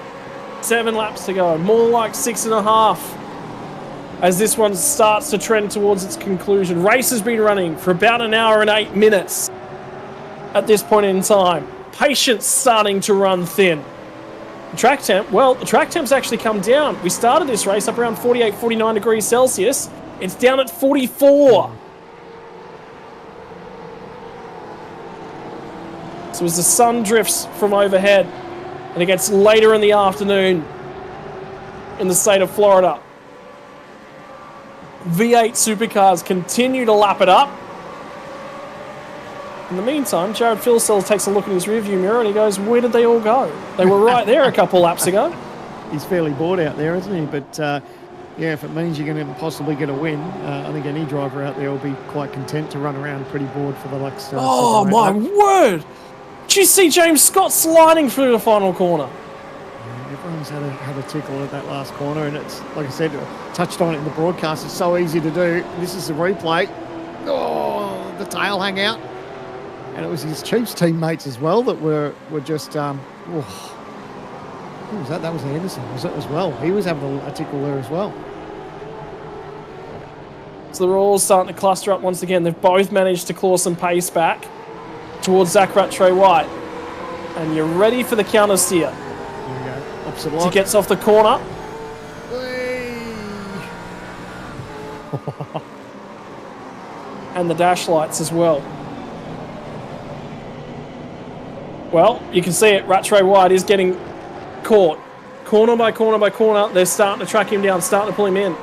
S10: 7 laps to go, more like 6.5 as this one starts to trend towards its conclusion. Race has been running for about an hour and 8 minutes at this point in time. Patience starting to run thin. The track temp, well, the track temp's actually come down. We started this race up around 48, 49 degrees Celsius. It's down at 44. So as the sun drifts from overhead and it gets later in the afternoon in the state of Florida, V8 supercars continue to lap it up. In the meantime, Jared Philsell takes a look in his rearview mirror and he goes, where did they all go? They were right there a couple laps ago.
S11: He's fairly bored out there, isn't he? But yeah, if it means you're going to possibly get a win, I think any driver out there will be quite content to run around pretty bored for the next.
S10: Oh my word! Did you see James Scott sliding through the final corner?
S11: Yeah, everyone's had a tickle at that last corner, and it's like I said, touched on it in the broadcast. It's so easy to do. This is the replay. Oh, the tail hang out. And it was his Chiefs teammates as well that were just, who was that? That was Anderson, was it as well? He was having a tickle there as well.
S10: So they're all starting to cluster up once again. They've both managed to claw some pace back towards Zach Rattray White. And you're ready for the counter steer.
S11: Here we go. Opposite
S10: He
S11: lock.
S10: gets off the corner. And the dash lights as well. Well, you can see it. Rattray White is getting caught. Corner by corner by corner. They're starting to track him down, starting to pull him in.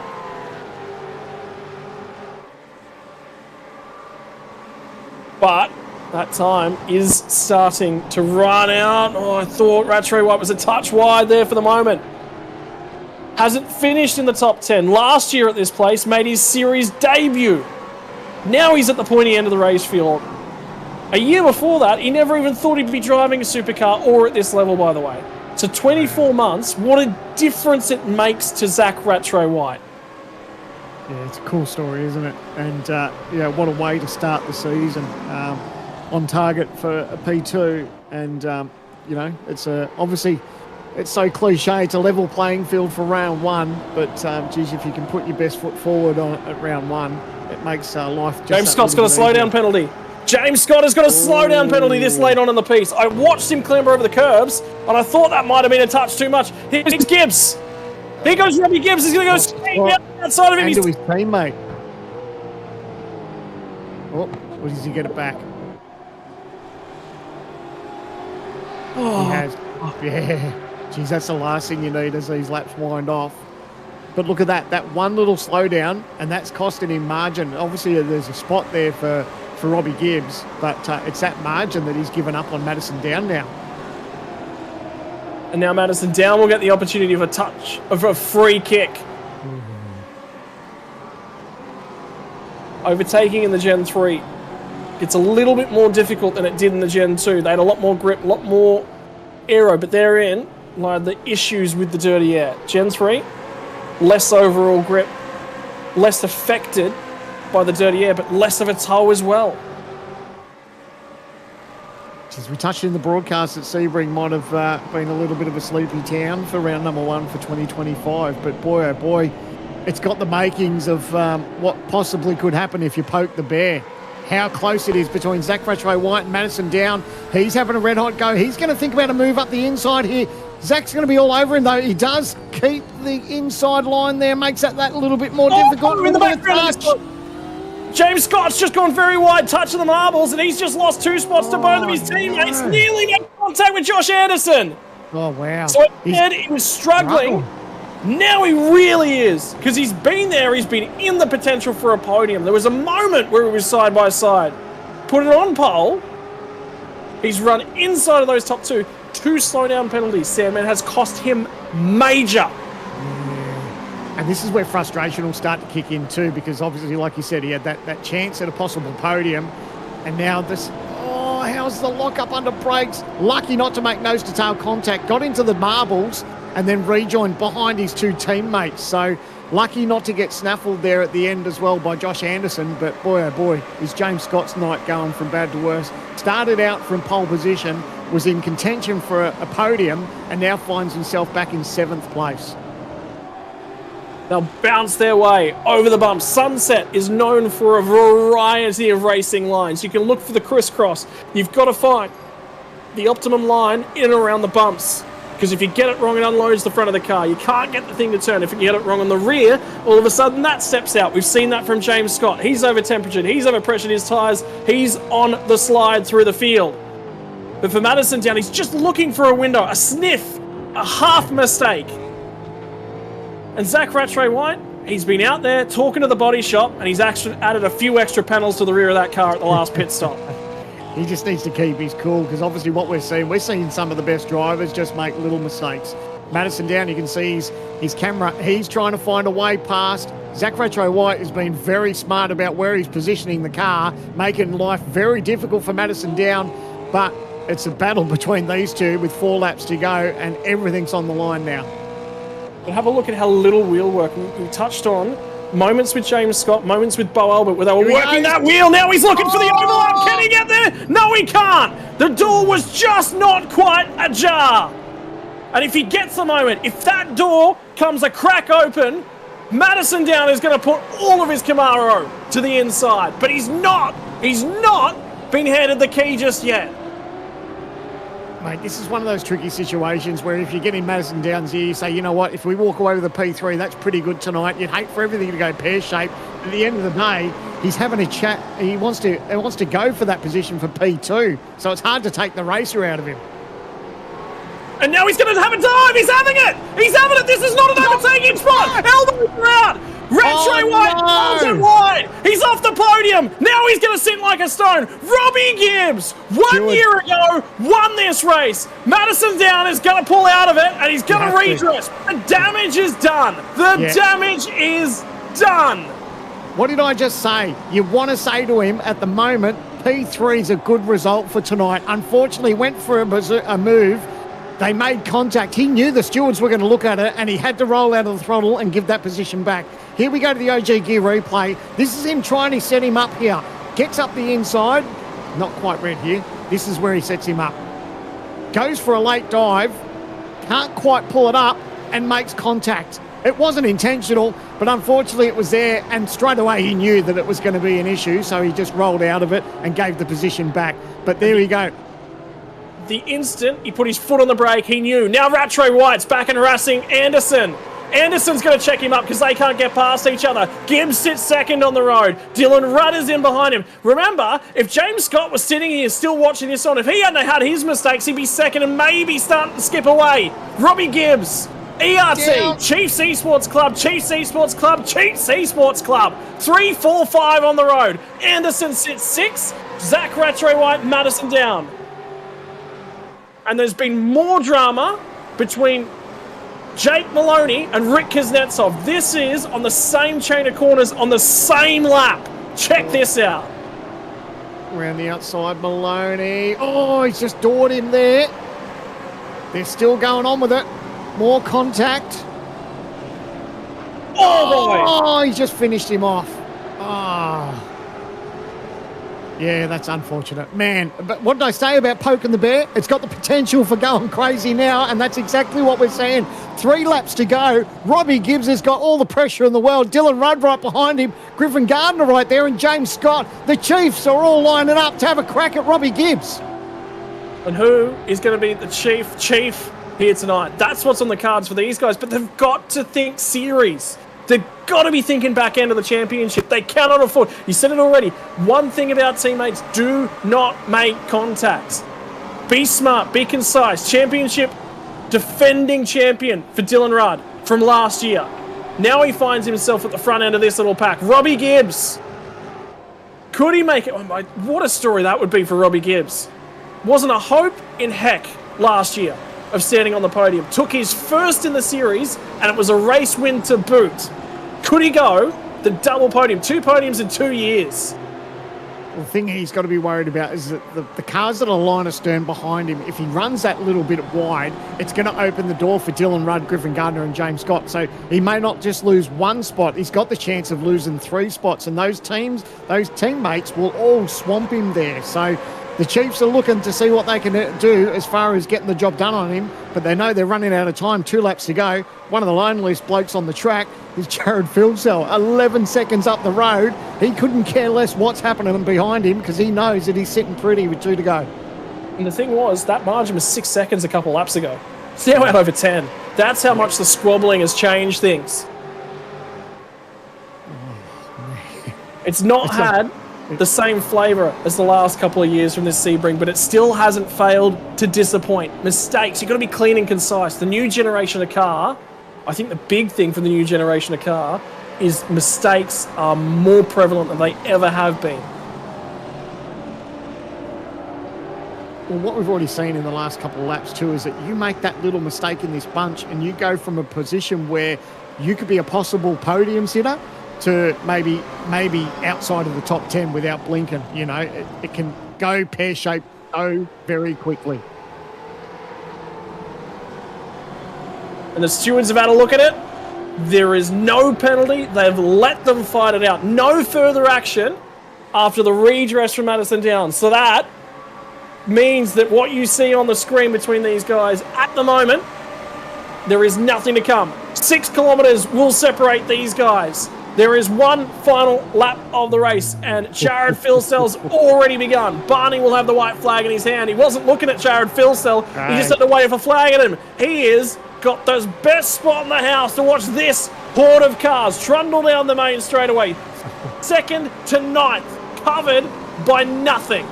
S10: But that time is starting to run out. Oh, I thought Rattray White was a touch wide there for the moment. Hasn't finished in the top 10. Last year at this place, made his series debut. Now he's at the pointy end of the race field. A year before that, he never even thought he'd be driving a supercar or at this level, by the way. So 24 months, what a difference it makes to Zach Rattray White.
S11: Yeah, it's a cool story, isn't it? And, yeah, what a way to start the season. On target for a P2. And, you know, it's obviously, it's so cliche, it's a level playing field for round one. But, geez, if you can put your best foot forward at round one, it makes life just
S10: James Scott's got a slowdown penalty. James Scott has got a slowdown penalty this late on in the piece. I watched him clamber over the curbs, and I thought that might have been a touch too much. Here's Gibbs. Here goes Robbie Gibbs. He's going to go straight down outside of him.
S11: And to his teammate. Oh, or does he get it back?
S10: Oh.
S11: He has. Yeah. Geez, that's the last thing you need as these laps wind off. But look at that one little slowdown, and that's costing him margin. Obviously, there's a spot there for Robbie Gibbs, but it's that margin that he's given up on Madison Down now.
S10: And now Madison Down will get the opportunity of a free kick. Overtaking in the Gen 3. It's a little bit more difficult than it did in the Gen 2. They had a lot more grip, a lot more aero, but therein lie the issues with the dirty air. Gen 3, less overall grip, less affected by the dirty air, but less of a tow as well.
S11: As we touched in the broadcast that Sebring might have been a little bit of a sleepy town for round number 1 for 2025, but boy oh boy, it's got the makings of what possibly could happen if you poke the bear. How close it is between Zach Rattray White and Madison Down. He's having a red hot go. He's going to think about a move up the inside here. Zach's going to be all over him though. He does keep the inside line there, makes that little bit more difficult.
S10: In the background. James Scott's just gone very wide, touch of the marbles, and he's just lost 2 spots to both of his teammates.
S11: No.
S10: Nearly made contact with Josh Anderson.
S11: Oh, wow.
S10: So he was struggling. Now he really is, because he's been there. He's been in the potential for a podium. There was a moment where he was side by side. Put it on pole. He's run inside of those top two. 2 slowdown penalties, Sam, and has cost him major.
S11: And this is where frustration will start to kick in too, because obviously, like you said, he had that chance at a possible podium. And now this, how's the lock-up under brakes? Lucky not to make nose-to-tail contact. Got into the marbles and then rejoined behind his 2 teammates. So lucky not to get snaffled there at the end as well by Josh Anderson. But boy, oh boy, is James Scott's night going from bad to worse. Started out from pole position, was in contention for a podium, and now finds himself back in 7th place.
S10: They'll bounce their way over the bumps. Sunset is known for a variety of racing lines. You can look for the crisscross. You've got to find the optimum line in and around the bumps. Because if you get it wrong, it unloads the front of the car. You can't get the thing to turn. If you get it wrong on the rear, all of a sudden that steps out. We've seen that from James Scott. He's over-temperatured. He's over-pressured his tyres. He's on the slide through the field. But for Madison down, he's just looking for a window, a sniff, a half mistake. And Zach Rattray-White, he's been out there talking to the body shop, and he's actually added a few extra panels to the rear of that car at the last pit stop.
S11: He just needs to keep his cool, because obviously what we're seeing some of the best drivers just make little mistakes. Madison down, you can see his camera. He's trying to find a way past. Zach Rattray-White has been very smart about where he's positioning the car, making life very difficult for Madison down, but it's a battle between these two with 4 laps to go, and everything's on the line now.
S10: But have a look at how little wheel work we touched on. Moments with James Scott, moments with Bo Albert where they were working that wheel. Now he's looking for the overlap. Can he get there? No, he can't. The door was just not quite ajar. And if he gets the moment, if that door comes a crack open, Madison down is going to put all of his Camaro to the inside. But he's not been handed the key just yet.
S11: Mate, this is one of those tricky situations where if you're getting Madison Downs here, you say, you know what, if we walk away with a P3, that's pretty good tonight. You'd hate for everything to go pear-shaped. At the end of the day, he's having a chat. He wants to go for that position for P2, so it's hard to take the racer out of him.
S10: And now he's going to have a dive. He's having it. He's having it. This is not an overtaking spot. Elbows are out. Rattray-White pulls it wide. He's off the podium. Now he's going to sit like a stone. Robbie Gibbs, 1 year ago, won this race. Madison down is going to pull out of it, and he's going to redress. The damage is done. The damage is done.
S11: What did I just say? You want to say to him at the moment, P3 is a good result for tonight. Unfortunately, went for a move. They made contact. He knew the stewards were going to look at it, and he had to roll out of the throttle and give that position back. Here we go to the OG Gear replay. This is him trying to set him up here. Gets up the inside. Not quite red here. This is where he sets him up. Goes for a late dive. Can't quite pull it up and makes contact. It wasn't intentional, but unfortunately it was there, and straight away he knew that it was going to be an issue, so he just rolled out of it and gave the position back. But there we go.
S10: The instant he put his foot on the brake, he knew. Now Rattray-White's back and harassing Anderson. Anderson's going to check him up because they can't get past each other. Gibbs sits second on the road. Dylan Rudd is in behind him. Remember, if James Scott was sitting here still watching this on, if he hadn't had his mistakes, he'd be second and maybe starting to skip away. Robbie Gibbs, ERT, Chiefs Esports Club, Chiefs Esports Club, Chiefs Esports Club. 3, 4, 5 on the road. Anderson sits 6. Zach Rattray-White, Madison down. And there's been more drama between Jake Maloney and Rick Kuznetsov. This is on the same chain of corners on the same lap. Check this out.
S11: Around the outside, Maloney. Oh, he's just doored him there. They're still going on with it. More contact. Oh, he just finished him off. Oh. Yeah, that's unfortunate. Man, but what did I say about poking the bear? It's got the potential for going crazy now, and that's exactly what we're seeing. 3 laps to go. Robbie Gibbs has got all the pressure in the world. Dylan Rudd right behind him. Griffin Gardner right there, and James Scott. The Chiefs are all lining up to have a crack at Robbie Gibbs.
S10: And who is going to be the chief here tonight? That's what's on the cards for these guys, but they've got to think series. They've got to be thinking back end of the championship. They cannot afford. You said it already. One thing about teammates, do not make contacts. Be smart, be concise. Championship defending champion for Dylan Rudd from last year. Now he finds himself at the front end of this little pack. Robbie Gibbs. Could he make it? Oh my, what a story that would be for Robbie Gibbs. Wasn't a hope in heck last year of standing on the podium. Took his first in the series, and it was a race win to boot. Could he go the double podium? 2 podiums in 2 years.
S11: The thing he's got to be worried about is that the cars that are line astern behind him, if he runs that little bit wide, it's going to open the door for Dylan Rudd, Griffin Gardner and James Scott. So he may not just lose 1 spot, he's got the chance of losing 3 spots. And those teammates will all swamp him there. So the Chiefs are looking to see what they can do as far as getting the job done on him, but they know they're running out of time. 2 laps to go. One of the loneliest blokes on the track is Jared Filsell, 11 seconds up the road. He couldn't care less what's happening behind him because he knows that he's sitting pretty with 2 to go.
S10: And the thing was, that margin was 6 seconds a couple laps ago. It's now out over 10. That's how much the squabbling has changed things. It's not had the same flavour as the last couple of years from this Sebring, but it still hasn't failed to disappoint. Mistakes, you've got to be clean and concise. The new generation of car, I think the big thing for the new generation of car is mistakes are more prevalent than they ever have been.
S11: Well, what we've already seen in the last couple of laps too is that you make that little mistake in this bunch and you go from a position where you could be a possible podium sitter to maybe outside of the top 10 without blinking. You know, it can go pear-shaped so very quickly.
S10: And the stewards have had a look at it. There is no penalty. They've let them fight it out. No further action after the redress from Madison Downs. So that means that what you see on the screen between these guys at the moment, there is nothing to come. 6 kilometres will separate these guys. There is one final lap of the race, and Jared Filsell's already begun. Barney will have the white flag in his hand. He wasn't looking at Jared Filsell. He just had to wave a flag at him. He is got the best spot in the house to watch this horde of cars trundle down the main straightaway. 2nd to 9th, covered by nothing.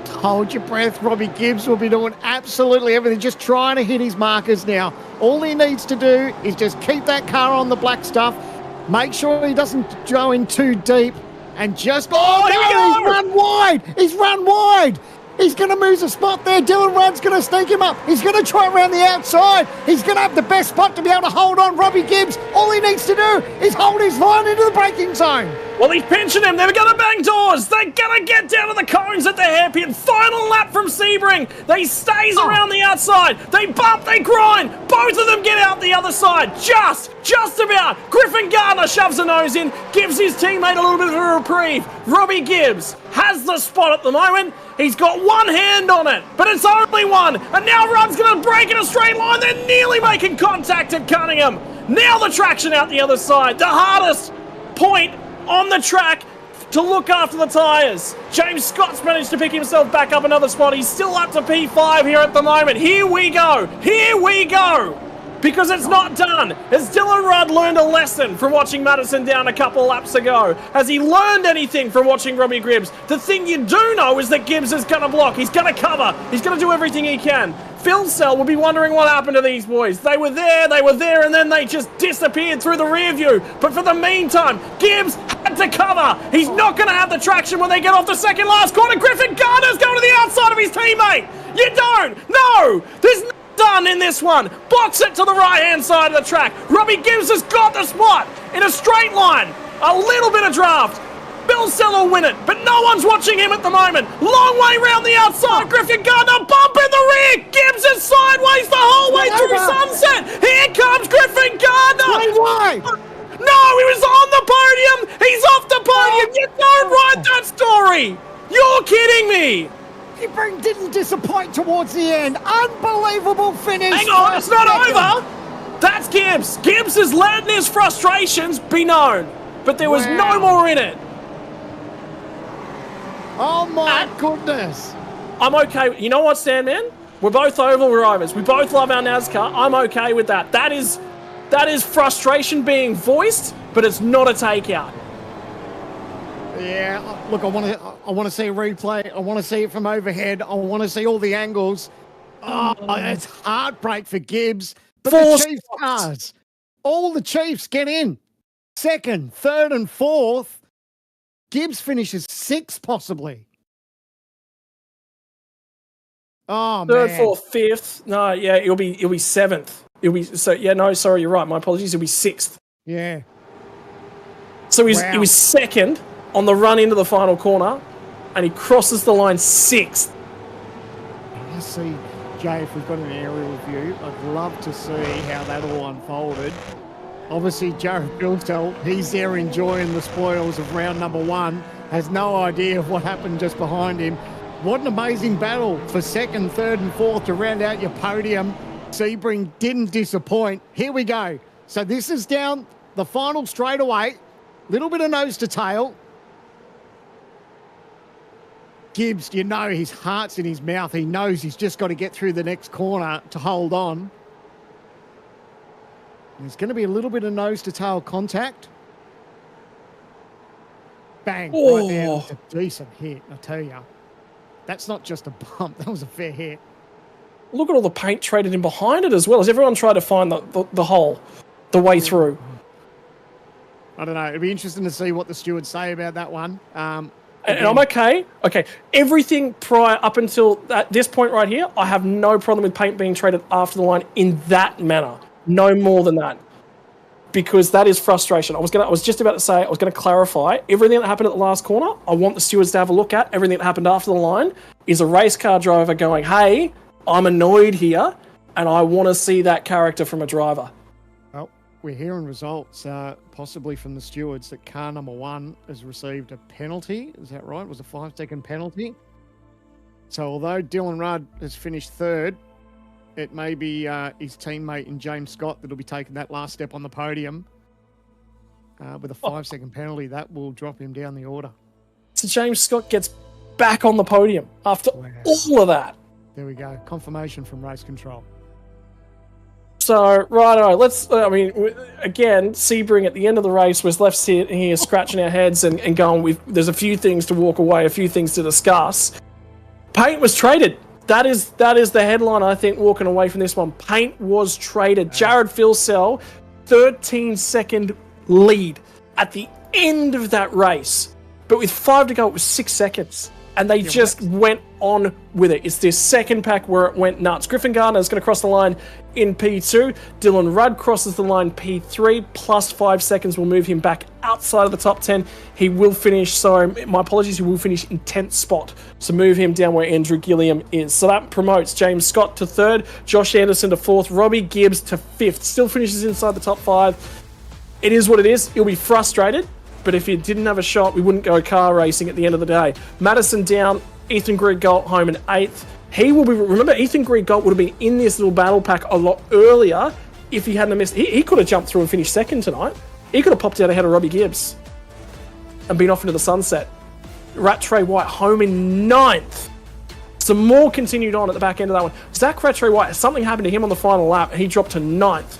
S11: Hold your breath. Robbie Gibbs will be doing absolutely everything, just trying to hit his markers now. All he needs to do is just keep that car on the black stuff, make sure he doesn't go in too deep, and just...
S10: Oh, here we go!
S11: He's run wide! He's run wide! He's going to lose a spot there. Dylan Rudd's going to sneak him up. He's going to try around the outside. He's going to have the best spot to be able to hold on Robbie Gibbs. All he needs to do is hold his line into the braking zone.
S10: Well, he's pinching him. They're going to bang doors. They're going to get down to the cones at the hairpin. Final lap from Sebring. They stays around the outside. They bump, they grind. Both of them get out the other side. Just about. Griffin Gardner shoves a nose in, gives his teammate a little bit of a reprieve. Robbie Gibbs has the spot at the moment. He's got one hand on it, but it's only one. And now Rudd's going to break in a straight line. They're nearly making contact at Cunningham. Now the traction out the other side. The hardest point on the track to look after the tyres. James Scott's managed to pick himself back up another spot. He's still up to P5 here at the moment. Here we go. Here we go. Because it's not done. Has Dylan Rudd learned a lesson from watching Madison down a couple laps ago? Has he learned anything from watching Robbie Gibbs? The thing you do know is that Gibbs is going to block. He's going to cover. He's going to do everything he can. Filsell will be wondering what happened to these boys. They were there, and then they just disappeared through the rear view. But for the meantime, Gibbs had to cover. He's not going to have the traction when they get off the second last corner. Griffin Gardner's going to the outside of his teammate. You don't. No. There's no done in this one. Box it to the right-hand side of the track. Robbie Gibbs has got the spot in a straight line. A little bit of draft. Filsell will win it, but no one's watching him at the moment. Long way round the outside. Griffin Gardner bump in the rear. Gibbs is sideways the whole way through sunset. Here comes Griffin Gardner.
S11: Why?
S10: No, he was on the podium. He's off the podium. You don't write that story. You're kidding me.
S11: Sebring didn't disappoint towards the end. Unbelievable finish.
S10: Hang on, it's not over. That's Gibbs. Gibbs is letting his frustrations be known. But there was no more in it.
S11: Oh my goodness.
S10: I'm okay. You know what, Sandman? We're both oval drivers. We both love our NASCAR. I'm okay with that. That is frustration being voiced, but it's not a takeout.
S11: Yeah, look, I want to see a replay. I want to see it from overhead. I want to see all the angles. Oh, it's heartbreak for Gibbs. But the Chiefs cars, all the Chiefs get in. Second, third, and fourth. Gibbs finishes sixth, possibly. Oh,
S10: Third,
S11: man.
S10: fourth, fifth. No, yeah, it'll be seventh. Sorry, you're right. My apologies. It'll be sixth.
S11: Yeah.
S10: So he was second on the run into the final corner, and he crosses the line sixth.
S11: Let's see, Jay, if we've got an aerial view. I'd love to see how that all unfolded. Obviously, Jared Bilsdale, he's there enjoying the spoils of round number one, has no idea of what happened just behind him. What an amazing battle for second, third, and fourth to round out your podium. Sebring didn't disappoint. Here we go. So this is down the final straightaway. Little bit of nose to tail. Gibbs, you know his heart's in his mouth. He knows he's just got to get through the next corner to hold on. There's going to be a little bit of nose to tail contact. Bang, right there. It's a decent hit, I tell you. That's not just a bump. That was a fair hit.
S10: Look at all the paint traded in behind it as well. As everyone tried to find the hole, the way through.
S11: I don't know. It'd be interesting to see what the stewards say about that one.
S10: And I'm okay. Okay, everything prior up until this point right here, I have no problem with paint being traded after the line in that manner. No more than that, because that is frustration. I was just about to say, I was going to clarify everything that happened at the last corner. I want the stewards to have a look at everything that happened after the line. Is a race car driver going, "Hey, I'm annoyed here, and I want to see that character from a driver."
S11: Well, we're hearing results, possibly from the stewards, that car number one has received a penalty. Is that right? It was a 5-second penalty. So although Dylan Rudd has finished third, it may be his teammate in James Scott that'll be taking that last step on the podium. With a 5-second penalty, that will drop him down the order.
S10: So James Scott gets back on the podium after all of that.
S11: There we go. Confirmation from race control.
S10: So, again, Sebring at the end of the race was left sitting here scratching our heads and going, there's a few things to walk away, a few things to discuss. Paint was traded. That is the headline, I think, walking away from this one. Paint was traded. Jared Filsell, 13-second lead at the end of that race. But with 5 to go, it was 6 seconds. And they just went on with it. It's this second pack where it went nuts. Griffin Gardner is going to cross the line in P2. Dylan Rudd crosses the line P3. Plus 5 seconds will move him back outside of the top 10. He will finish, my apologies, he will finish in 10th spot. So move him down where Andrew Gilliam is. So that promotes James Scott to third, Josh Anderson to fourth, Robbie Gibbs to fifth. Still finishes inside the top 5. It is what it is. He'll be frustrated. But if he didn't have a shot, we wouldn't go car racing at the end of the day. Madison down, Ethan Greig-Galt home in 8th. Remember, Ethan Greig-Galt would have been in this little battle pack a lot earlier if he hadn't missed. He could have jumped through and finished second tonight. He could have popped out ahead of Robbie Gibbs and been off into the sunset. Rattray White home in 9th. Some more continued on at the back end of that one. Zach Rattray White, something happened to him on the final lap, and he dropped to 9th.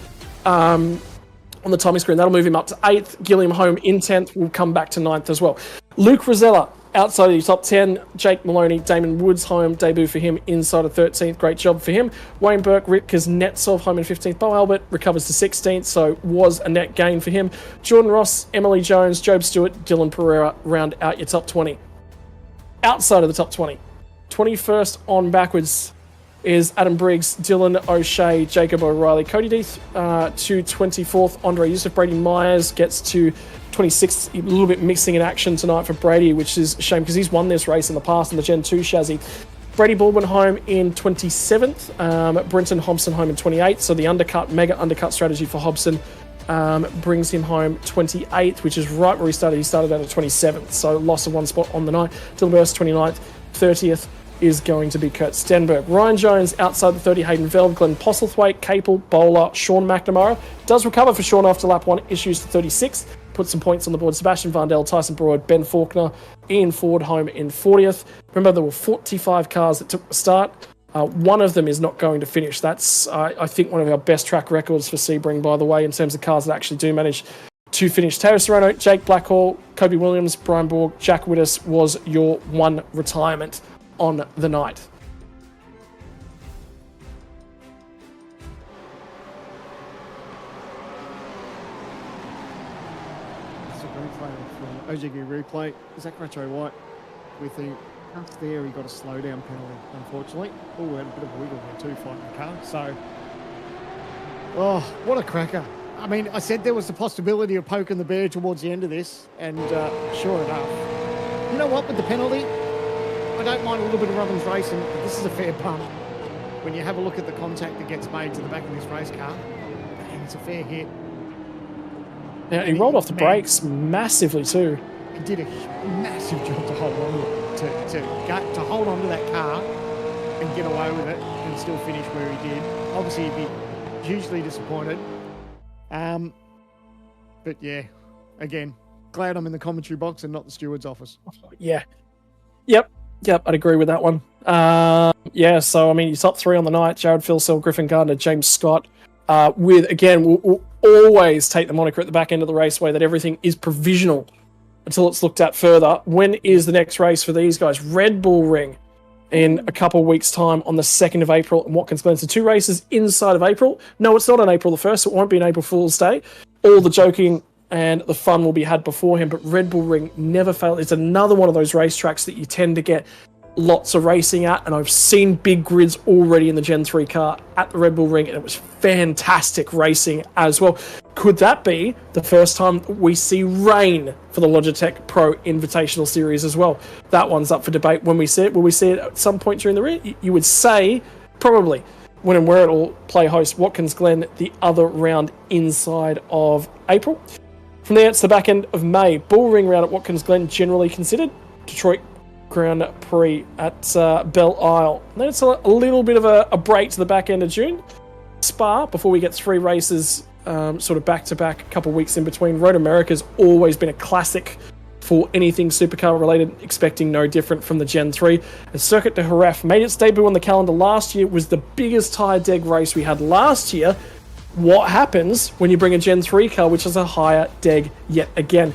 S10: On the timing screen, that'll move him up to 8th. Gilliam home in 10th, will come back to 9th as well. Luke Rosella outside of the top 10. Jake Maloney, Damon Woods home, debut for him inside of 13th. Great job for him. Wayne Burke, Rick Kuznetsov home in 15th. Bo Albert recovers to 16th, so was a net gain for him. Jordan Ross, Emily Jones, Job Stewart, Dylan Pereira round out your top 20. Outside of the top 20, 21st on backwards is Adam Briggs, Dylan O'Shea, Jacob O'Reilly, Cody Deeth to 24th. Andre Yusuf, Brady Myers gets to 26th. A little bit mixing in action tonight for Brady, which is a shame because he's won this race in the past in the Gen 2 chassis. Brady Baldwin home in 27th. Brenton Hobson home in 28th. So the mega undercut strategy for Hobson brings him home 28th, which is right where he started. He started out at 27th, so loss of 1 spot on the night. Dylan Burst 29th. 30th is going to be Kurt Stenberg. Ryan Jones outside the 30, Hayden Velv, Glenn Postlethwaite, Capel, Bowler, Sean McNamara. Does recover for Sean after lap 1, issues to 36th. Put some points on the board. Sebastian Vandell, Tyson Broad, Ben Faulkner, Ian Ford home in 40th. Remember, there were 45 cars that took the start. One of them is not going to finish. That's, I think, one of our best track records for Sebring, by the way, in terms of cars that actually do manage to finish. Teo Serrano, Jake Blackhall, Kobe Williams, Brian Borg, Jack Wittes was your one retirement on the night.
S11: It's a replay from OGG replay. Zach Retro White with the just there, he got a slowdown penalty, unfortunately. Oh, had a bit of a wiggle there too, fighting the car. So, oh, what a cracker. I mean, I said there was the possibility of poking the bear towards the end of this, and sure enough. You know what, with the penalty, I don't mind a little bit of Robbins racing, but this is a fair bump. When you have a look at the contact that gets made to the back of this race car, and it's a fair hit.
S10: Now, he rolled off the brakes massively too.
S11: He did a massive job to hold on to it. To hold on to that car and get away with it and still finish where he did. Obviously, he'd be hugely disappointed. But yeah, again, glad I'm in the commentary box and not the steward's office.
S10: Yeah. Yep, I'd agree with that one. Yeah, so I mean, your top three on the night: Jared Filsell, Griffin Gardner, James Scott. With again, we'll always take the moniker at the back end of the raceway that everything is provisional until it's looked at further. When is the next race for these guys? Red Bull Ring in a couple of weeks' time on the 2nd of April in Watkins Glen. So 2 races inside of April. No, it's not on April the 1st. So it won't be an April Fool's Day. All the joking and the fun will be had beforehand. But Red Bull Ring never fails. It's another one of those racetracks that you tend to get lots of racing at, and I've seen big grids already in the Gen 3 car at the Red Bull Ring, and it was fantastic racing as well. Could that be the first time we see rain for the Logitech Pro Invitational Series as well? That one's up for debate when we see it. Will we see it at some point during the race? You would say probably when and where it'll play host Watkins Glen the other round inside of April. From there, it's the back end of May. Bull Ring round at Watkins Glen generally considered. Detroit Grand Prix at Belle Isle. And then it's a little bit of a break to the back end of June. Spa, before we get 3 races sort of back-to-back, a couple of weeks in between. Road America's always been a classic for anything supercar related, expecting no different from the Gen 3. And Circuit de Jerez made its debut on the calendar last year, was the biggest tyre deg race we had last year. What happens when you bring a Gen 3 car, which is a higher deg yet again?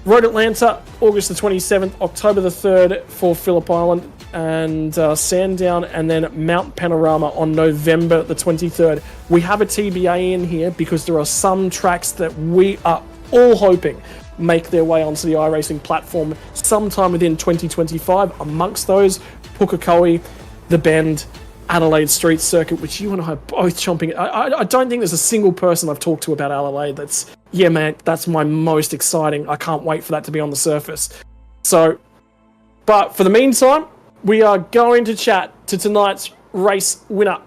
S10: Road Atlanta, August the 27th, October the 3rd for Phillip Island and Sandown, and then Mount Panorama on November the 23rd. We have a TBA in here because there are some tracks that we are all hoping make their way onto the iRacing platform sometime within 2025. Amongst those, Pukekohe, The Bend, Adelaide Street Circuit, which you and I are both chomping. I don't think there's a single person I've talked to about Adelaide that's, yeah, man, that's my most exciting. I can't wait for that to be on the surface. So, but for the meantime, we are going to chat to tonight's race winner.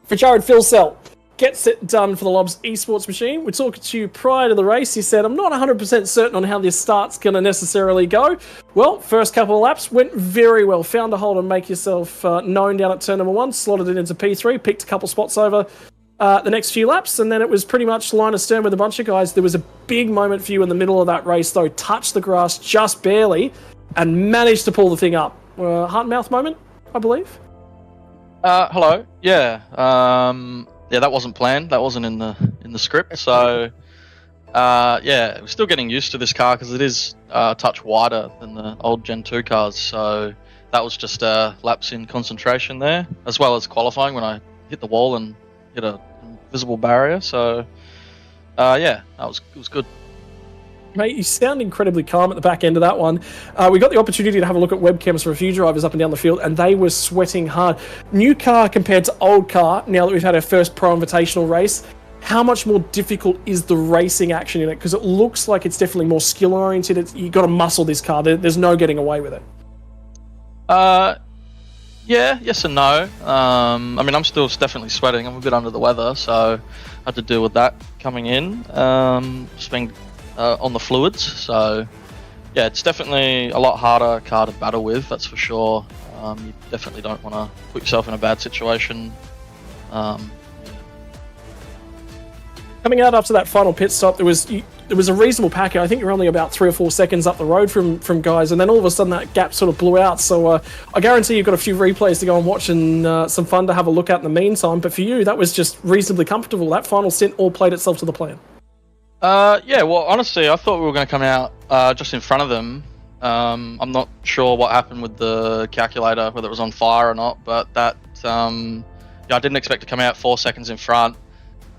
S10: For Jared Filsell, gets it done for the Lobs Esports Machine. We're talking to you prior to the race. He said, I'm not 100% certain on how this start's going to necessarily go. Well, first couple of laps went very well. Found a hole to make yourself known down at turn number 1, slotted it into P3, picked a couple spots over the next few laps, and then it was pretty much line of stern with a bunch of guys. There was a big moment for you in the middle of that race, though. Touched the grass just barely and managed to pull the thing up. Heart and mouth moment, I believe.
S13: Hello. Yeah. Yeah, that wasn't planned. That wasn't in the script. So, yeah, we're still getting used to this car because it is a touch wider than the old Gen 2 cars. So that was just a lapse in concentration there, as well as qualifying when I hit the wall and hit a invisible barrier. So, yeah, it was good.
S10: Mate, you sound incredibly calm at the back end of that one. We got the opportunity to have a look at webcams for a few drivers up and down the field, and they were sweating hard. New car compared to old car, now that we've had our first Pro Invitational race, how much more difficult is the racing action in it? Because it looks like it's definitely more skill-oriented. You've got to muscle this car. There's no getting away with it.
S13: Yeah, yes and no. I mean, I'm still definitely sweating. I'm a bit under the weather, so I had to deal with that coming in. Just being on the fluids, so yeah, it's definitely a lot harder car to battle with, that's for sure. You definitely don't want to put yourself in a bad situation.
S10: Coming out after that final pit stop, there was a reasonable pack. I think you're only about 3 or 4 seconds up the road from guys, and then all of a sudden that gap sort of blew out. So I guarantee you've got a few replays to go and watch and some fun to have a look at in the meantime. But for you, that was just reasonably comfortable. That final stint all played itself to the plan.
S13: Yeah, well, honestly, I thought we were going to come out just in front of them. I'm not sure what happened with the calculator, whether it was on fire or not, but that, yeah, I didn't expect to come out 4 seconds in front.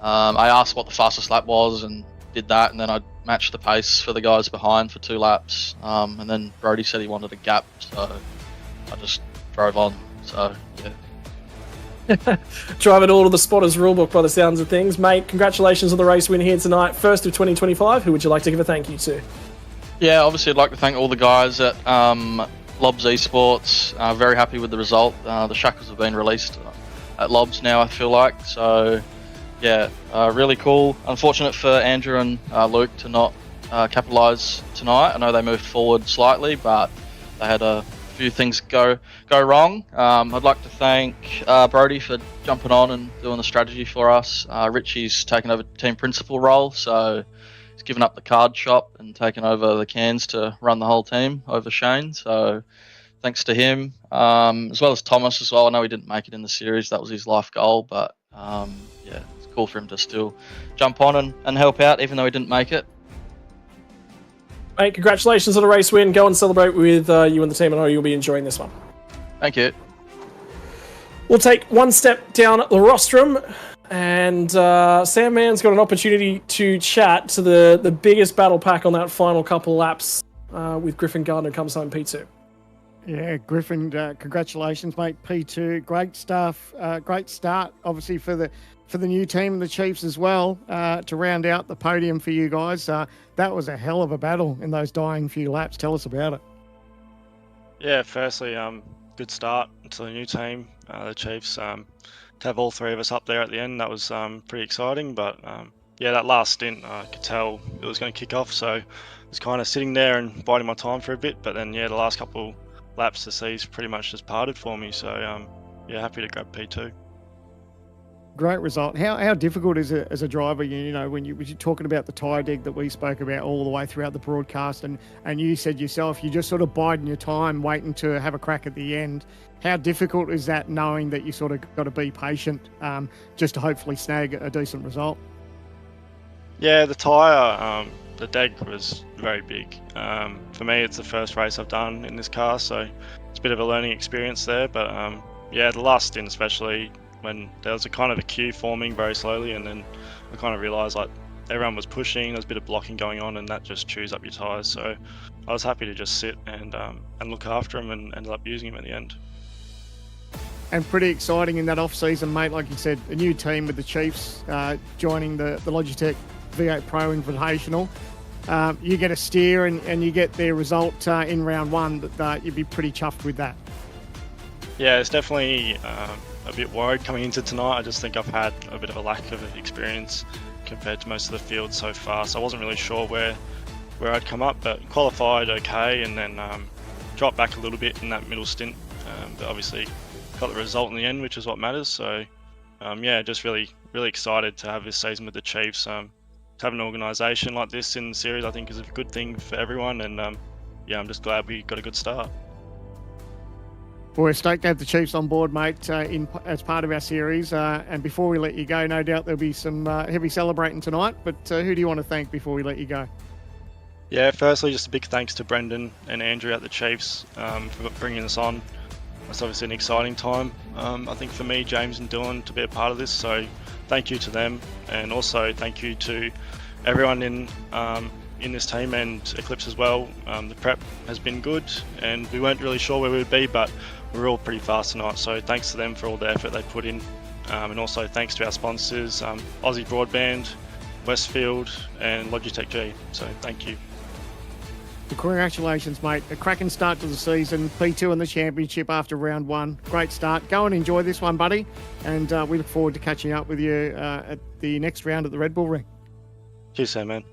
S13: I asked what the fastest lap was and did that, and then I matched the pace for the guys behind for 2 laps. And then Brody said he wanted a gap, so I just drove on. So, yeah.
S10: Drive it all to the spotters rulebook by the sounds of things. Mate, congratulations on the race win here tonight. First of 2025. Who would you like to give a thank you to?
S13: Yeah, obviously I'd like to thank all the guys at Lobs Esports. Very happy with the result. The shackles have been released at Lobs now, I feel like. So, yeah, really cool. Unfortunate for Andrew and Luke to not capitalise tonight. I know they moved forward slightly, but they had a few things go wrong. I'd like to thank Brody for jumping on and doing the strategy for us. Richie's taken over team principal role, so he's given up the card shop and taken over the cans to run the whole team over Shane. So thanks to him, as well as Thomas as well. I know he didn't make it in the series, that was his life goal, but yeah, it's cool for him to still jump on and help out even though he didn't make it.
S10: Mate, congratulations on the race win. Go and celebrate with you and the team. I know you'll be enjoying this one.
S13: Thank you.
S10: We'll take one step down the rostrum, and Sandman's got an opportunity to chat to the biggest battle pack on that final couple laps with Griffin Gardner comes home P2.
S11: Yeah, Griffin, congratulations, mate. P2, great stuff. Great start, obviously, for the new team and the Chiefs as well, to round out the podium for you guys. That was a hell of a battle in those dying few laps. Tell us about it.
S15: Yeah, firstly, good start to the new team, the Chiefs. To have all 3 of us up there at the end, that was pretty exciting. But yeah, that last stint, I could tell it was going to kick off, so I was kind of sitting there and biding my time for a bit. But then, yeah, the last couple laps, the seas pretty much just parted for me. So yeah, happy to grab P2.
S11: Great result. How difficult is it as a driver, you know, when you're talking about the tyre dig that we spoke about all the way throughout the broadcast, and you said yourself, you're just sort of biding your time, waiting to have a crack at the end. How difficult is that, knowing that you sort of got to be patient just to hopefully snag a decent result?
S15: Yeah, the tyre, the deg was very big. For me, it's the first race I've done in this car, so it's a bit of a learning experience there. But yeah, the last stint especially, when there was a kind of a queue forming very slowly, and then I kind of realised like everyone was pushing, there was a bit of blocking going on, and that just chews up your tyres. So I was happy to just sit and look after him, and ended up using him at the end.
S11: And pretty exciting in that off-season, mate. Like you said, a new team with the Chiefs joining the Logitech V8 Pro Invitational. You get a steer and you get their result in round 1, that you'd be pretty chuffed with that.
S15: Yeah, it's definitely a bit worried coming into tonight. I just think I've had a bit of a lack of experience compared to most of the field so far, so I wasn't really sure where I'd come up, but qualified okay, and then dropped back a little bit in that middle stint, but obviously got the result in the end, which is what matters. So yeah, just really excited to have this season with the Chiefs. To have an organisation like this in the series, I think, is a good thing for everyone, and yeah, I'm just glad we got a good start.
S11: Well, we're stoked to have the Chiefs on board, mate, as part of our series. And before we let you go, no doubt there'll be some heavy celebrating tonight. But who do you want to thank before we let you go?
S15: Yeah, firstly, just a big thanks to Brendan and Andrew at the Chiefs for bringing us on. It's obviously an exciting time, I think, for me, James and Dylan to be a part of this. So thank you to them, and also thank you to everyone in this team and Eclipse as well. The prep has been good, and we weren't really sure where we would be, but we were all pretty fast tonight. So thanks to them for all the effort they put in, and also thanks to our sponsors, Aussie Broadband, Westfield, and Logitech G. So thank you.
S11: Well, congratulations, mate. A cracking start to the season. P2 in the championship after round 1. Great start. Go and enjoy this one, buddy. And we look forward to catching up with you at the next round at the Red Bull Ring.
S15: Cheers, man.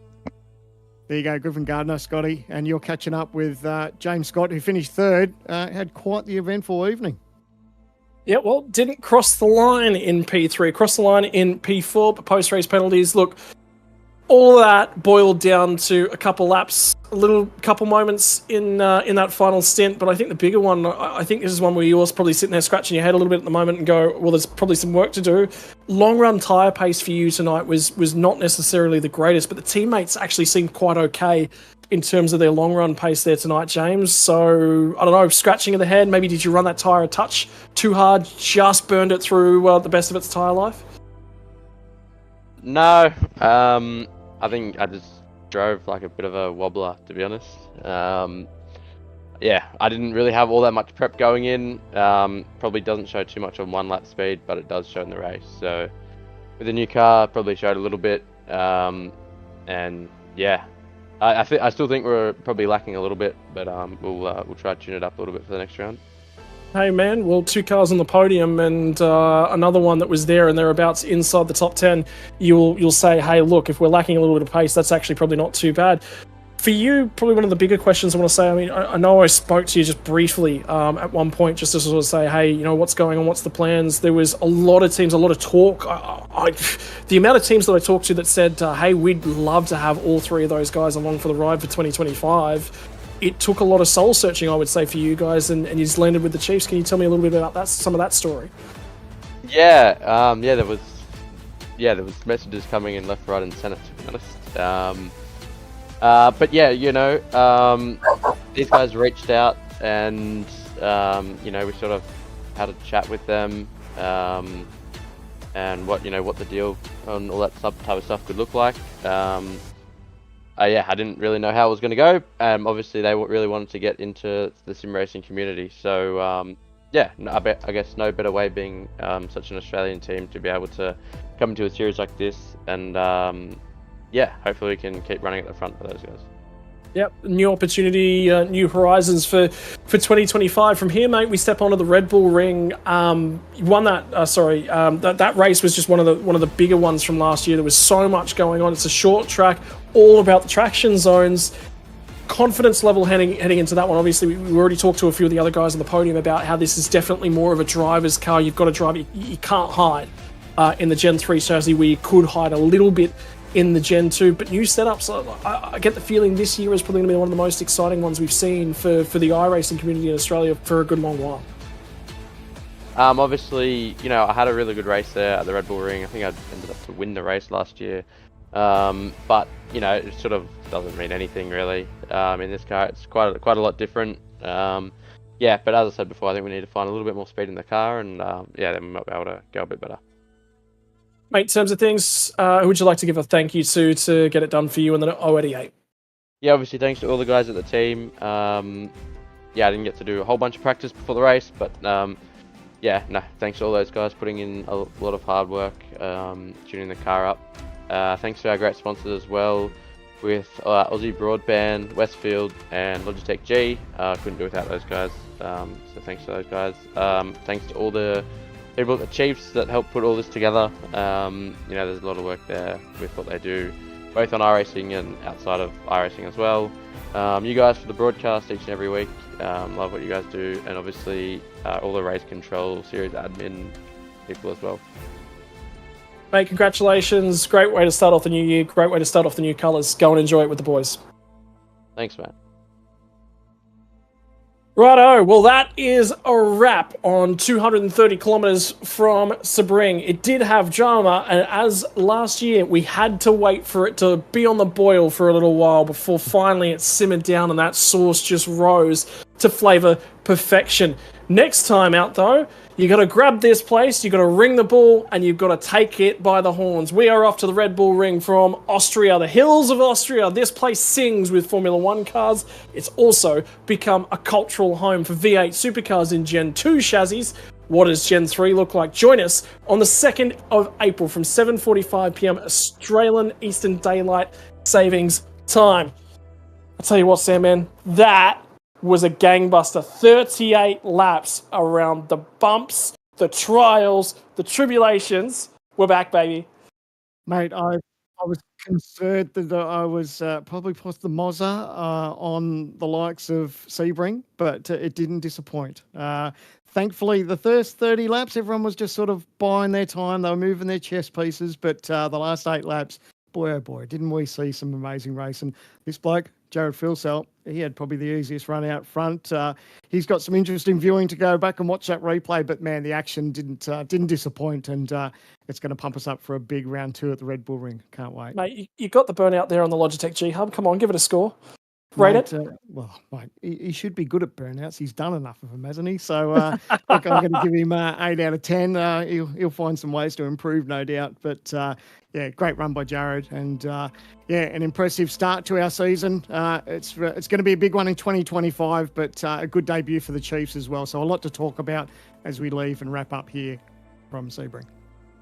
S11: There you go, Griffin Gardner, Scotty. And you're catching up with James Scott, who finished 3rd. Had quite the eventful evening.
S10: Yeah, well, didn't cross the line in P3. Crossed the line in P4, but post-race penalties. Look, all of that boiled down to a couple laps, couple moments in that final stint. But I think the bigger one, I think this is one where you're probably sitting there scratching your head a little bit at the moment and go, well, there's probably some work to do. Long run tyre pace for you tonight was not necessarily the greatest, but the teammates actually seemed quite okay in terms of their long run pace there tonight, James. So, I don't know, scratching of the head, maybe did you run that tyre a touch too hard, just burned it through the best of its tyre life?
S12: No, I think I just drove like a bit of a wobbler, to be honest. Yeah, I didn't really have all that much prep going in. Probably doesn't show too much on one lap speed, but it does show in the race. So with the new car, probably showed a little bit. And yeah, I still think we're probably lacking a little bit, but we'll try to tune it up a little bit for the next round.
S10: Hey man, well, 2 cars on the podium and another one that was there and thereabouts inside the top 10. You'll say, hey, look, if we're lacking a little bit of pace, that's actually probably not too bad. For you, probably one of the bigger questions I want to say, I mean, I know I spoke to you just briefly at one point just to sort of say, hey, what's going on, what's the plans? There was a lot of teams, a lot of talk. The amount of teams that I talked to that said, hey, we'd love to have all 3 of those guys along for the ride for 2025. It took a lot of soul searching, I would say, for you guys, and you've landed with the Chiefs. Can you tell me a little bit about some of that story?
S12: Yeah, there was messages coming in left, right, and centre, to be honest. But yeah, these guys reached out, and we sort of had a chat with them, and what the deal on all that type of stuff could look like. I didn't really know how it was going to go. Obviously, they really wanted to get into the sim racing community. So, I guess no better way being such an Australian team to be able to come into a series like this. And, hopefully we can keep running at the front for those guys.
S10: Yep, new opportunity, new horizons for 2025. From here, mate, we step onto the Red Bull Ring. You won that. That race was just one of the bigger ones from last year. There was so much going on. It's a short track, all about the traction zones. Confidence level heading into that one. Obviously, we already talked to a few of the other guys on the podium about how this is definitely more of a driver's car. You've got to drive. You can't hide in the Gen 3 chassis where you could hide a little bit in the Gen 2, but new setups. I get the feeling this year is probably going to be one of the most exciting ones we've seen for the iRacing community in Australia for a good long while.
S12: Obviously, I had a really good race there at the Red Bull Ring. I think I ended up to win the race last year. But, it sort of doesn't mean anything really. In this car, it's quite a lot different. But as I said before, I think we need to find a little bit more speed in the car, and then we might be able to go a bit better.
S10: Mate, in terms of things, who would you like to give a thank you to get it done for you in the 088?
S12: Yeah, obviously thanks to all the guys at the team. I didn't get to do a whole bunch of practice before the race, but thanks to all those guys putting in a lot of hard work, tuning the car up. Thanks to our great sponsors as well, with Aussie Broadband, Westfield, and Logitech G. Couldn't do without those guys, so thanks to those guys. Thanks to all the people at the Chiefs that helped put all this together. There's a lot of work there with what they do, both on iRacing and outside of iRacing as well. You guys for the broadcast each and every week. Love what you guys do, and obviously all the race control series admin people as well.
S10: Mate, congratulations. Great way to start off the new year. Great way to start off the new colours. Go and enjoy it with the boys.
S12: Thanks, mate.
S10: Righto, well that is a wrap on 230 kilometres from Sebring. It did have drama, and as last year, we had to wait for it to be on the boil for a little while before finally it simmered down and that sauce just rose to flavour perfection. Next time out though, you got to grab this place, you got to ring the bull, and you've got to take it by the horns. We are off to the Red Bull Ring from Austria, the hills of Austria. This place sings with Formula 1 cars. It's also become a cultural home for V8 supercars in Gen 2 chassis. What does Gen 3 look like? Join us on the 2nd of April from 7:45 p.m. Australian Eastern Daylight Savings Time. I'll tell you what, Sam, man, that was a gangbuster. 38 laps around the bumps, the trials, the tribulations. We're back, baby.
S11: Mate, I was concerned that I was probably past the Mozza on the likes of Sebring, but it didn't disappoint. Thankfully, the first 30 laps, everyone was just sort of buying their time. They were moving their chess pieces, but the last 8 laps, boy, oh boy, didn't we see some amazing racing. This bloke, Jared Filsell, he had probably the easiest run out front. He's got some interesting viewing to go back and watch that replay, but man, the action didn't disappoint, and it's going to pump us up for a big round 2 at the Red Bull Ring. Can't wait.
S10: Mate, you got the burnout there on the Logitech G Hub. Come on, give it a score. Rate it.
S11: Well, mate, he should be good at burnouts. He's done enough of them, hasn't he? So look, I'm going to give him 8 out of 10. He'll find some ways to improve, no doubt. But yeah, great run by Jared, and yeah, an impressive start to our season. It's going to be a big one in 2025, but a good debut for the Chiefs as well. So a lot to talk about as we leave and wrap up here from Sebring.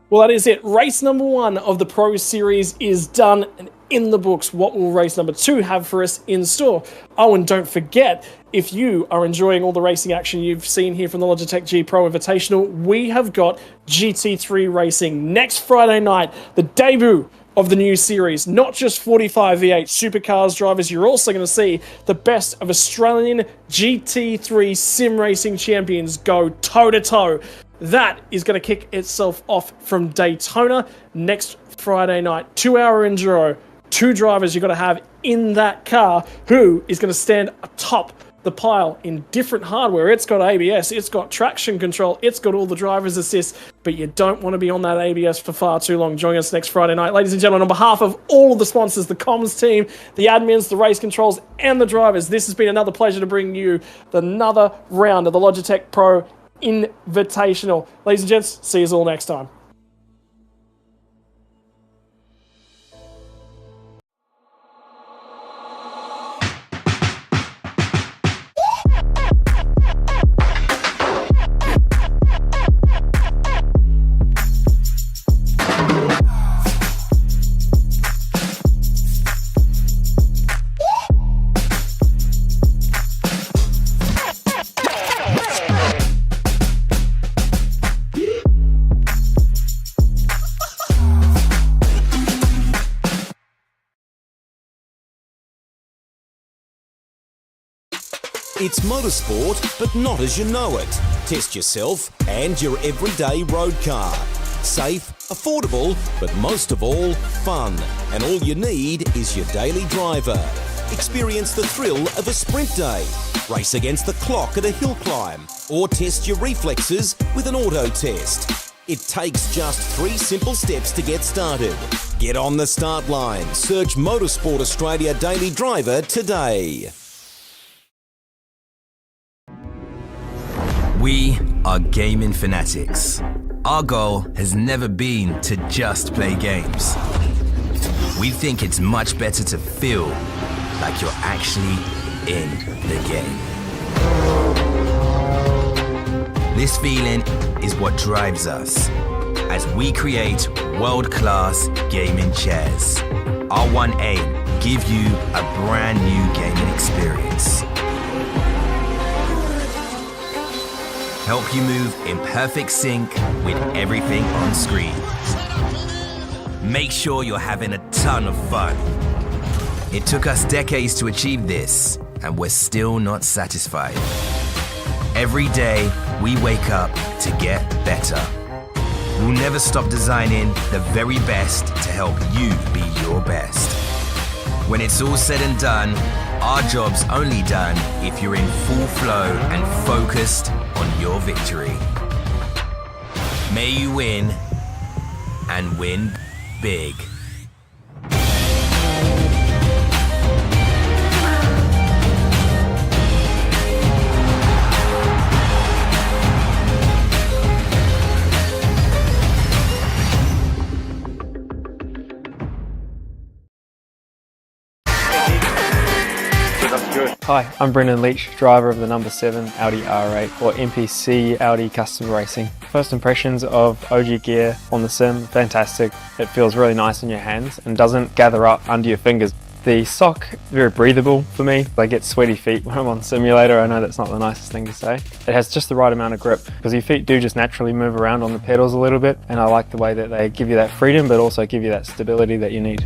S10: Well, that is it. Race number 1 of the Pro Series is done and in the books. What will race number 2 have for us in store? Oh, and don't forget, if you are enjoying all the racing action you've seen here from the Logitech G Pro Invitational, we have got GT3 racing next Friday night, the debut of the new series. Not just 45 V8 supercars drivers, you're also going to see the best of Australian GT3 sim racing champions go toe-to-toe. That is going to kick itself off from Daytona next Friday night. 2-hour enduro, 2 drivers you've got to have in that car. Who is going to stand atop the pile in different hardware? It's got ABS, it's got traction control, it's got all the driver's assist, but you don't want to be on that ABS for far too long. Join us next Friday night. Ladies and gentlemen, on behalf of all of the sponsors, the comms team, the admins, the race controls, and the drivers, this has been another pleasure to bring you another round of the Logitech Pro Invitational. Ladies and gents, see you all next time.
S7: It's motorsport, but not as you know it. Test yourself and your everyday road car. Safe, affordable, but most of all, fun. And all you need is your daily driver. Experience the thrill of a sprint day. Race against the clock at a hill climb. Or test your reflexes with an auto test. It takes just 3 simple steps to get started. Get on the start line. Search Motorsport Australia Daily Driver today.
S8: We are gaming fanatics. Our goal has never been to just play games. We think it's much better to feel like you're actually in the game. This feeling is what drives us as we create world-class gaming chairs. Our one aim, give you a brand new gaming experience. Help you move in perfect sync with everything on screen. Make sure you're having a ton of fun. It took us decades to achieve this, and we're still not satisfied. Every day, we wake up to get better. We'll never stop designing the very best to help you be your best. When it's all said and done, our job's only done if you're in full flow and focused on your victory. May you win, and win big.
S9: Hi, I'm Brendan Leach, driver of the number 7 Audi R8 or NPC Audi Custom Racing. First impressions of OG gear on the sim, fantastic. It feels really nice in your hands and doesn't gather up under your fingers. The sock, very breathable for me. I get sweaty feet when I'm on simulator. I know that's not the nicest thing to say. It has just the right amount of grip because your feet do just naturally move around on the pedals a little bit, and I like the way that they give you that freedom but also give you that stability that you need.